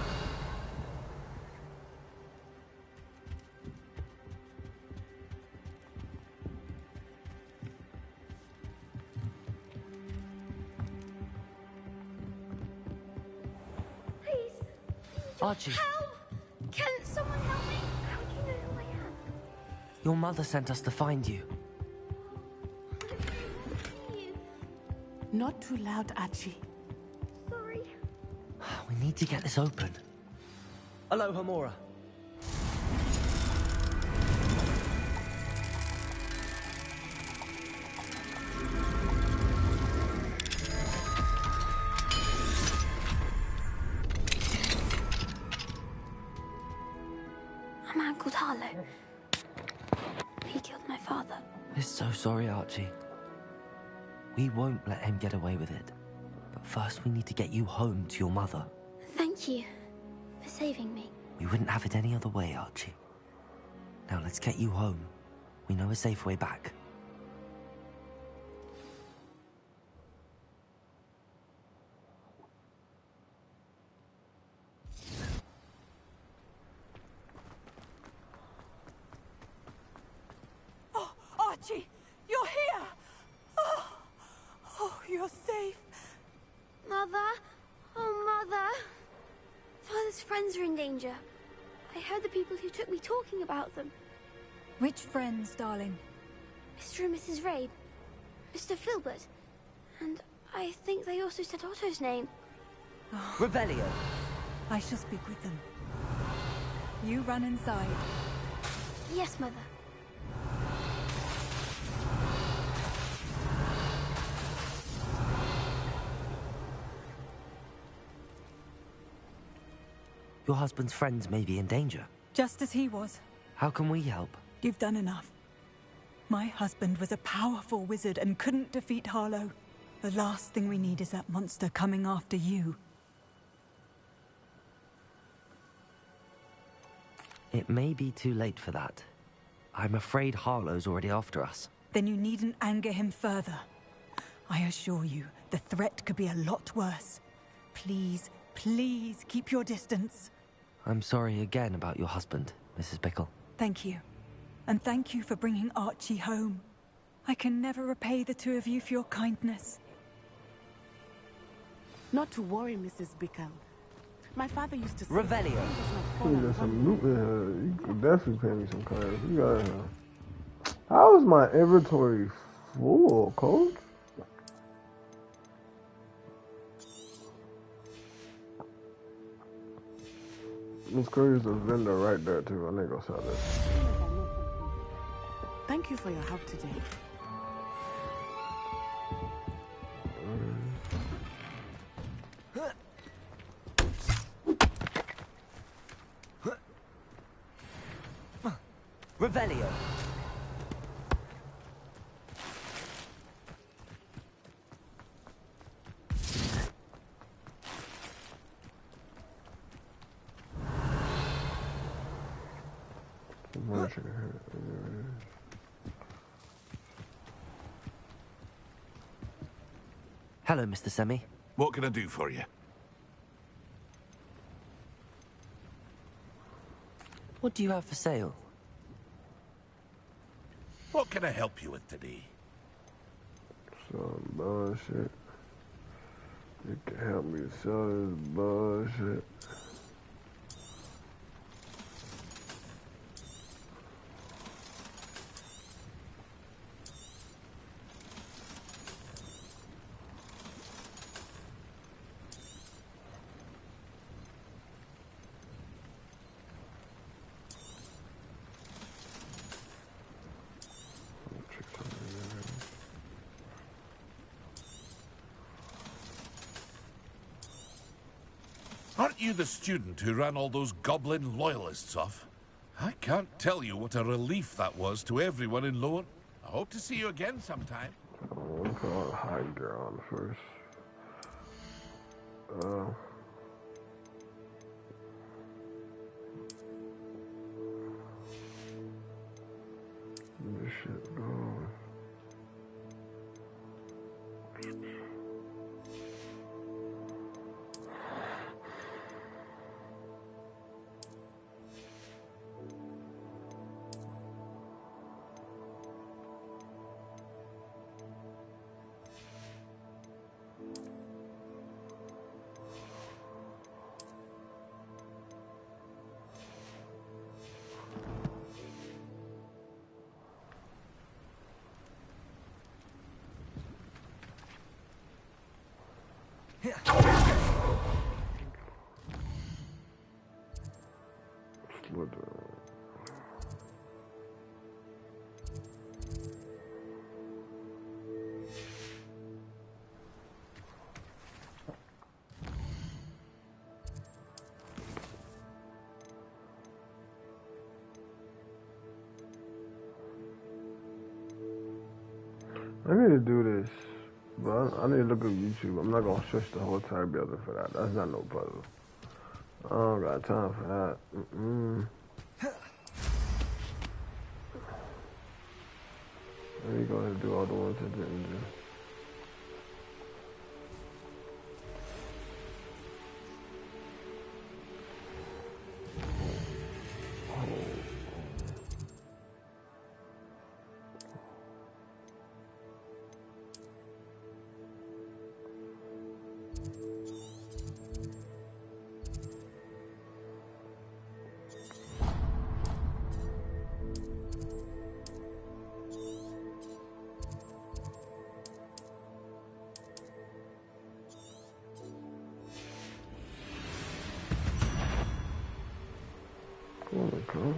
Archie. Help! Can someone help me? How do you know who I am? Your mother sent us to find you. Not too loud, Archie. Sorry. We need to get this open. Hello, Hamura. A man called Harlow. He killed my father. We're so sorry, Archie. We won't let him get away with it. But first we need to get you home to your mother. Thank you for saving me. We wouldn't have it any other way, Archie. Now let's get you home. We know a safe way back. Oh, Archie, you're here! Oh, you're safe. Mother? Oh, Mother. Father's friends are in danger. I heard the people who took me talking about them. Which friends, darling? Mr. and Mrs. Rabe. Mr. Filbert. And I think they also said Otto's name. Revelio. I shall speak with them. You run inside. Yes, Mother. Your husband's friends may be in danger. Just as he was. How can we help? You've done enough. My husband was a powerful wizard and couldn't defeat Harlow. The last thing we need is that monster coming after you. It may be too late for that. I'm afraid Harlow's already after us. Then you needn't anger him further. I assure you, the threat could be a lot worse. Please, please keep your distance. I'm sorry again about your husband, Mrs. Bickle. Thank you. And thank you for bringing Archie home. I can never repay the two of you for your kindness. Not to worry, Mrs. Bickle. My father used to say... Revelio. There's some loot in here. You could definitely pay me some cards. You got how is my inventory full, Coach? Miss Curry's a vendor right there too. I ain't gonna sell this. Thank you for your help today. Revelio. Hello, Mr. Semi. What can I do for you? What do you have for sale? What can I help you with today? Some bullshit. You can help me sell this bullshit. Aren't you the student who ran all those goblin loyalists off? I can't tell you what a relief that was to everyone in Lower. I hope to see you again sometime. I'll call high ground first. This shit going. I need to do this, but I need to look at YouTube. I'm not gonna stretch the whole entire building for that. That's not no puzzle. I don't got time for that. Let me go ahead and do all the ones I didn't do. Oh my God.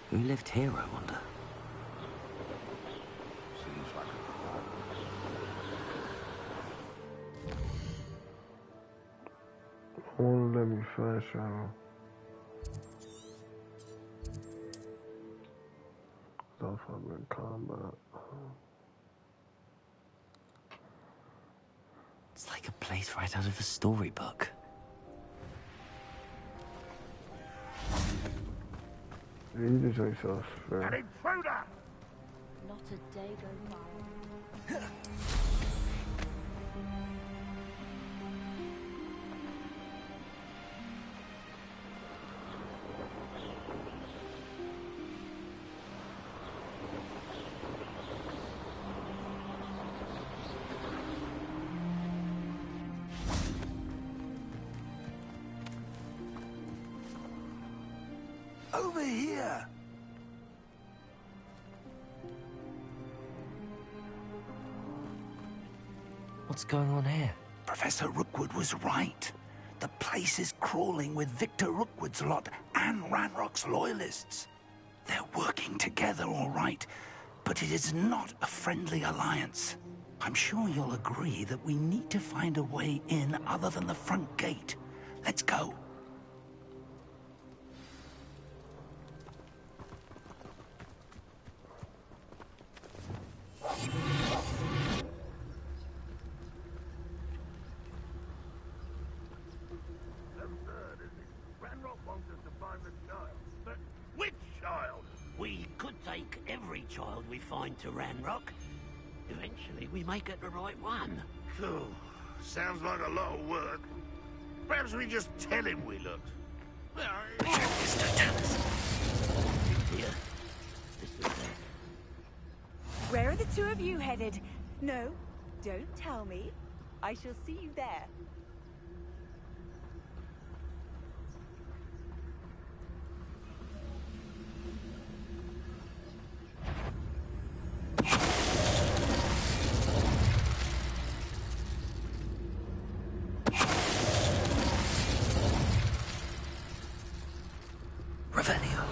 Who lived here, I wonder? Seems like let me fast travel. Stuff up in combat. It's like a place right out of a storybook. You just ain't so fair. An intruder! Not a day goes by. Over here! What's going on here? Professor Rookwood was right. The place is crawling with Victor Rookwood's lot and Ranrock's loyalists. They're working together, all right, but it is not a friendly alliance. I'm sure you'll agree that we need to find a way in other than the front gate. Let's go. Ranrock wants us to find the child. But which child? We could take every child we find to Ranrock. Eventually, we may get the right one. Phew. Sounds like a lot of work. Perhaps we just tell him we looked. Here. This is it. Where are the two of you headed? No, don't tell me. I shall see you there. Revelio.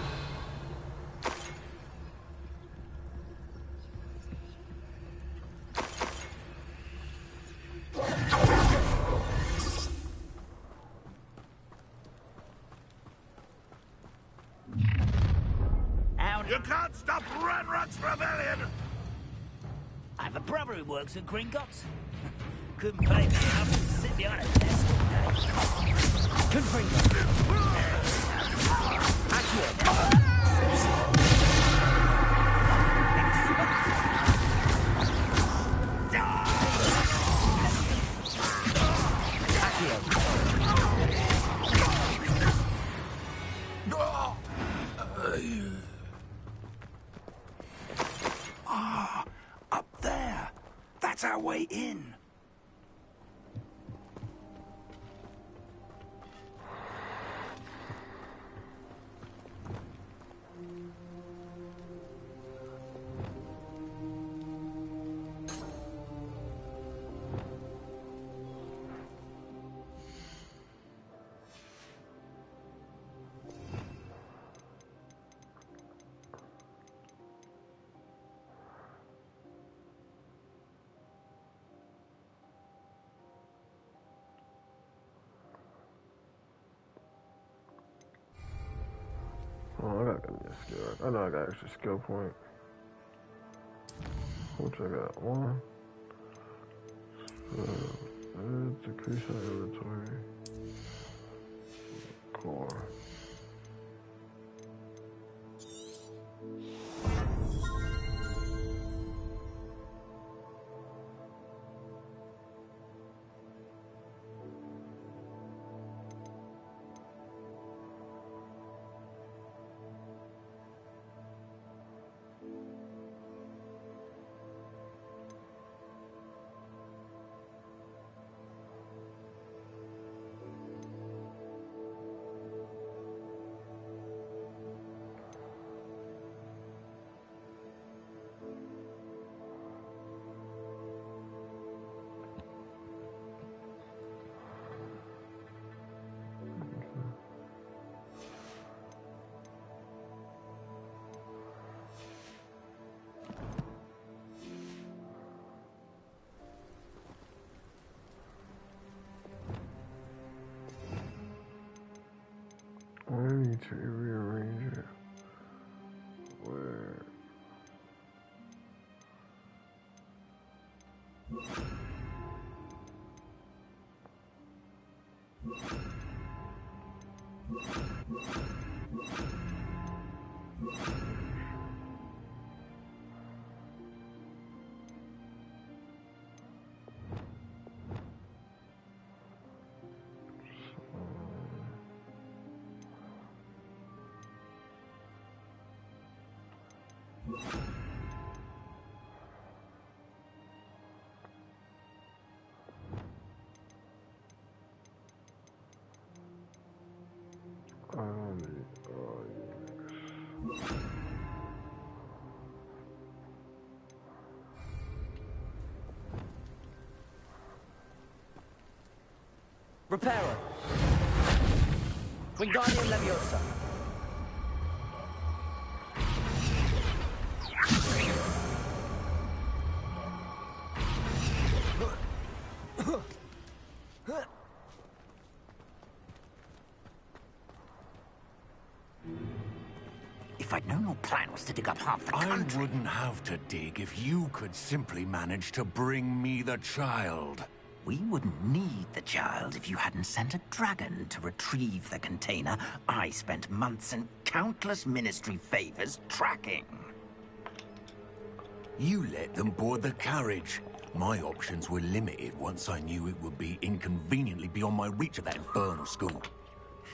You can't stop Ranrock's rebellion! I have a brother who works at Gringotts. Couldn't pay me enough to sit behind a desk all day. Confringo. Ah, up there. That's our way in. Oh, I gotta get a skill. I know I got extra skill point. Which I got one. Decrease our inventory. Core. should we rearrange it? Where? Repairer. Wingardium Leviosa. If I'd known your plan was to dig up half the country... I wouldn't have to dig if you could simply manage to bring me the child. We wouldn't need the child if you hadn't sent a dragon to retrieve the container I spent months and countless ministry favors tracking. You let them board the carriage. My options were limited once I knew it would be inconveniently beyond my reach of that infernal school.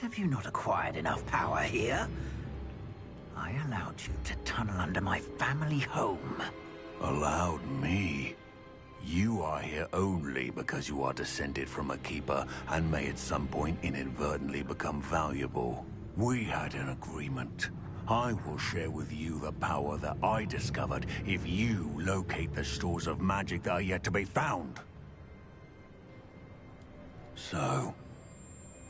Have you not acquired enough power here? I allowed you to tunnel under my family home. Allowed me? You are here only because you are descended from a keeper and may at some point inadvertently become valuable. We had an agreement. I will share with you the power that I discovered if you locate the stores of magic that are yet to be found. So,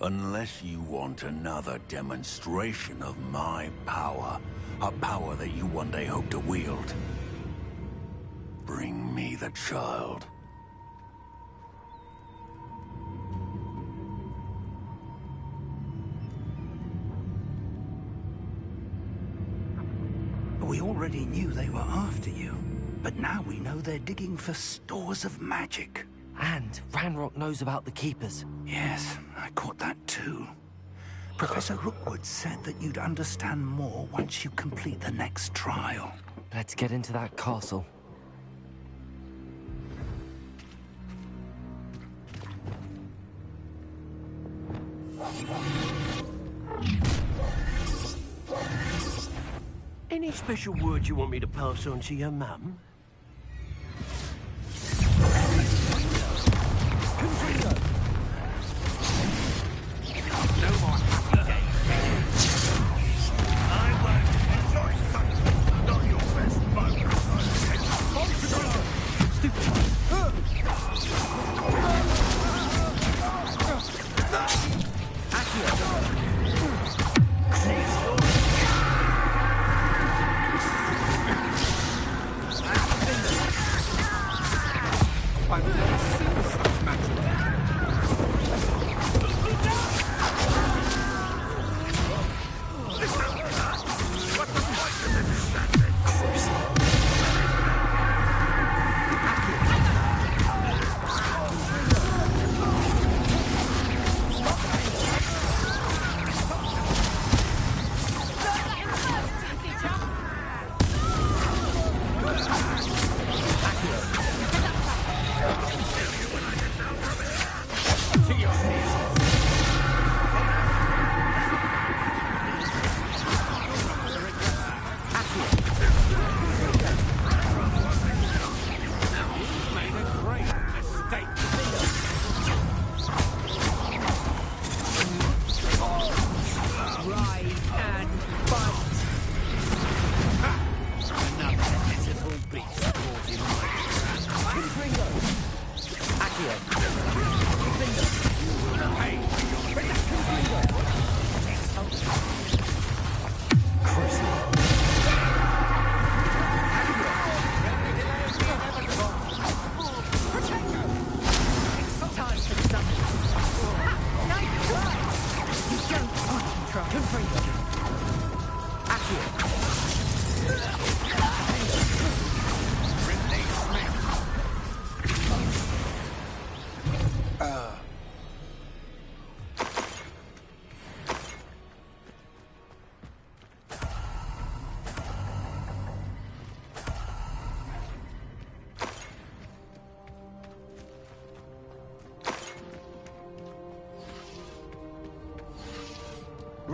unless you want another demonstration of my power, a power that you one day hope to wield, bring me the child. We already knew they were after you, but now we know they're digging for stores of magic. And Ranrock knows about the Keepers. Yes, I caught that too. Professor Rookwood said that you'd understand more once you complete the next trial. Let's get into that castle. Any special words you want me to pass on to your mum? No more happy days. I won't enjoy something. Not your best moment.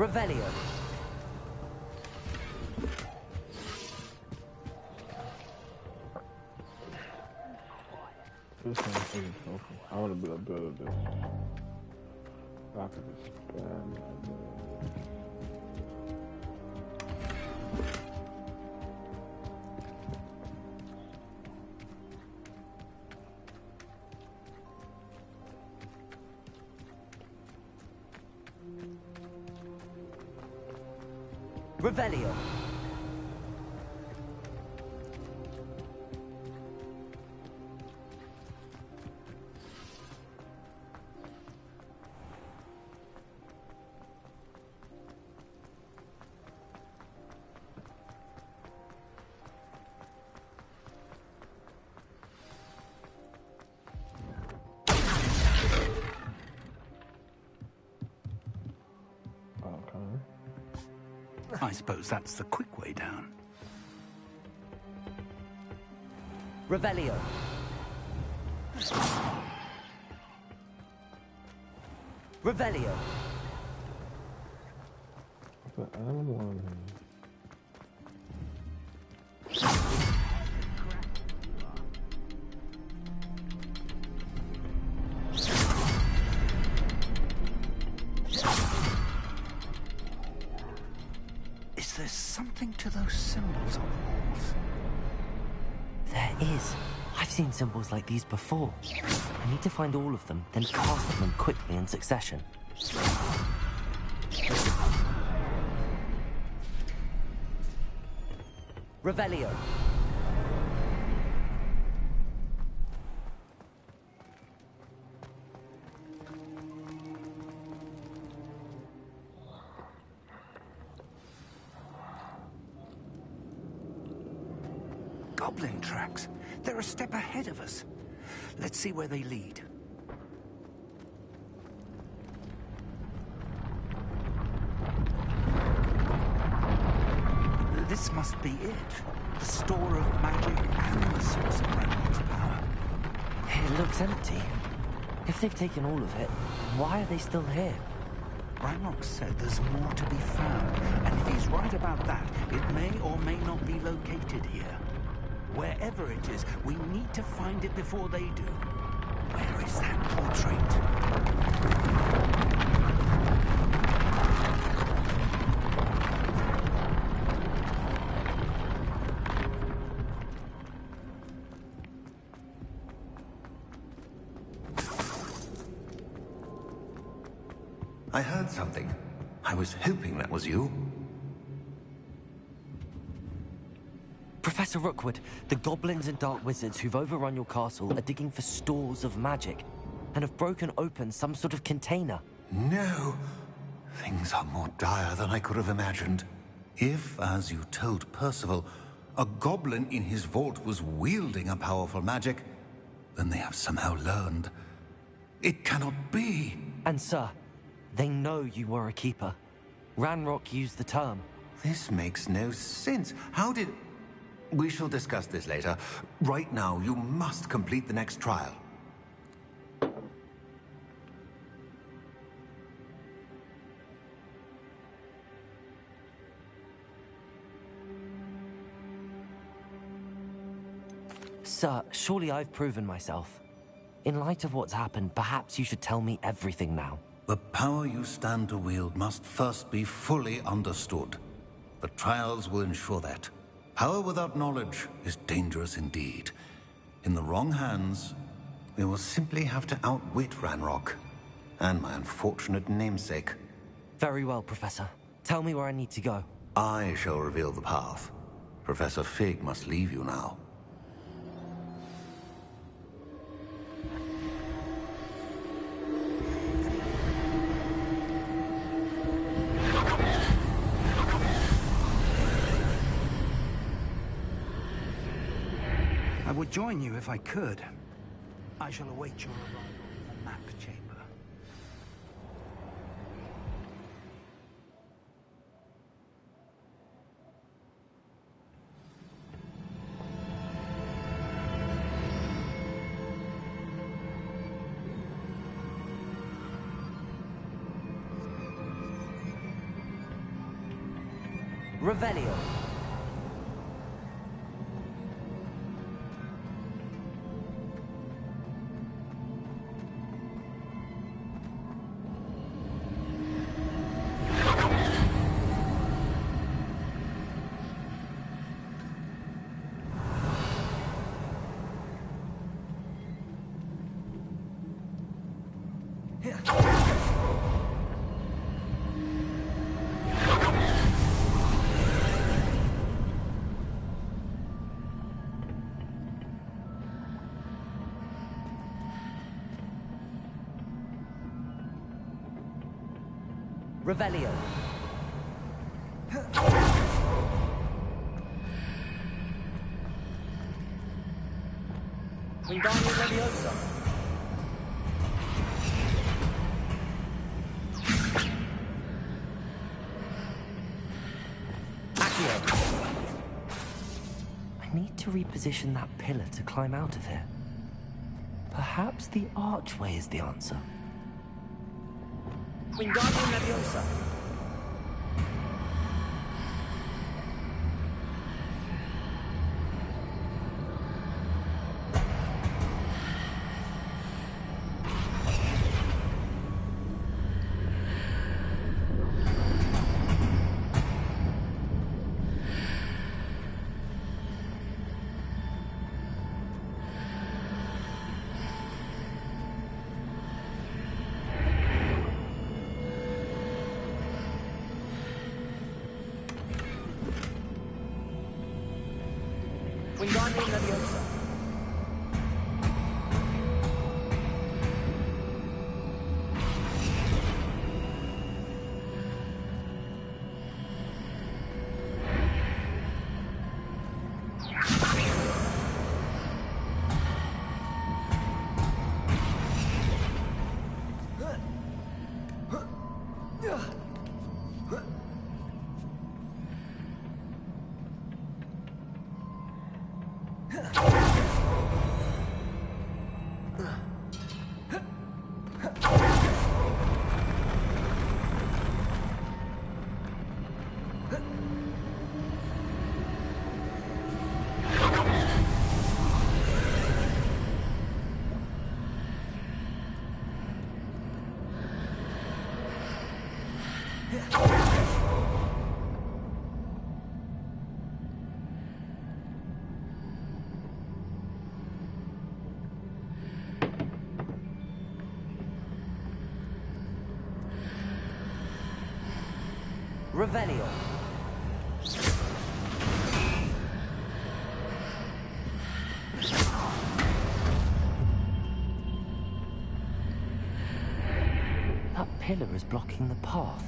Revelio. This one's freaking trophy. I want to be a better at this. I could just spam like that. Revelio. I suppose that's the quick way down. Revelio. Revelio. The animal one. Is there something to those symbols on the walls? There is. I've seen symbols like these before. I need to find all of them, then cast them quickly in succession. Revelio. Goblin tracks. They're a step ahead of us. Let's see where they lead. This must be it. The store of magic and the source of Ranrock's power. It looks empty. If they've taken all of it, why are they still here? Ranrock said there's more to be found, and if he's right about that, it may or may not be located here. Wherever it is, we need to find it before they do. Where is that portrait? I heard something. I was hoping that was you. Professor Rookwood, the goblins and dark wizards who've overrun your castle are digging for stores of magic and have broken open some sort of container. No. Things are more dire than I could have imagined. If, as you told Percival, a goblin in his vault was wielding a powerful magic, then they have somehow learned. It cannot be. And sir, they know you were a keeper. Ranrock used the term. This makes no sense. How did... We shall discuss this later. Right now, you must complete the next trial. Sir, surely I've proven myself. In light of what's happened, perhaps you should tell me everything now. The power you stand to wield must first be fully understood. The trials will ensure that. Power without knowledge is dangerous indeed. In the wrong hands, we will simply have to outwit Ranrock and my unfortunate namesake. Very well, Professor. Tell me where I need to go. I shall reveal the path. Professor Fig must leave you now. I would join you if I could. I shall await your arrival in the map chamber. Revelio. Revelio. Wingardium Leviosa. Accio. I need to reposition that pillar to climb out of here. Perhaps the archway is the answer. Wingardium Leviosa. Wingardium Leviosa. Revelio. That pillar is blocking the path.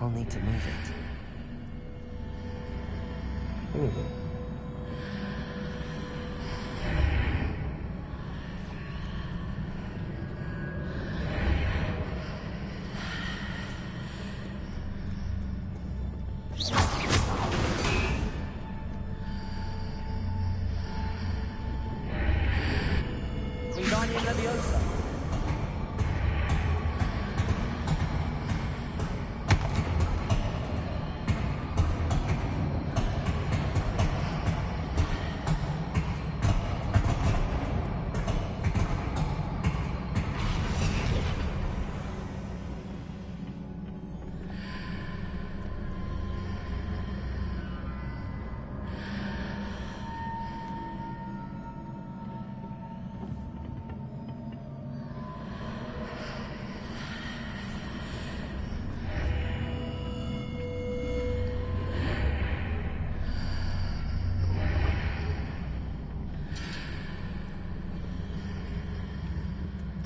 I'll need to move it. Wingardium Leviosa.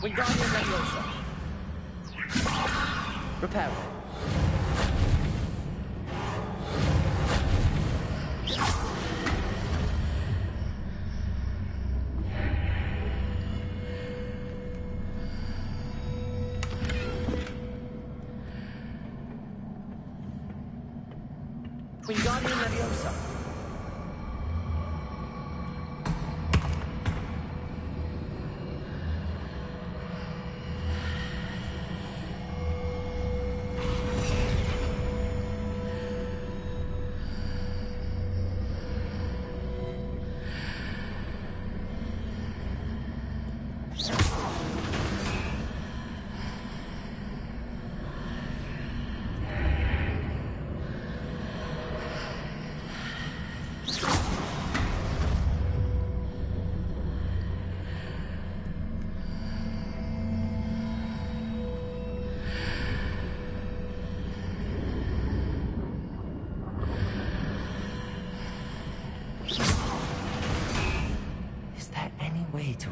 Wingardium Leviosa. Repair it. Wingardium Leviosa.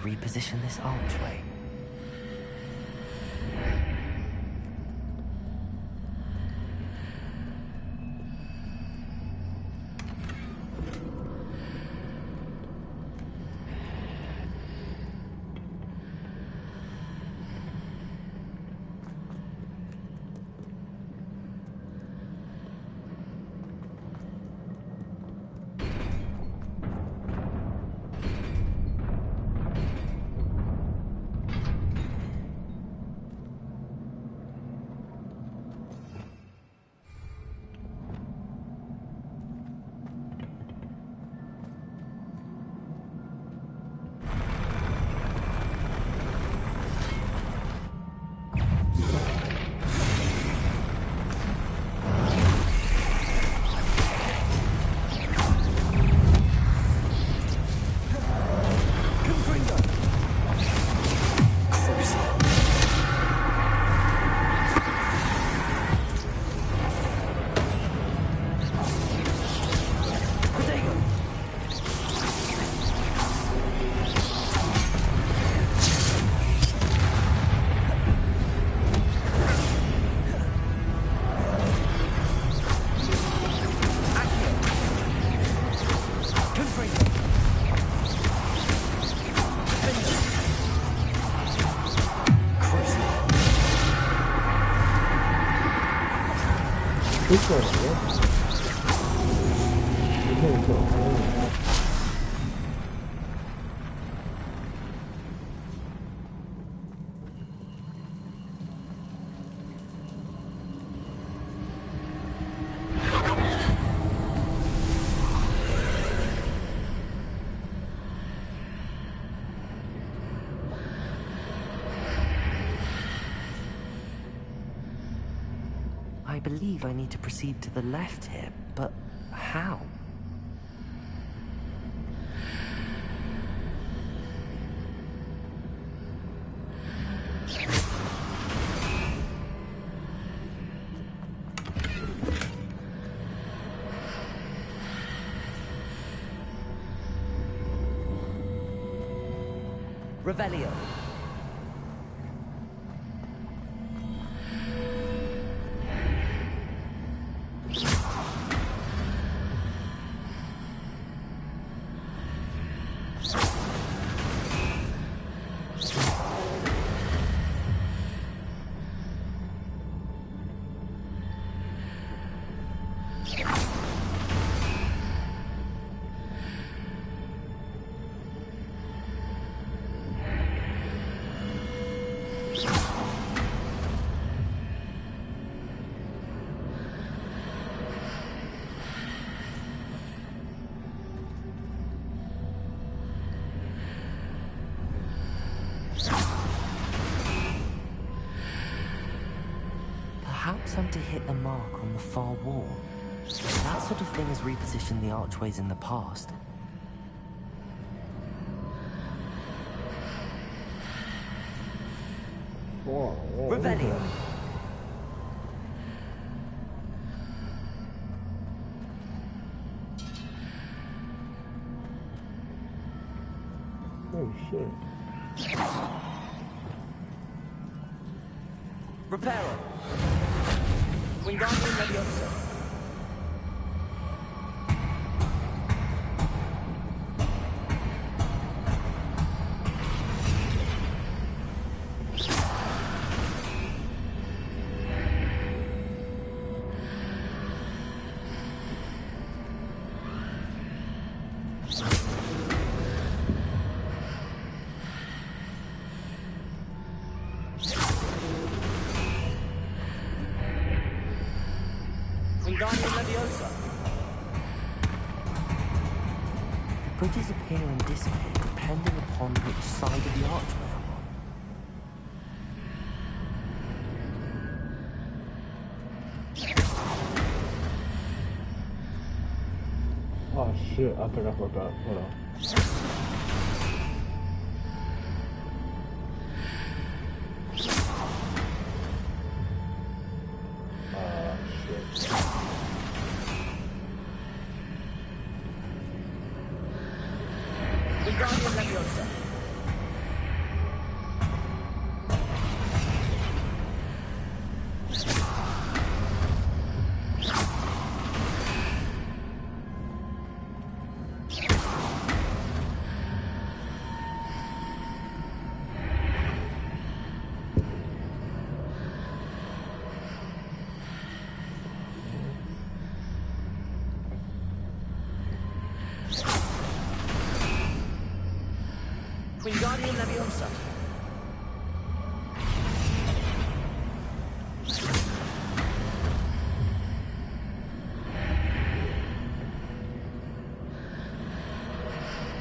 reposition this archway. This one, yeah. I believe I need to proceed to the left here, but how? Revelio. Perhaps I'm to hit the mark on the far wall. That sort of thing has repositioned the archways in the past. Revelio. Oh shit. Reparo. Wingardium Leviosa. Wingardium Leviosa. The bridges appear and disappear depending upon which side of the archway I'm on. Oh shit, I think I forgot. Hold on. Wingardium Leviosa. Wingardium Leviosa.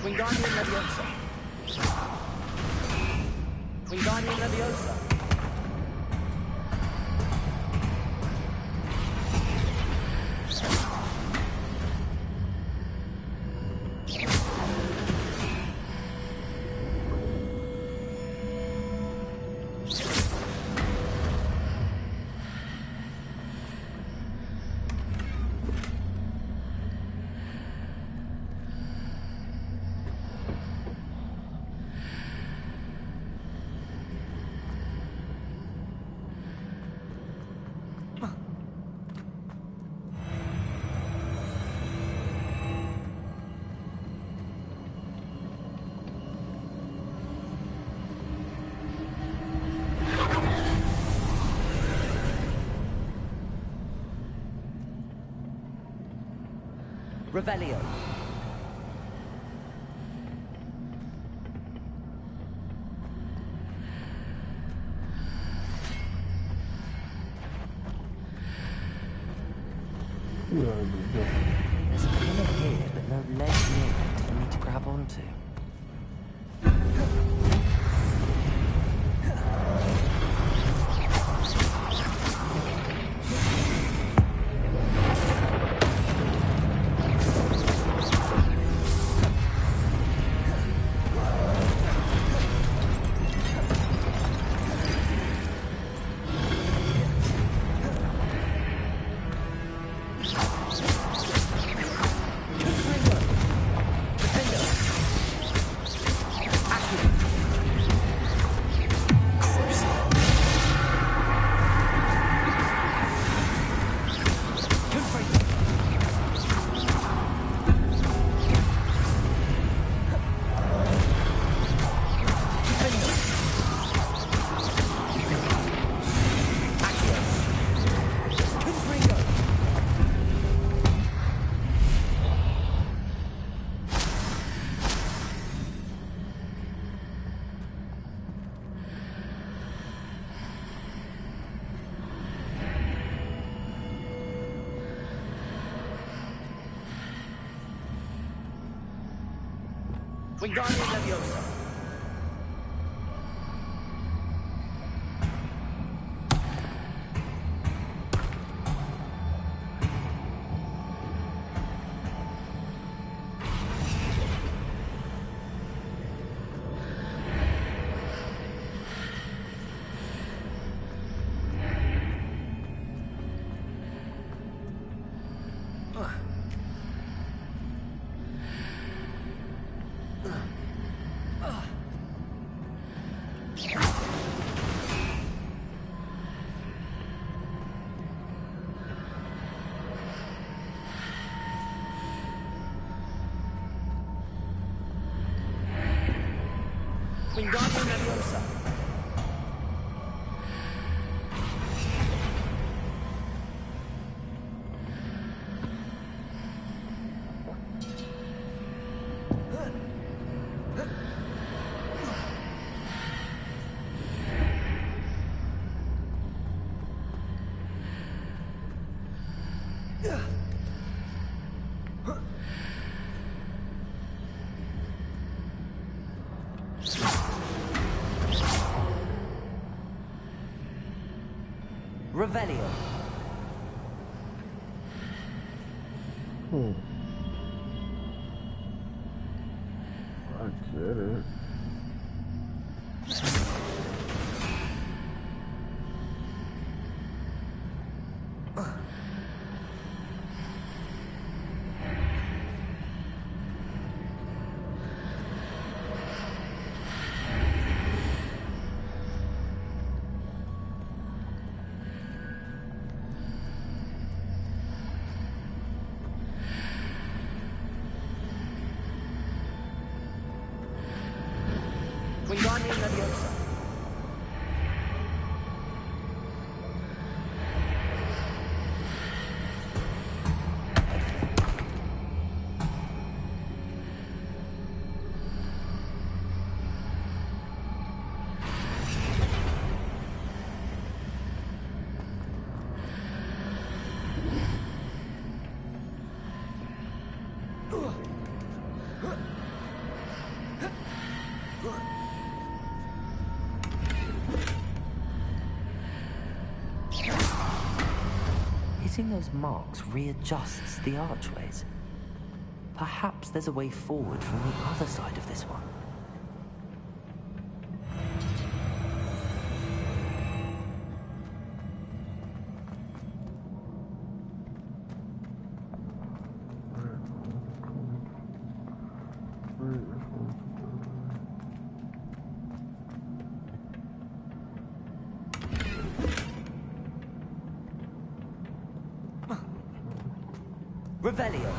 Wingardium Leviosa. Wingardium Leviosa. Revelio. There's a pillar here, but no leg near it for me to grab onto. Wingardium Leviosa. Wingardium Leviosa. Revelio. I get it. Wingardium Leviosa. Hitting those marks readjusts the archways. Perhaps there's a way forward from the other side of this one. Revelio.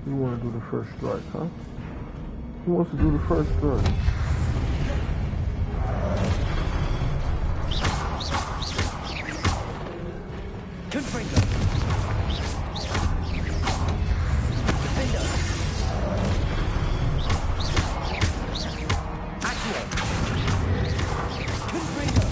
You want to do the first strike, huh? Who wants to do the first strike? Confringo. Defendo. Accio. Confringo.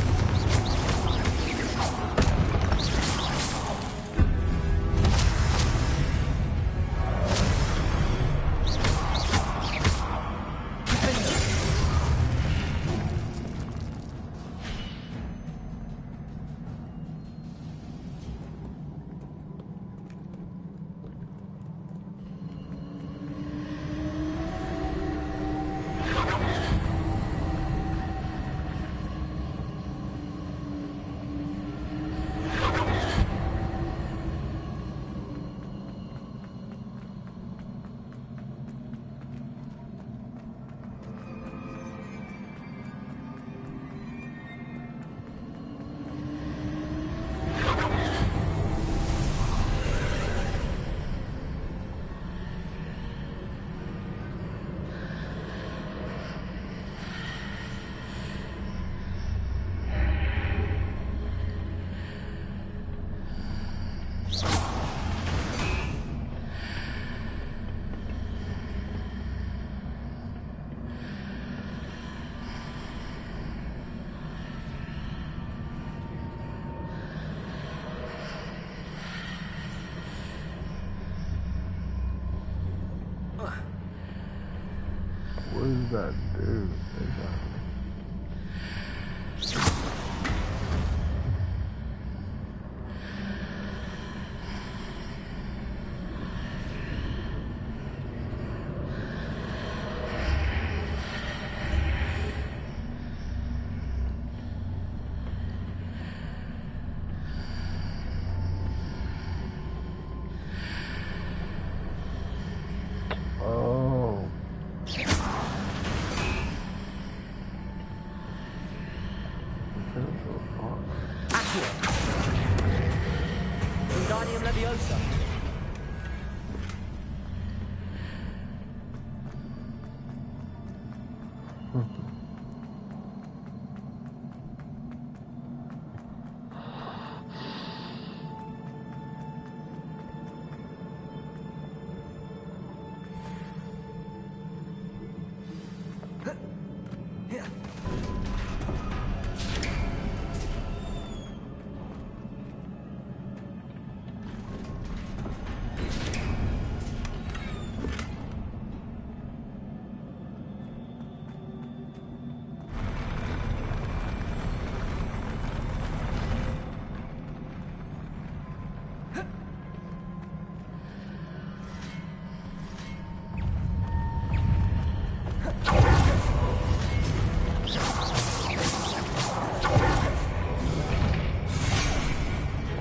What does that do exactly? Oh. Accio. Wingardium Leviosa.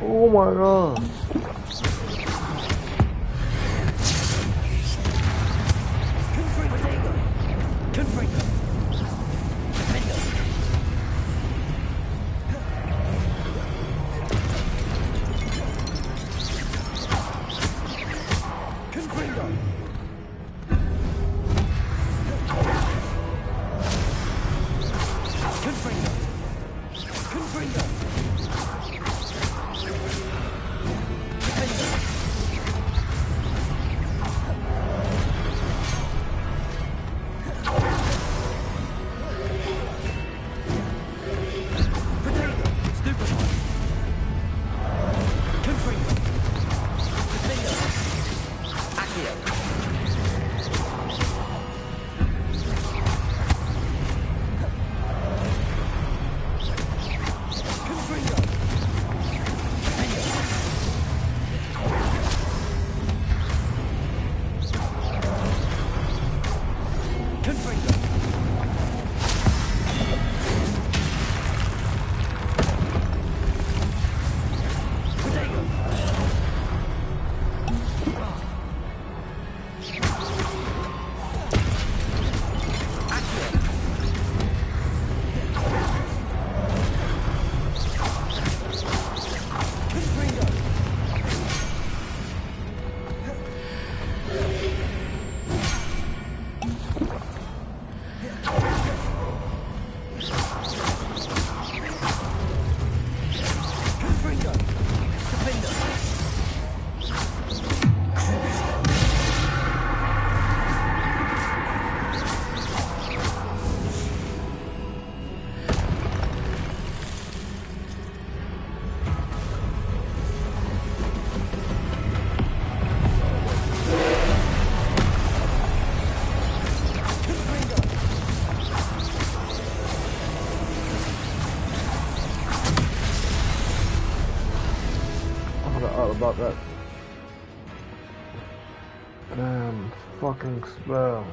Oh my god. About that damn fucking spell.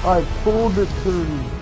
I pulled it to you.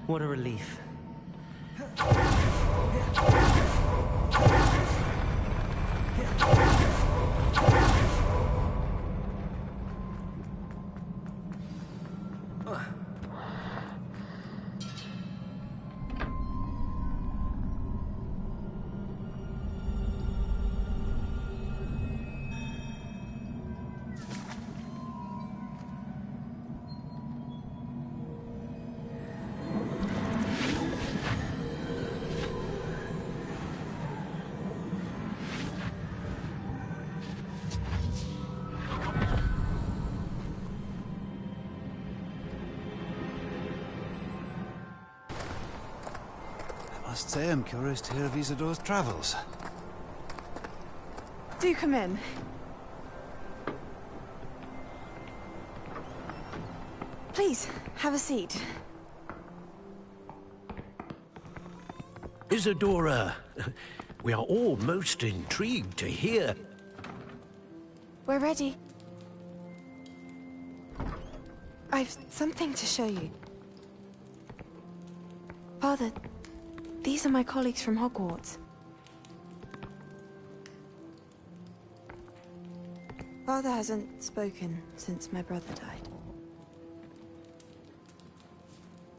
What a relief. Must say I'm curious to hear of Isadore's travels. Do come in. Please, have a seat. Isadora, we are all most intrigued to hear. We're ready. I've something to show you. Father, these are my colleagues from Hogwarts. Father hasn't spoken since my brother died.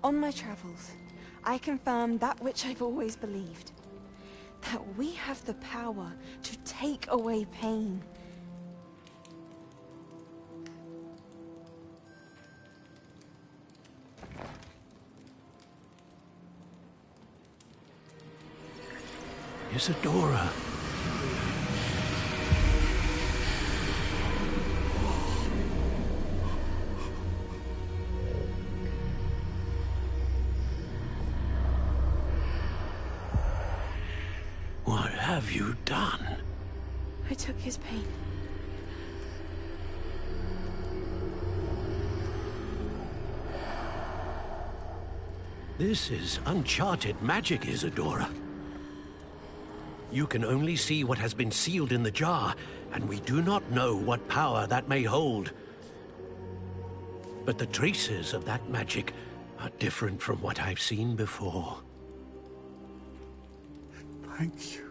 On my travels, I confirmed that which I've always believed. That we have the power to take away pain. Isadora. What have you done? I took his pain. This is uncharted magic, Isadora. You can only see what has been sealed in the jar, and we do not know what power that may hold. But the traces of that magic are different from what I've seen before. Thank you.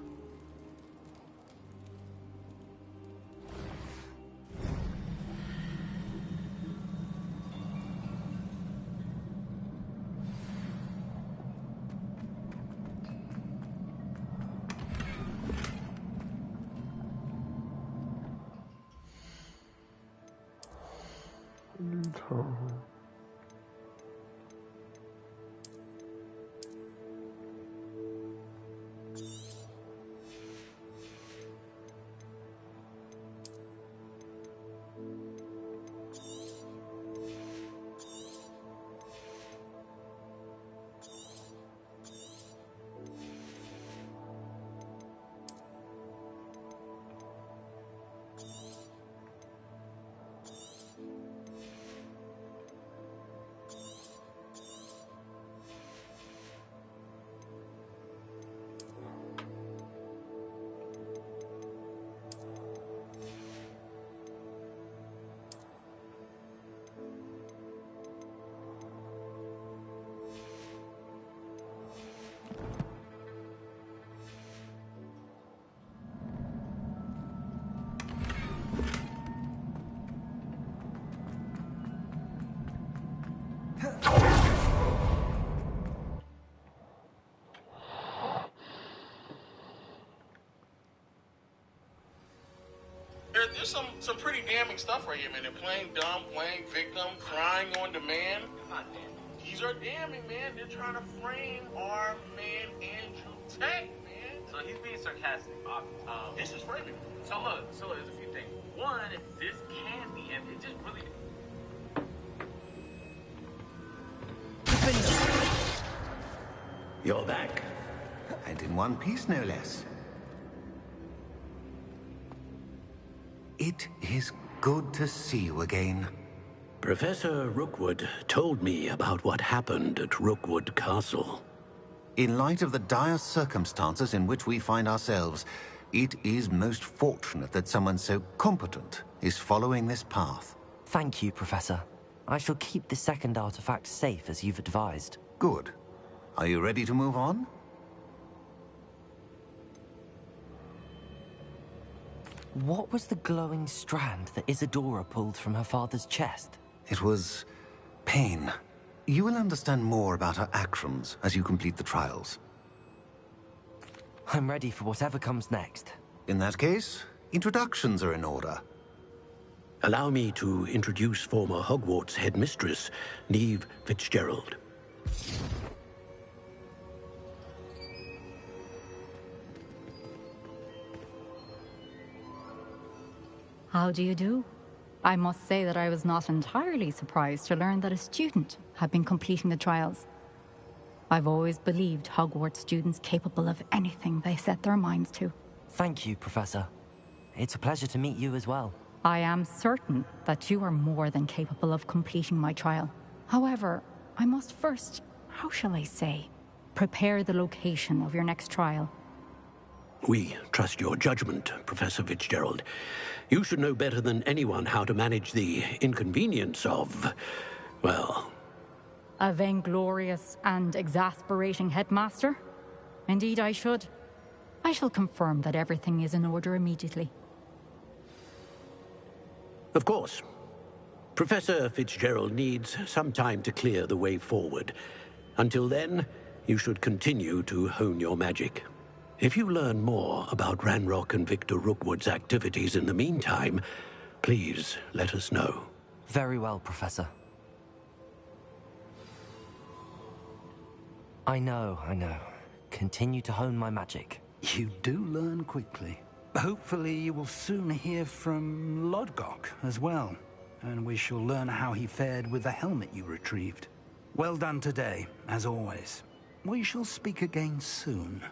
There's some pretty damning stuff right here, man. They're playing dumb, playing victim, crying on demand. Not damning. These are damning, man. They're trying to frame our man Andrew Tate, man. So he's being sarcastic. This is framing. So there's a few things. One, this can be, and it just really. You're back. And in one piece, no less. It is good to see you again. Professor Rookwood told me about what happened at Rookwood Castle. In light of the dire circumstances in which we find ourselves, it is most fortunate that someone so competent is following this path. Thank you, Professor. I shall keep the second artifact safe as you've advised. Good. Are you ready to move on? What was the glowing strand that Isadora pulled from her father's chest? It was pain. You will understand more about her actions as you complete the trials. I'm ready for whatever comes next. In that case, introductions are in order. Allow me to introduce former Hogwarts headmistress, Neve Fitzgerald. How do you do? I must say that I was not entirely surprised to learn that a student had been completing the trials. I've always believed Hogwarts students capable of anything they set their minds to. Thank you, Professor. It's a pleasure to meet you as well. I am certain that you are more than capable of completing my trial. However, I must first, how shall I say, prepare the location of your next trial. We trust your judgment, Professor Fitzgerald. You should know better than anyone how to manage the inconvenience of, well... A vainglorious and exasperating headmaster? Indeed I should. I shall confirm that everything is in order immediately. Of course. Professor Fitzgerald needs some time to clear the way forward. Until then, you should continue to hone your magic. If you learn more about Ranrock and Victor Rookwood's activities in the meantime, please let us know. Very well, Professor. I know. Continue to hone my magic. You do learn quickly. Hopefully you will soon hear from Lodgok as well, and we shall learn how he fared with the helmet you retrieved. Well done today, as always. We shall speak again soon.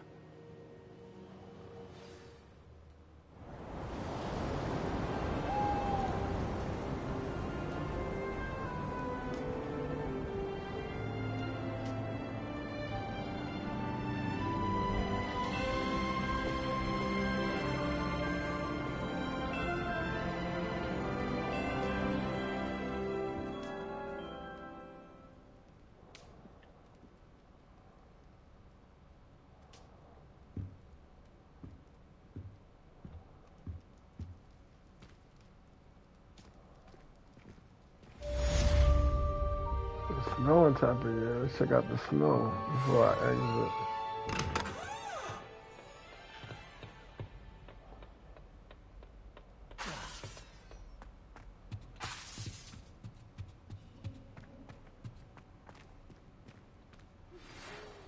Snow on top of here. Let's check out the snow before I exit.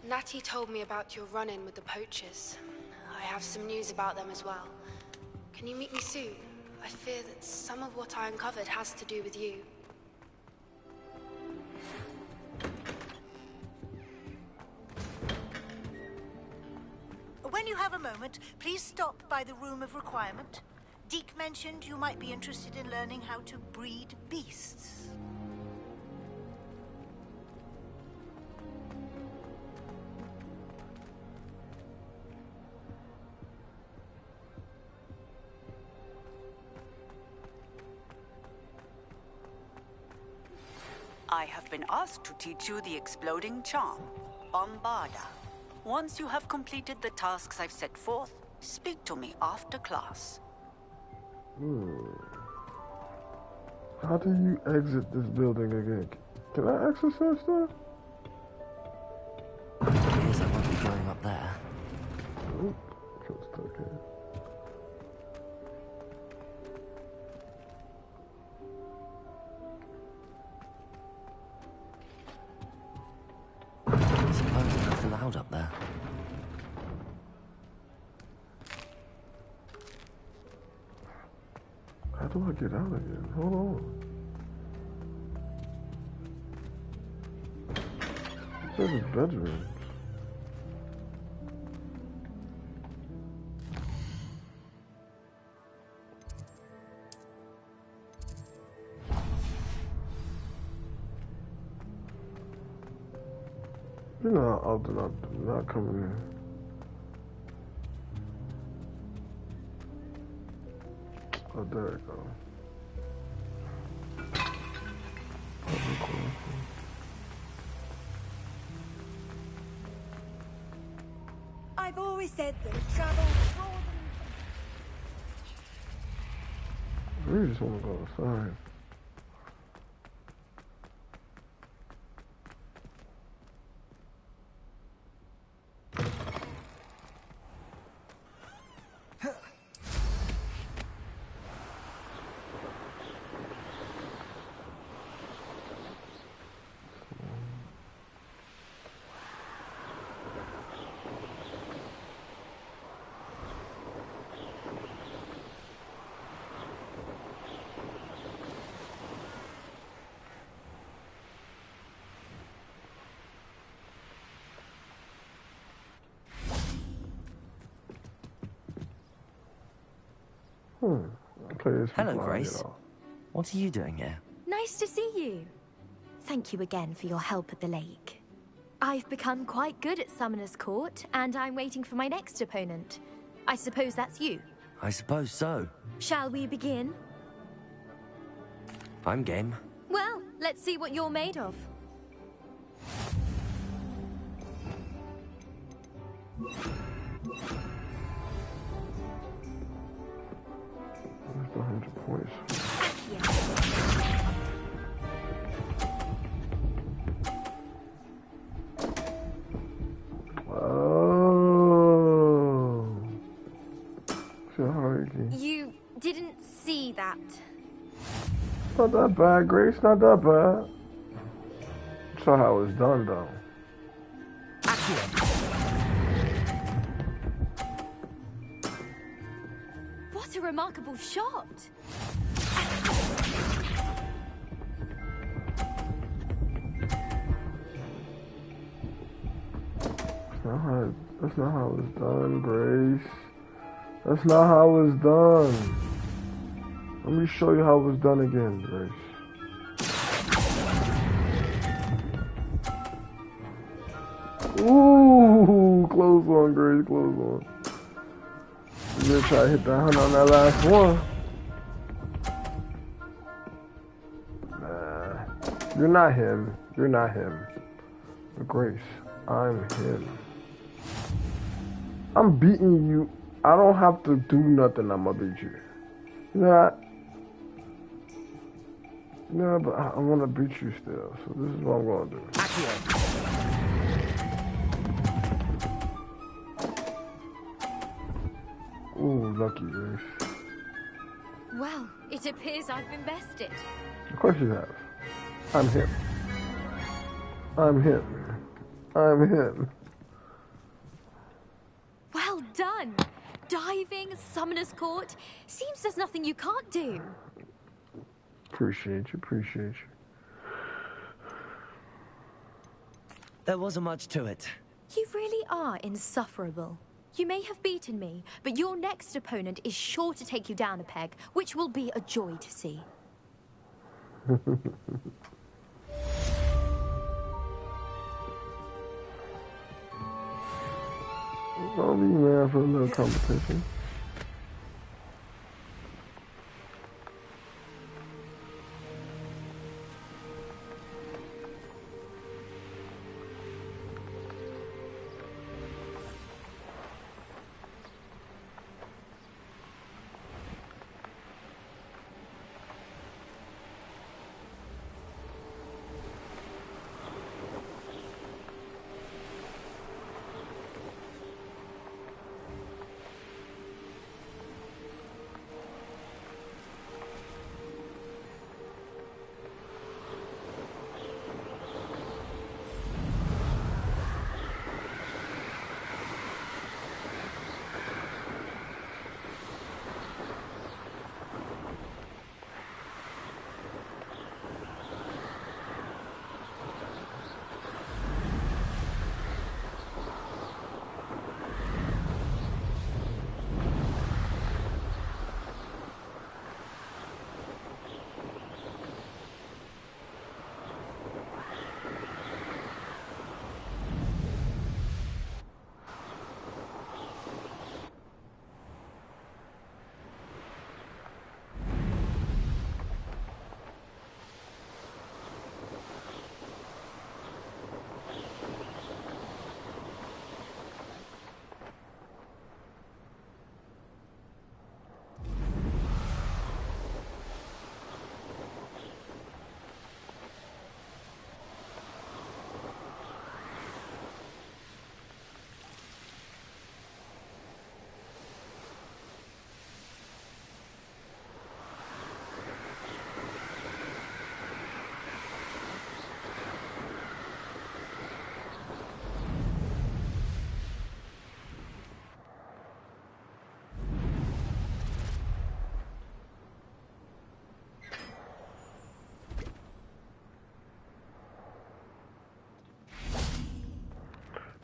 Natty told me about your run-in with the poachers. I have some news about them as well. Can you meet me soon? I fear that some of what I uncovered has to do with you. When you have a moment, please stop by the Room of Requirement. Deke mentioned you might be interested in learning how to breed beasts. I have been asked to teach you the exploding charm, Bombarda. Once you have completed the tasks I've set forth, speak to me after class. How do you exit this building again? Can I access that stuff? It appears I won't be going up there. Oop, got stuck here. I suppose there's nothing loud up there. How do I get out again? Hold on. This is bedroom. You know how often I'm not coming in. Oh, there we go. I've always said that travel I really just want to go outside. Hello, Grace. What are you doing here? Nice to see you. Thank you again for your help at the lake. I've become quite good at Summoner's Court, and I'm waiting for my next opponent. I suppose that's you. I suppose so. Shall we begin? I'm game. Well, let's see what you're made of. That's 100 points. Oh. So you didn't see that. Not that bad, Grace. Not that bad. Saw how it's done, though. What a remarkable shot! That's not how it's done, Grace. That's not how it's done. Let me show you how it was done again, Grace. Ooh, close one, Grace, close one. You're gonna try to hit that 100 on that last one. Nah, you're not him. You're not him. But Grace, I'm him. I'm beating you. I don't have to do nothing. I'm gonna beat you. You know that? Yeah, but I want to beat you still. So this is what I'm gonna do. Ooh, lucky Grace. Well, it appears I've been bested. Of course you have. I'm him. I'm him. I'm him. Well done! Diving, Summoner's Court. Seems there's nothing you can't do. Appreciate you, appreciate you. There wasn't much to it. You really are insufferable. You may have beaten me, but your next opponent is sure to take you down a peg, which will be a joy to see. I'll be mad for a little competition.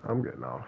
I'm getting off.